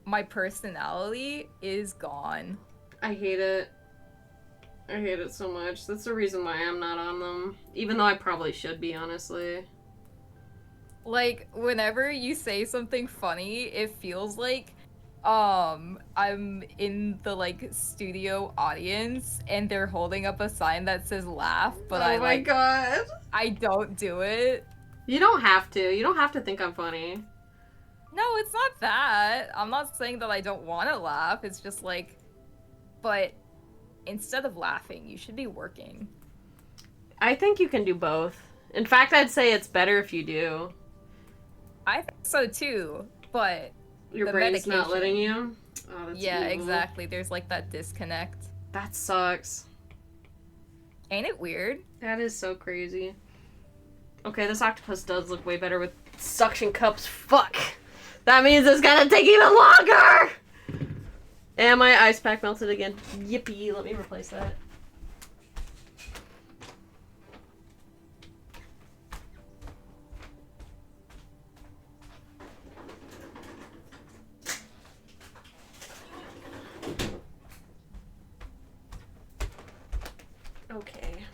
my personality is gone. I hate it. I hate it so much. That's the reason why I'm not on them. Even though I probably should be, honestly. Like, whenever you say something funny, it feels like I'm in the like studio audience and they're holding up a sign that says laugh, but Oh my god. I don't do it. You don't have to. You don't have to think I'm funny. No, it's not that. I'm not saying that I don't want to laugh. It's just like, but instead of laughing, you should be working. I think you can do both. In fact, I'd say it's better if you do. I think so too, but Your the brain's not medication- letting you? Oh, that's Yeah, evil. exactly. There's like that disconnect. That sucks. Ain't it weird? That is so crazy. Okay, this octopus does look way better with suction cups. Fuck! That means it's gonna take even longer! And my ice pack melted again. Yippee, let me replace that. Okay.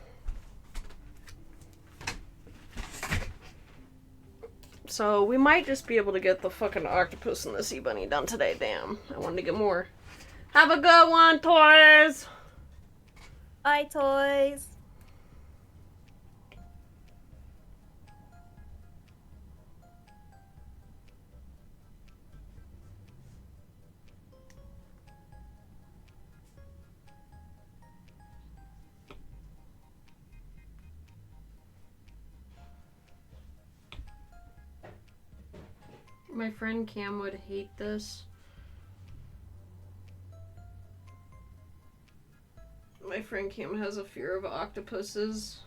So we might just be able to get the fucking octopus and the sea bunny done today. Damn, I wanted to get more. Have a good one, toys! Bye, toys. My friend Cam would hate this. My friend Cam has a fear of octopuses.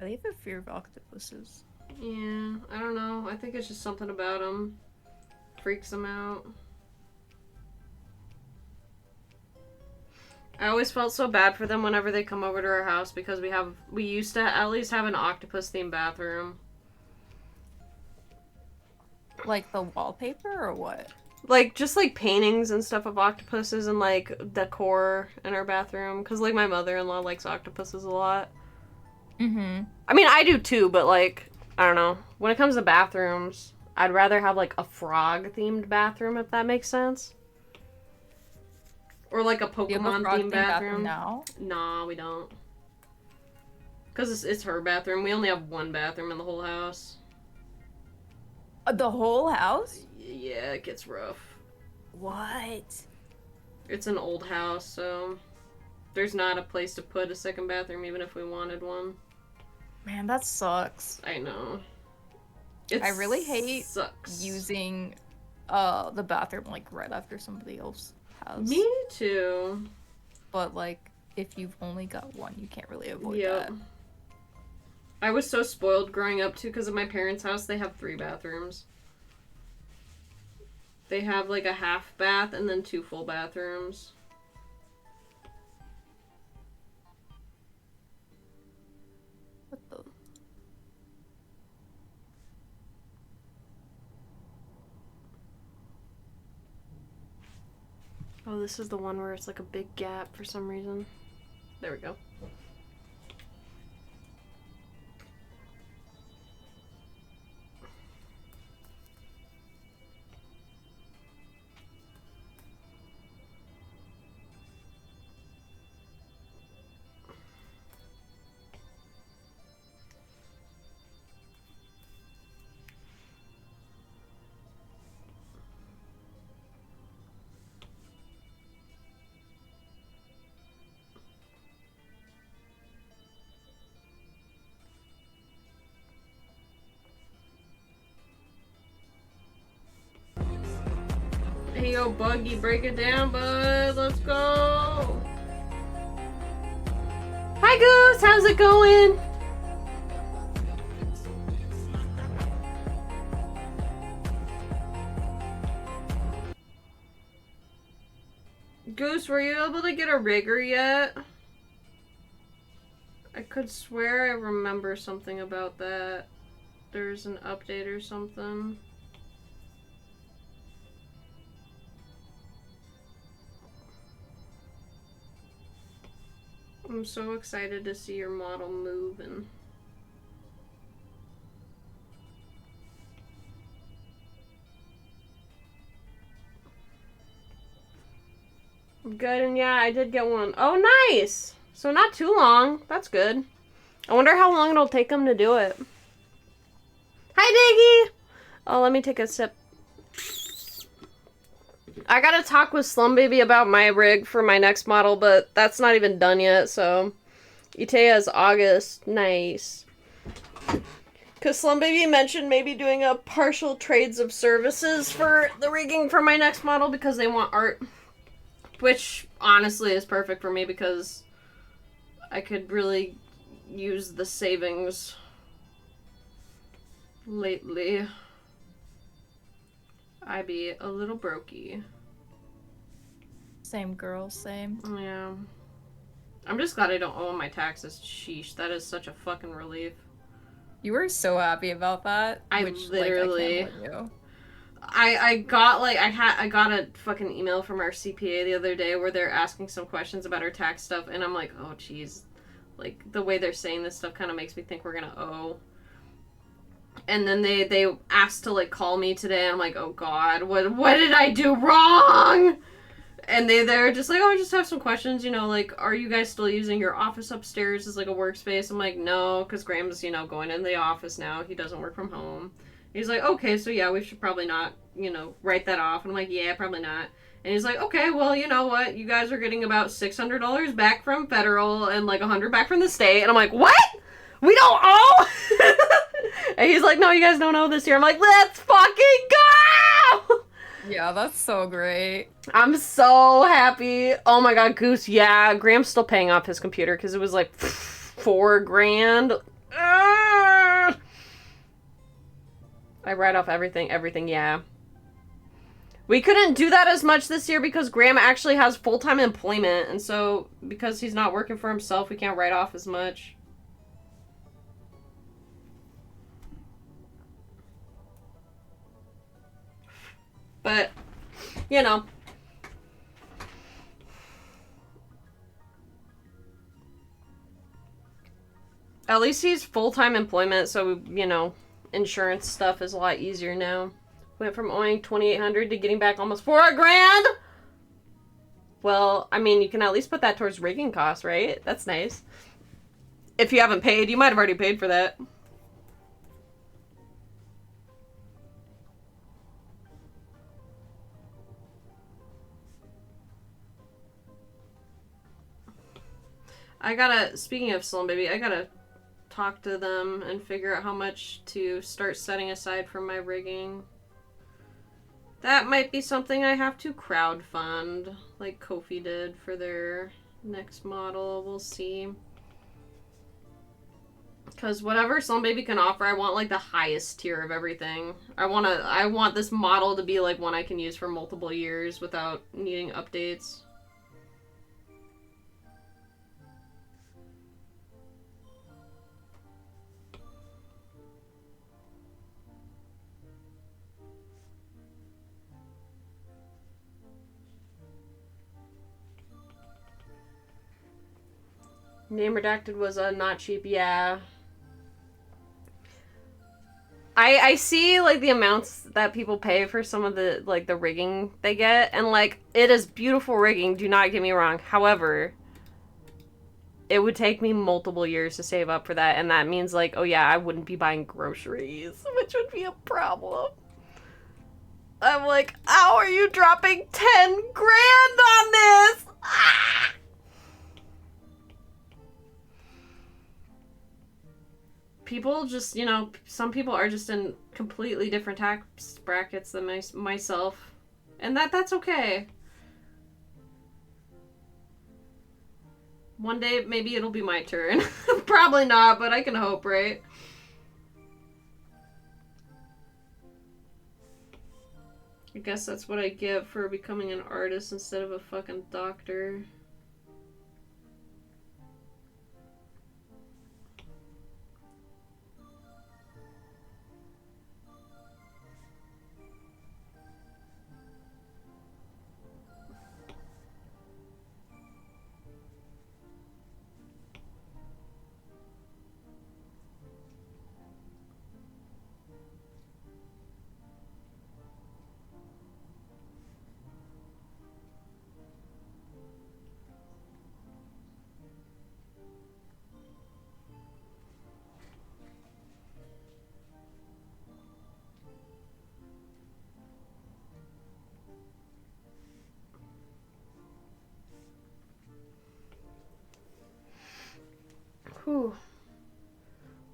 I have a fear of octopuses. Yeah, I don't know. I think it's just something about them. Freaks him out. I always felt so bad for them whenever they come over to our house because we used to at least have an octopus themed bathroom. Like the wallpaper or what? Like, just like paintings and stuff of octopuses and like decor in our bathroom. Because like my mother-in-law likes octopuses a lot. Mm-hmm. I mean, I do too, but like, I don't know. When it comes to bathrooms, I'd rather have like a frog themed bathroom, if that makes sense. Or like a Do you have a Pokemon frog themed bathroom. now? Nah, we don't. Because it's her bathroom. We only have one bathroom in the whole house. The whole house? Yeah, it gets rough. What? It's an old house, so there's not a place to put a second bathroom even if we wanted one. Man, that sucks. I know. I really hate sucks. using the bathroom like right after somebody else has. Me too. But like if you've only got one, you can't really avoid Yep. that. I was so spoiled growing up too because of my parents' house. They have 3 bathrooms. They have like a half bath and then 2 full bathrooms. What the? Oh, this is the one where it's like a big gap for some reason. There we go. Hey, yo, Buggy, break it down, bud. Let's go. Hi, Goose. How's it going? Goose, were you able to get a rigger yet? I could swear I remember something about that. There's an update or something. I'm so excited to see your model move and Good, and yeah, I did get one. Oh, nice! So not too long. That's good. I wonder how long it'll take them to do it. Hi, Diggy! Oh, let me take a sip. I gotta talk with Slum Baby about my rig for my next model, but that's not even done yet, so... Itea's August. Nice. Because Slum Baby mentioned maybe doing a partial trades of services for the rigging for my next model because they want art. Which, honestly, is perfect for me because I could really use the savings lately. I be a little brokey. Same girl, same. Yeah. I'm just glad I don't owe my taxes. Sheesh, that is such a fucking relief. You were so happy about that. I which, literally... Like, I can't blame you. I got, like, I got a fucking email from our CPA the other day where they're asking some questions about our tax stuff, and I'm like, oh, jeez. Like, the way they're saying this stuff kind of makes me think we're gonna owe. And then they asked to, like, call me today, and I'm like, oh, God, what did I do wrong? And they're just like, oh, I just have some questions, you know, like, are you guys still using your office upstairs as, like, a workspace? I'm like, no, because Graham's, you know, going in the office now. He doesn't work from home. He's like, okay, so yeah, we should probably not, you know, write that off. And I'm like, yeah, probably not. And he's like, okay, well, you know what? You guys are getting about $600 back from federal and, like, $100 back from the state. And I'm like, what? We don't owe? And he's like, no, you guys don't owe this year. I'm like, let's fucking go! Yeah, that's so great. I'm so happy. Oh my god, Goose. Yeah, Graham's still paying off his computer because it was like $4,000. I write off everything, yeah. We couldn't do that as much this year because Graham actually has full-time employment, and so because he's not working for himself, we can't write off as much. But, you know. At least he's full-time employment, so, you know, insurance stuff is a lot easier now. Went from owing $2,800 to getting back almost $4,000! Well, I mean, you can at least put that towards rigging costs, right? That's nice. If you haven't paid, you might have already paid for that. Speaking of Slum Baby, I gotta talk to them and figure out how much to start setting aside for my rigging. That might be something I have to crowdfund, like Kofi did for their next model. We'll see. Because whatever Slum Baby can offer, I want, like, the highest tier of everything. I want this model to be, like, one I can use for multiple years without needing updates. Name Redacted was not cheap, yeah. I see, like, the amounts that people pay for some of the, like, the rigging they get, and, like, it is beautiful rigging, do not get me wrong. However, it would take me multiple years to save up for that, and that means, like, oh yeah, I wouldn't be buying groceries, which would be a problem. I'm like, how are you dropping 10 grand on this? Ah! People just, you know, some people are just in completely different tax brackets than myself. And that's okay. One day, maybe it'll be my turn. Probably not, but I can hope, right? I guess that's what I get for becoming an artist instead of a fucking doctor.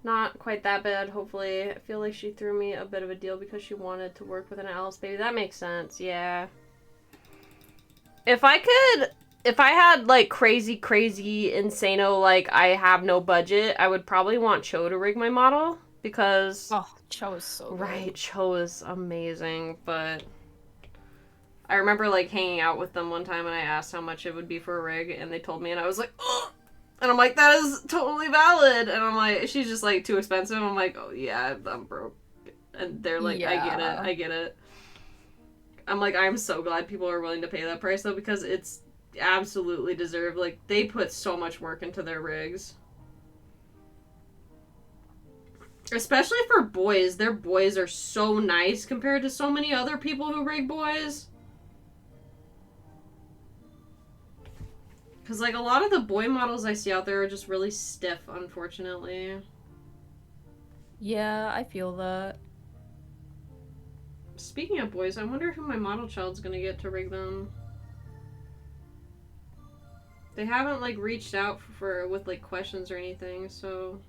Not quite that bad, hopefully. I feel like she threw me a bit of a deal because she wanted to work with an Alice baby. That makes sense, yeah. If I had, like, crazy, insano, like, I have no budget, I would probably want Cho to rig my model, because... Oh, Cho is so good. Right, Cho is amazing, but... I remember, like, hanging out with them one time, and I asked how much it would be for a rig, and they told me, and I was like, ugh! And I'm like, that is totally valid. And I'm like, she's just like, too expensive. I'm like, oh yeah, I'm broke. And they're like, Yeah. I get it. I'm like, I'm so glad people are willing to pay that price though, because it's absolutely deserved. Like, they put so much work into their rigs. Especially for boys. Their boys are so nice compared to so many other people who rig boys. Because, like, a lot of the boy models I see out there are just really stiff, unfortunately. Yeah, I feel that. Speaking of boys, I wonder who my model child's gonna get to rig them. They haven't, like, reached out with, like, questions or anything, so...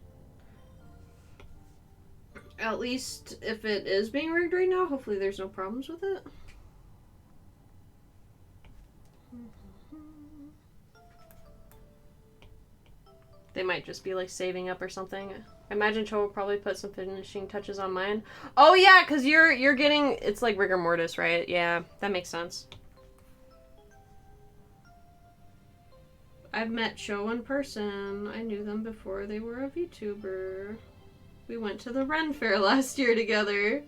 At least, if it is being rigged right now, hopefully there's no problems with it. They might just be, like, saving up or something. I imagine Cho will probably put some finishing touches on mine. Oh, yeah, because you're getting... It's, like, rigor mortis, right? Yeah, that makes sense. I've met Cho in person. I knew them before they were a VTuber. We went to the Ren Fair last year together.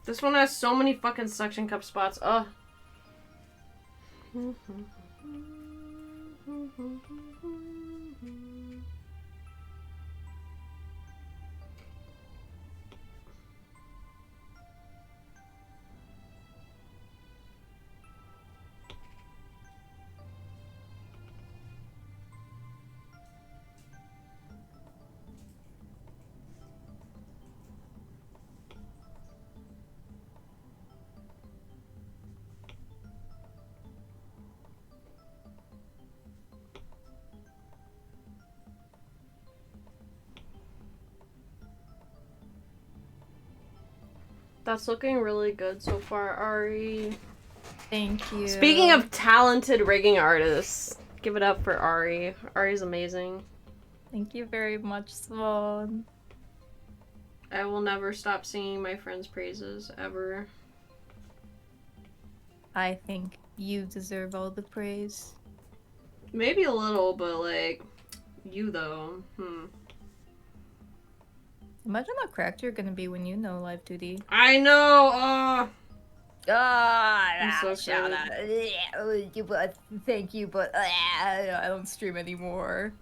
This one has so many fucking suction cup spots. Ugh. That's looking really good so far, Ari. Thank you. Speaking of talented rigging artists, give it up for Ari. Ari's amazing. Thank you very much, Swan. I will never stop singing my friend's praises, ever. I think you deserve all the praise. Maybe a little, but, like, you, though. Imagine how cracked you're gonna be when you know Live 2D. I know! I'm so shout excited. out. Thank you, but I don't stream anymore.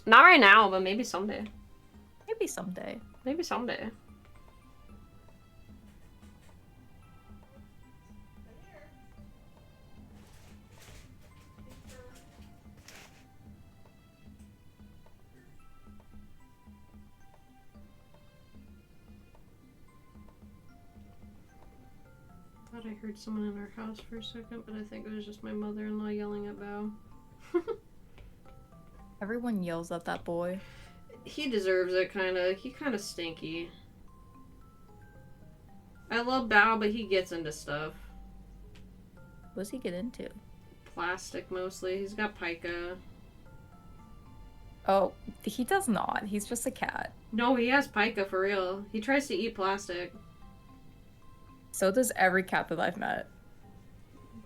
Not right now, but maybe someday. Maybe someday. Maybe someday. I thought I heard someone in our house for a second, but I think it was just my mother-in-law yelling at Bao. Everyone yells at that boy. He deserves it, kinda. He kinda stinky. I love Bao, but he gets into stuff. What does he get into? Plastic, mostly. He's got pica. Oh, he does not. He's just a cat. No, he has pica, for real. He tries to eat plastic. So does every cat that I've met.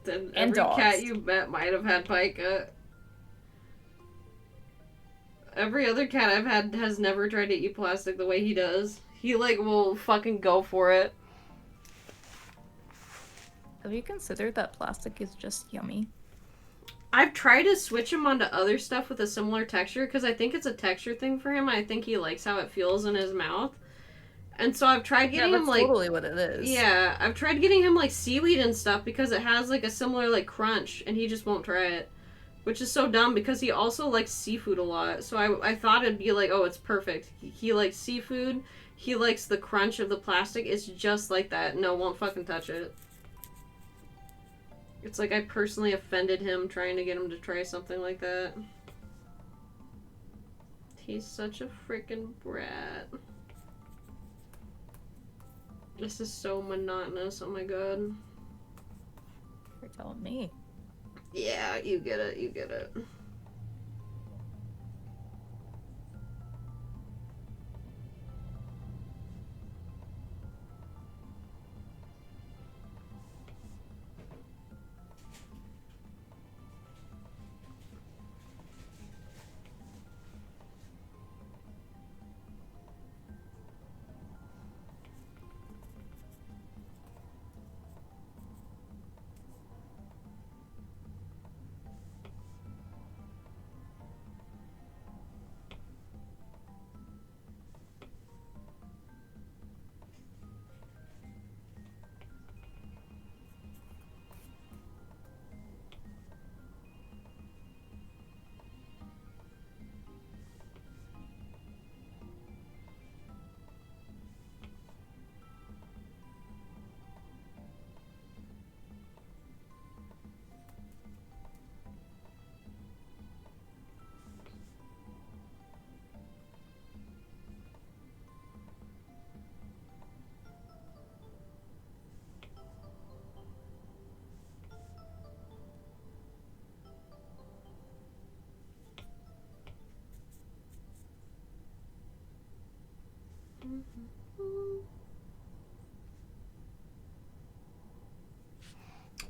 Then And every dogs. cat you met might have had pica. Every other cat I've had has never tried to eat plastic the way he does. He, like, will fucking go for it. Have you considered that plastic is just yummy? I've tried to switch him onto other stuff with a similar texture because I think it's a texture thing for him. I think he likes how it feels in his mouth. And so I've tried getting him like totally what it is. Yeah, I've tried getting him like seaweed and stuff because it has like a similar like crunch and he just won't try it. Which is so dumb because he also likes seafood a lot. So I thought it'd be like, oh, it's perfect. He likes seafood. He likes the crunch of the plastic. It's just like that. No, won't fucking touch it. It's like I personally offended him trying to get him to try something like that. He's such a freaking brat. This is so monotonous. Oh my god. You're telling me. Yeah, you get it. You get it.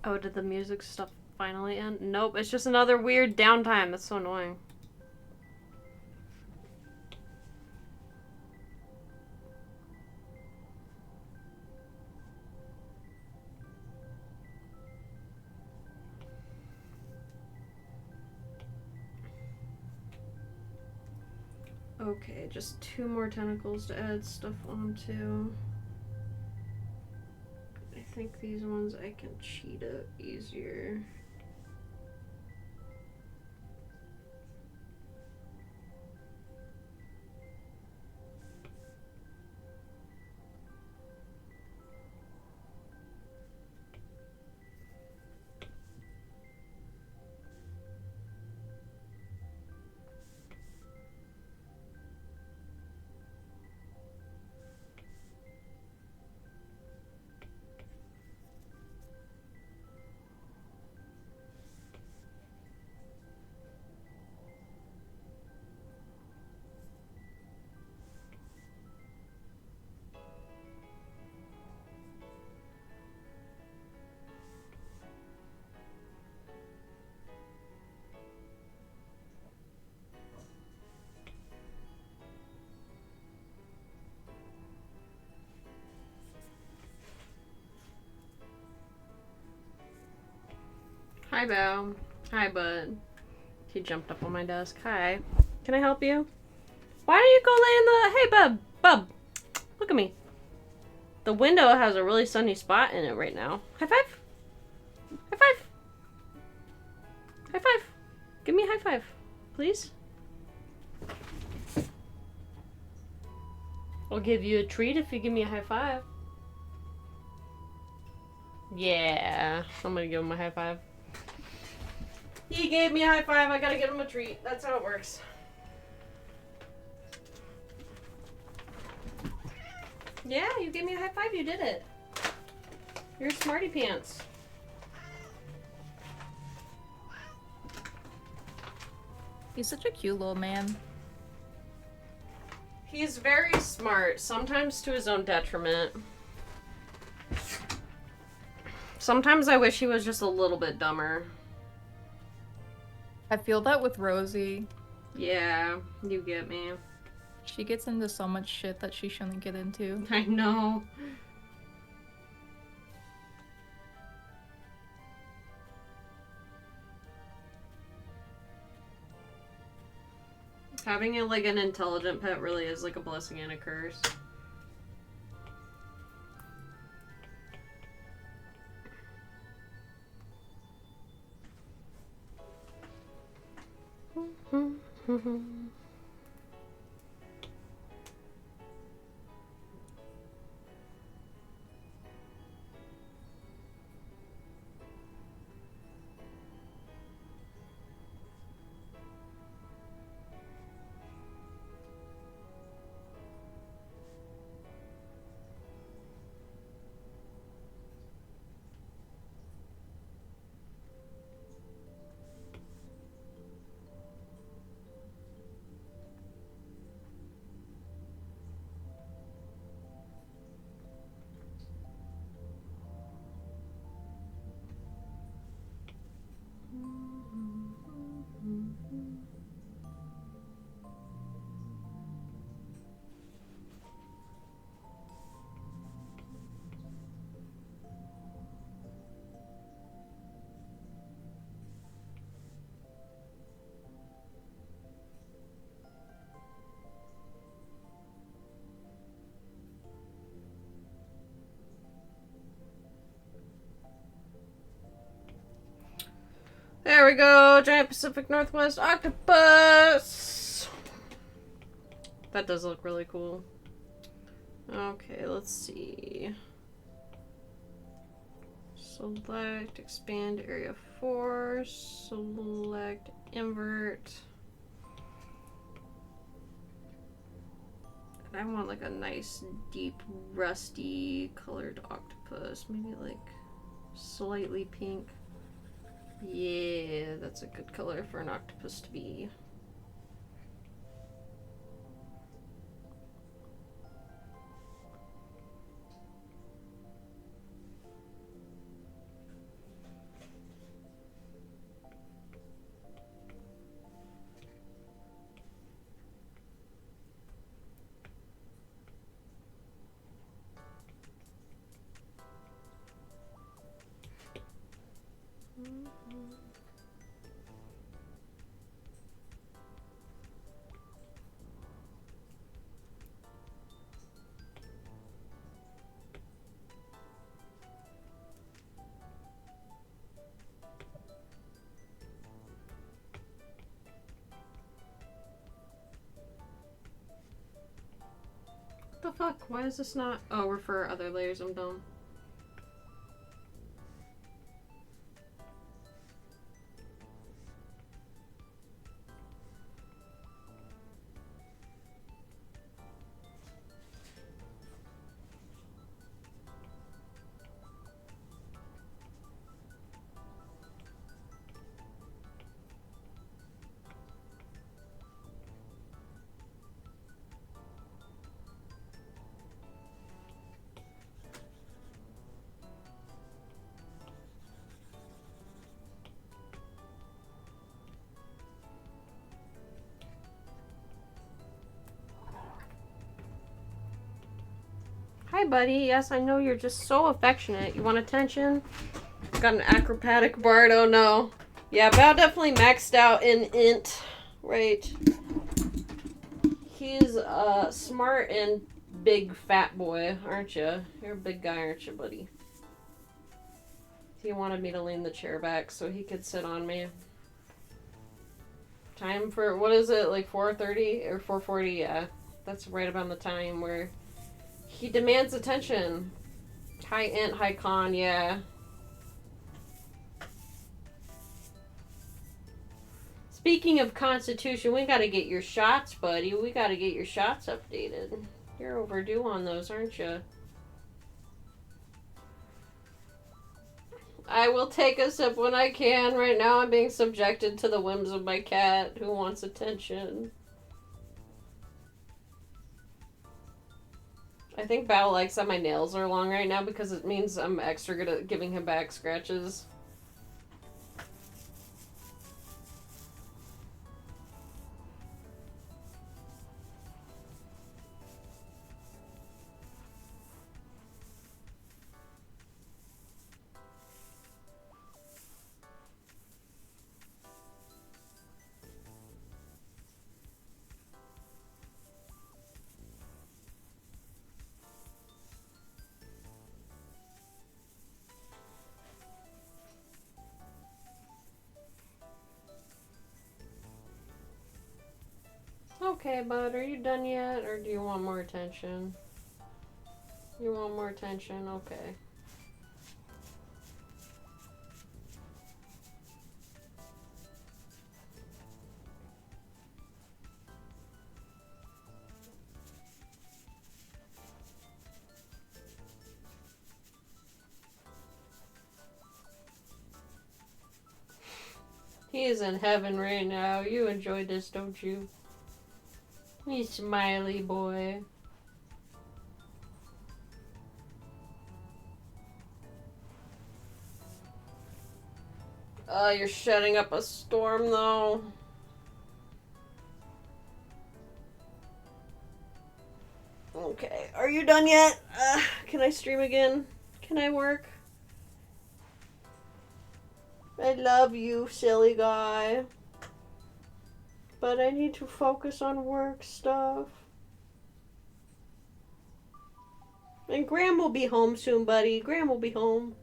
Oh, did the music stuff finally end? Nope, it's just another weird downtime. That's so annoying. Okay, just 2 more tentacles to add stuff onto. I think these ones I can cheat up easier. Hi, Bow. Hi, bud. He jumped up on my desk. Hi. Can I help you? Why don't you go lay in the... Hey, bub. Bub. Look at me. The window has a really sunny spot in it right now. High five. High five. High five. Give me a high five. Please. I'll give you a treat if you give me a high five. Yeah. I'm gonna give him a high five. He gave me a high five. I gotta give him a treat. That's how it works. Yeah, you gave me a high five. You did it. You're smarty pants. He's such a cute little man. He's very smart, sometimes to his own detriment. Sometimes I wish he was just a little bit dumber. I feel that with Rosie. Yeah, you get me. She gets into so much shit that she shouldn't get into. I know. Having it like an intelligent pet really is like a blessing and a curse. There we go, giant Pacific Northwest octopus. That does look really cool. Okay, let's see. Select, expand area 4, select, invert. And I want like a nice, deep, rusty colored octopus. Maybe like slightly pink. Yeah, that's a good color for an octopus to be. What the fuck? Why is this not? Oh, we're for other layers. I'm dumb. Hi, buddy. Yes, I know you're just so affectionate. You want attention? Got an acrobatic bard. Oh, no. Yeah, Bao definitely maxed out in int. Right. He's smart and big fat boy, aren't you? You're a big guy, aren't you, buddy? He wanted me to lean the chair back so he could sit on me. Time for, what is it, like 4:30 or 4:40? Yeah, that's right about the time where he demands attention. High int, high con, yeah. Speaking of Constitution, we gotta get your shots, buddy. We gotta get your shots updated. You're overdue on those, aren't you? I will take a sip when I can. Right now I'm being subjected to the whims of my cat who wants attention. I think Bao likes that my nails are long right now because it means I'm extra good at giving him back scratches. Okay, bud, are you done yet, or do you want more attention? You want more attention? Okay. He is in heaven right now. You enjoy this, don't you? You smiley boy. You're shutting up a storm, though. Okay, are you done yet? Can I stream again? Can I work? I love you, silly guy. But I need to focus on work stuff. And Graham will be home soon, buddy. Graham will be home.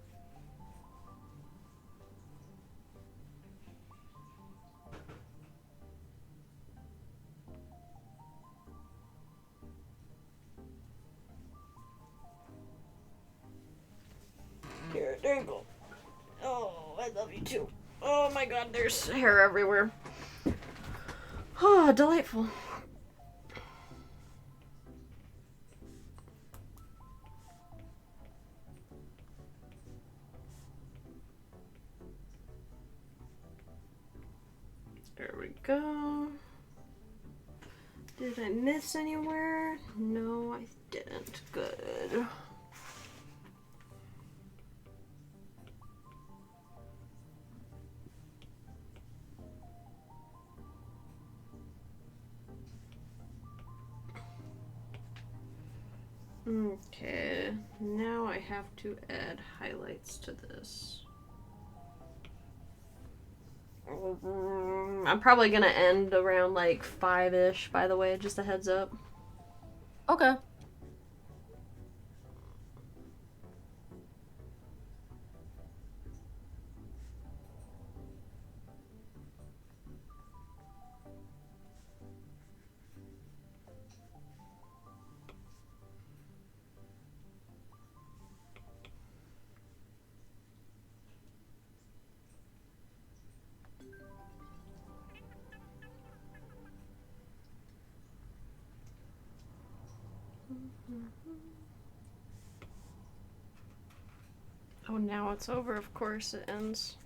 Here, there you go. Oh, I love you too. Oh my god, there's hair everywhere. Oh, delightful. There we go. Did I miss anywhere? No, I didn't. Good. Okay, now I have to add highlights to this. I'm probably gonna end around like 5-ish, by the way, just a heads up. Okay. Oh, now it's over, of course it ends.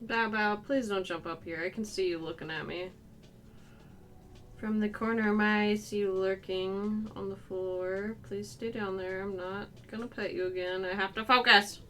Bow Bow, please don't jump up here. I can see you looking at me. From the corner of my eye, I see you lurking on the floor. Please stay down there. I'm not gonna pet you again. I have to focus!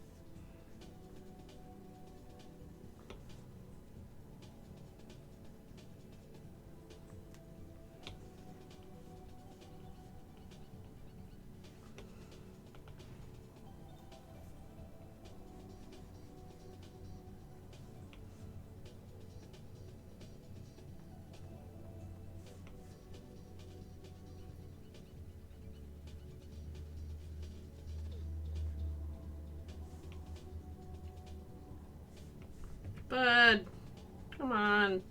Come on.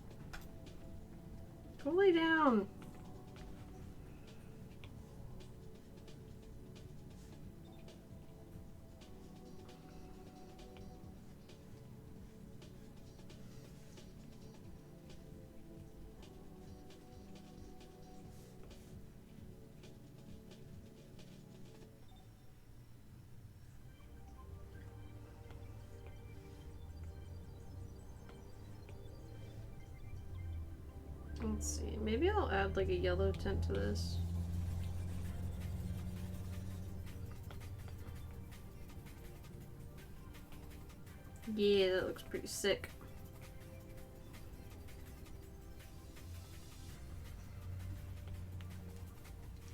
Totally down. Let's see, maybe I'll add like a yellow tint to this. Yeah, that looks pretty sick.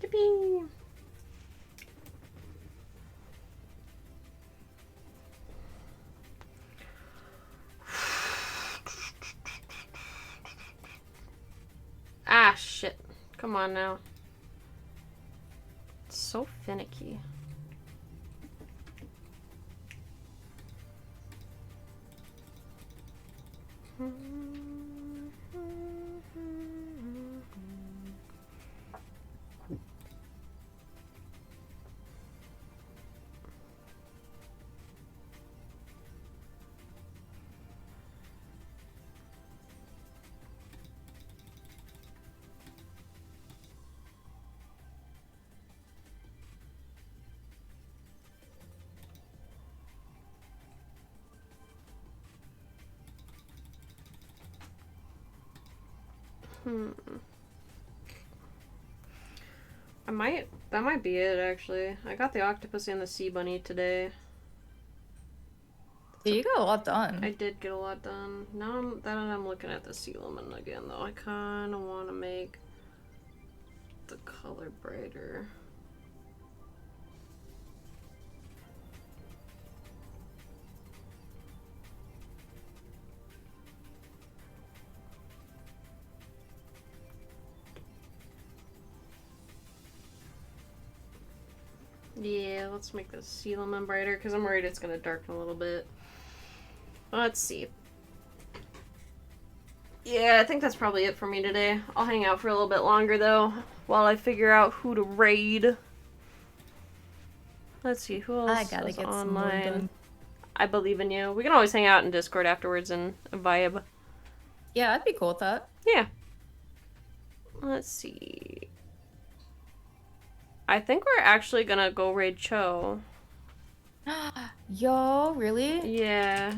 Yippee! Ah, shit. Come on now. It's so finicky. That might be it, actually. I got the octopus and the sea bunny today. Yeah, you got a lot done. I did get a lot done. Now I'm looking at the sea lemon again, though. I kind of want to make the color brighter. Yeah, let's make the sea lemon brighter because I'm worried it's going to darken a little bit. Let's see. Yeah, I think that's probably it for me today. I'll hang out for a little bit longer though while I figure out who to raid. Let's see, who else I gotta is get some more online? done. I believe in you. We can always hang out in Discord afterwards and vibe. Yeah, I'd be cool with that. Yeah. Let's see. I think we're actually gonna go raid Cho. Yo, really? Yeah.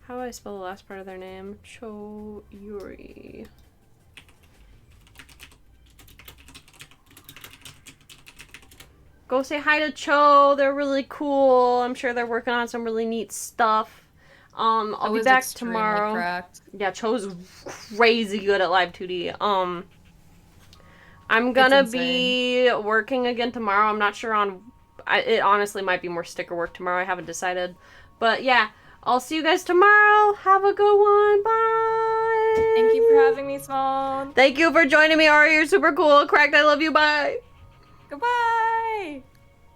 How do I spell the last part of their name? Cho Yuri. Go say hi to Cho. They're really cool. I'm sure they're working on some really neat stuff. I'll be back tomorrow. Cracked. Yeah, Cho's crazy good at Live 2D. I'm gonna be working again tomorrow. I'm not sure on... it honestly might be more sticker work tomorrow. I haven't decided. But yeah, I'll see you guys tomorrow. Have a good one. Bye! Thank you for having me, Small. Thank you for joining me, Ari. You're super cool. Cracked, I love you. Bye! Goodbye!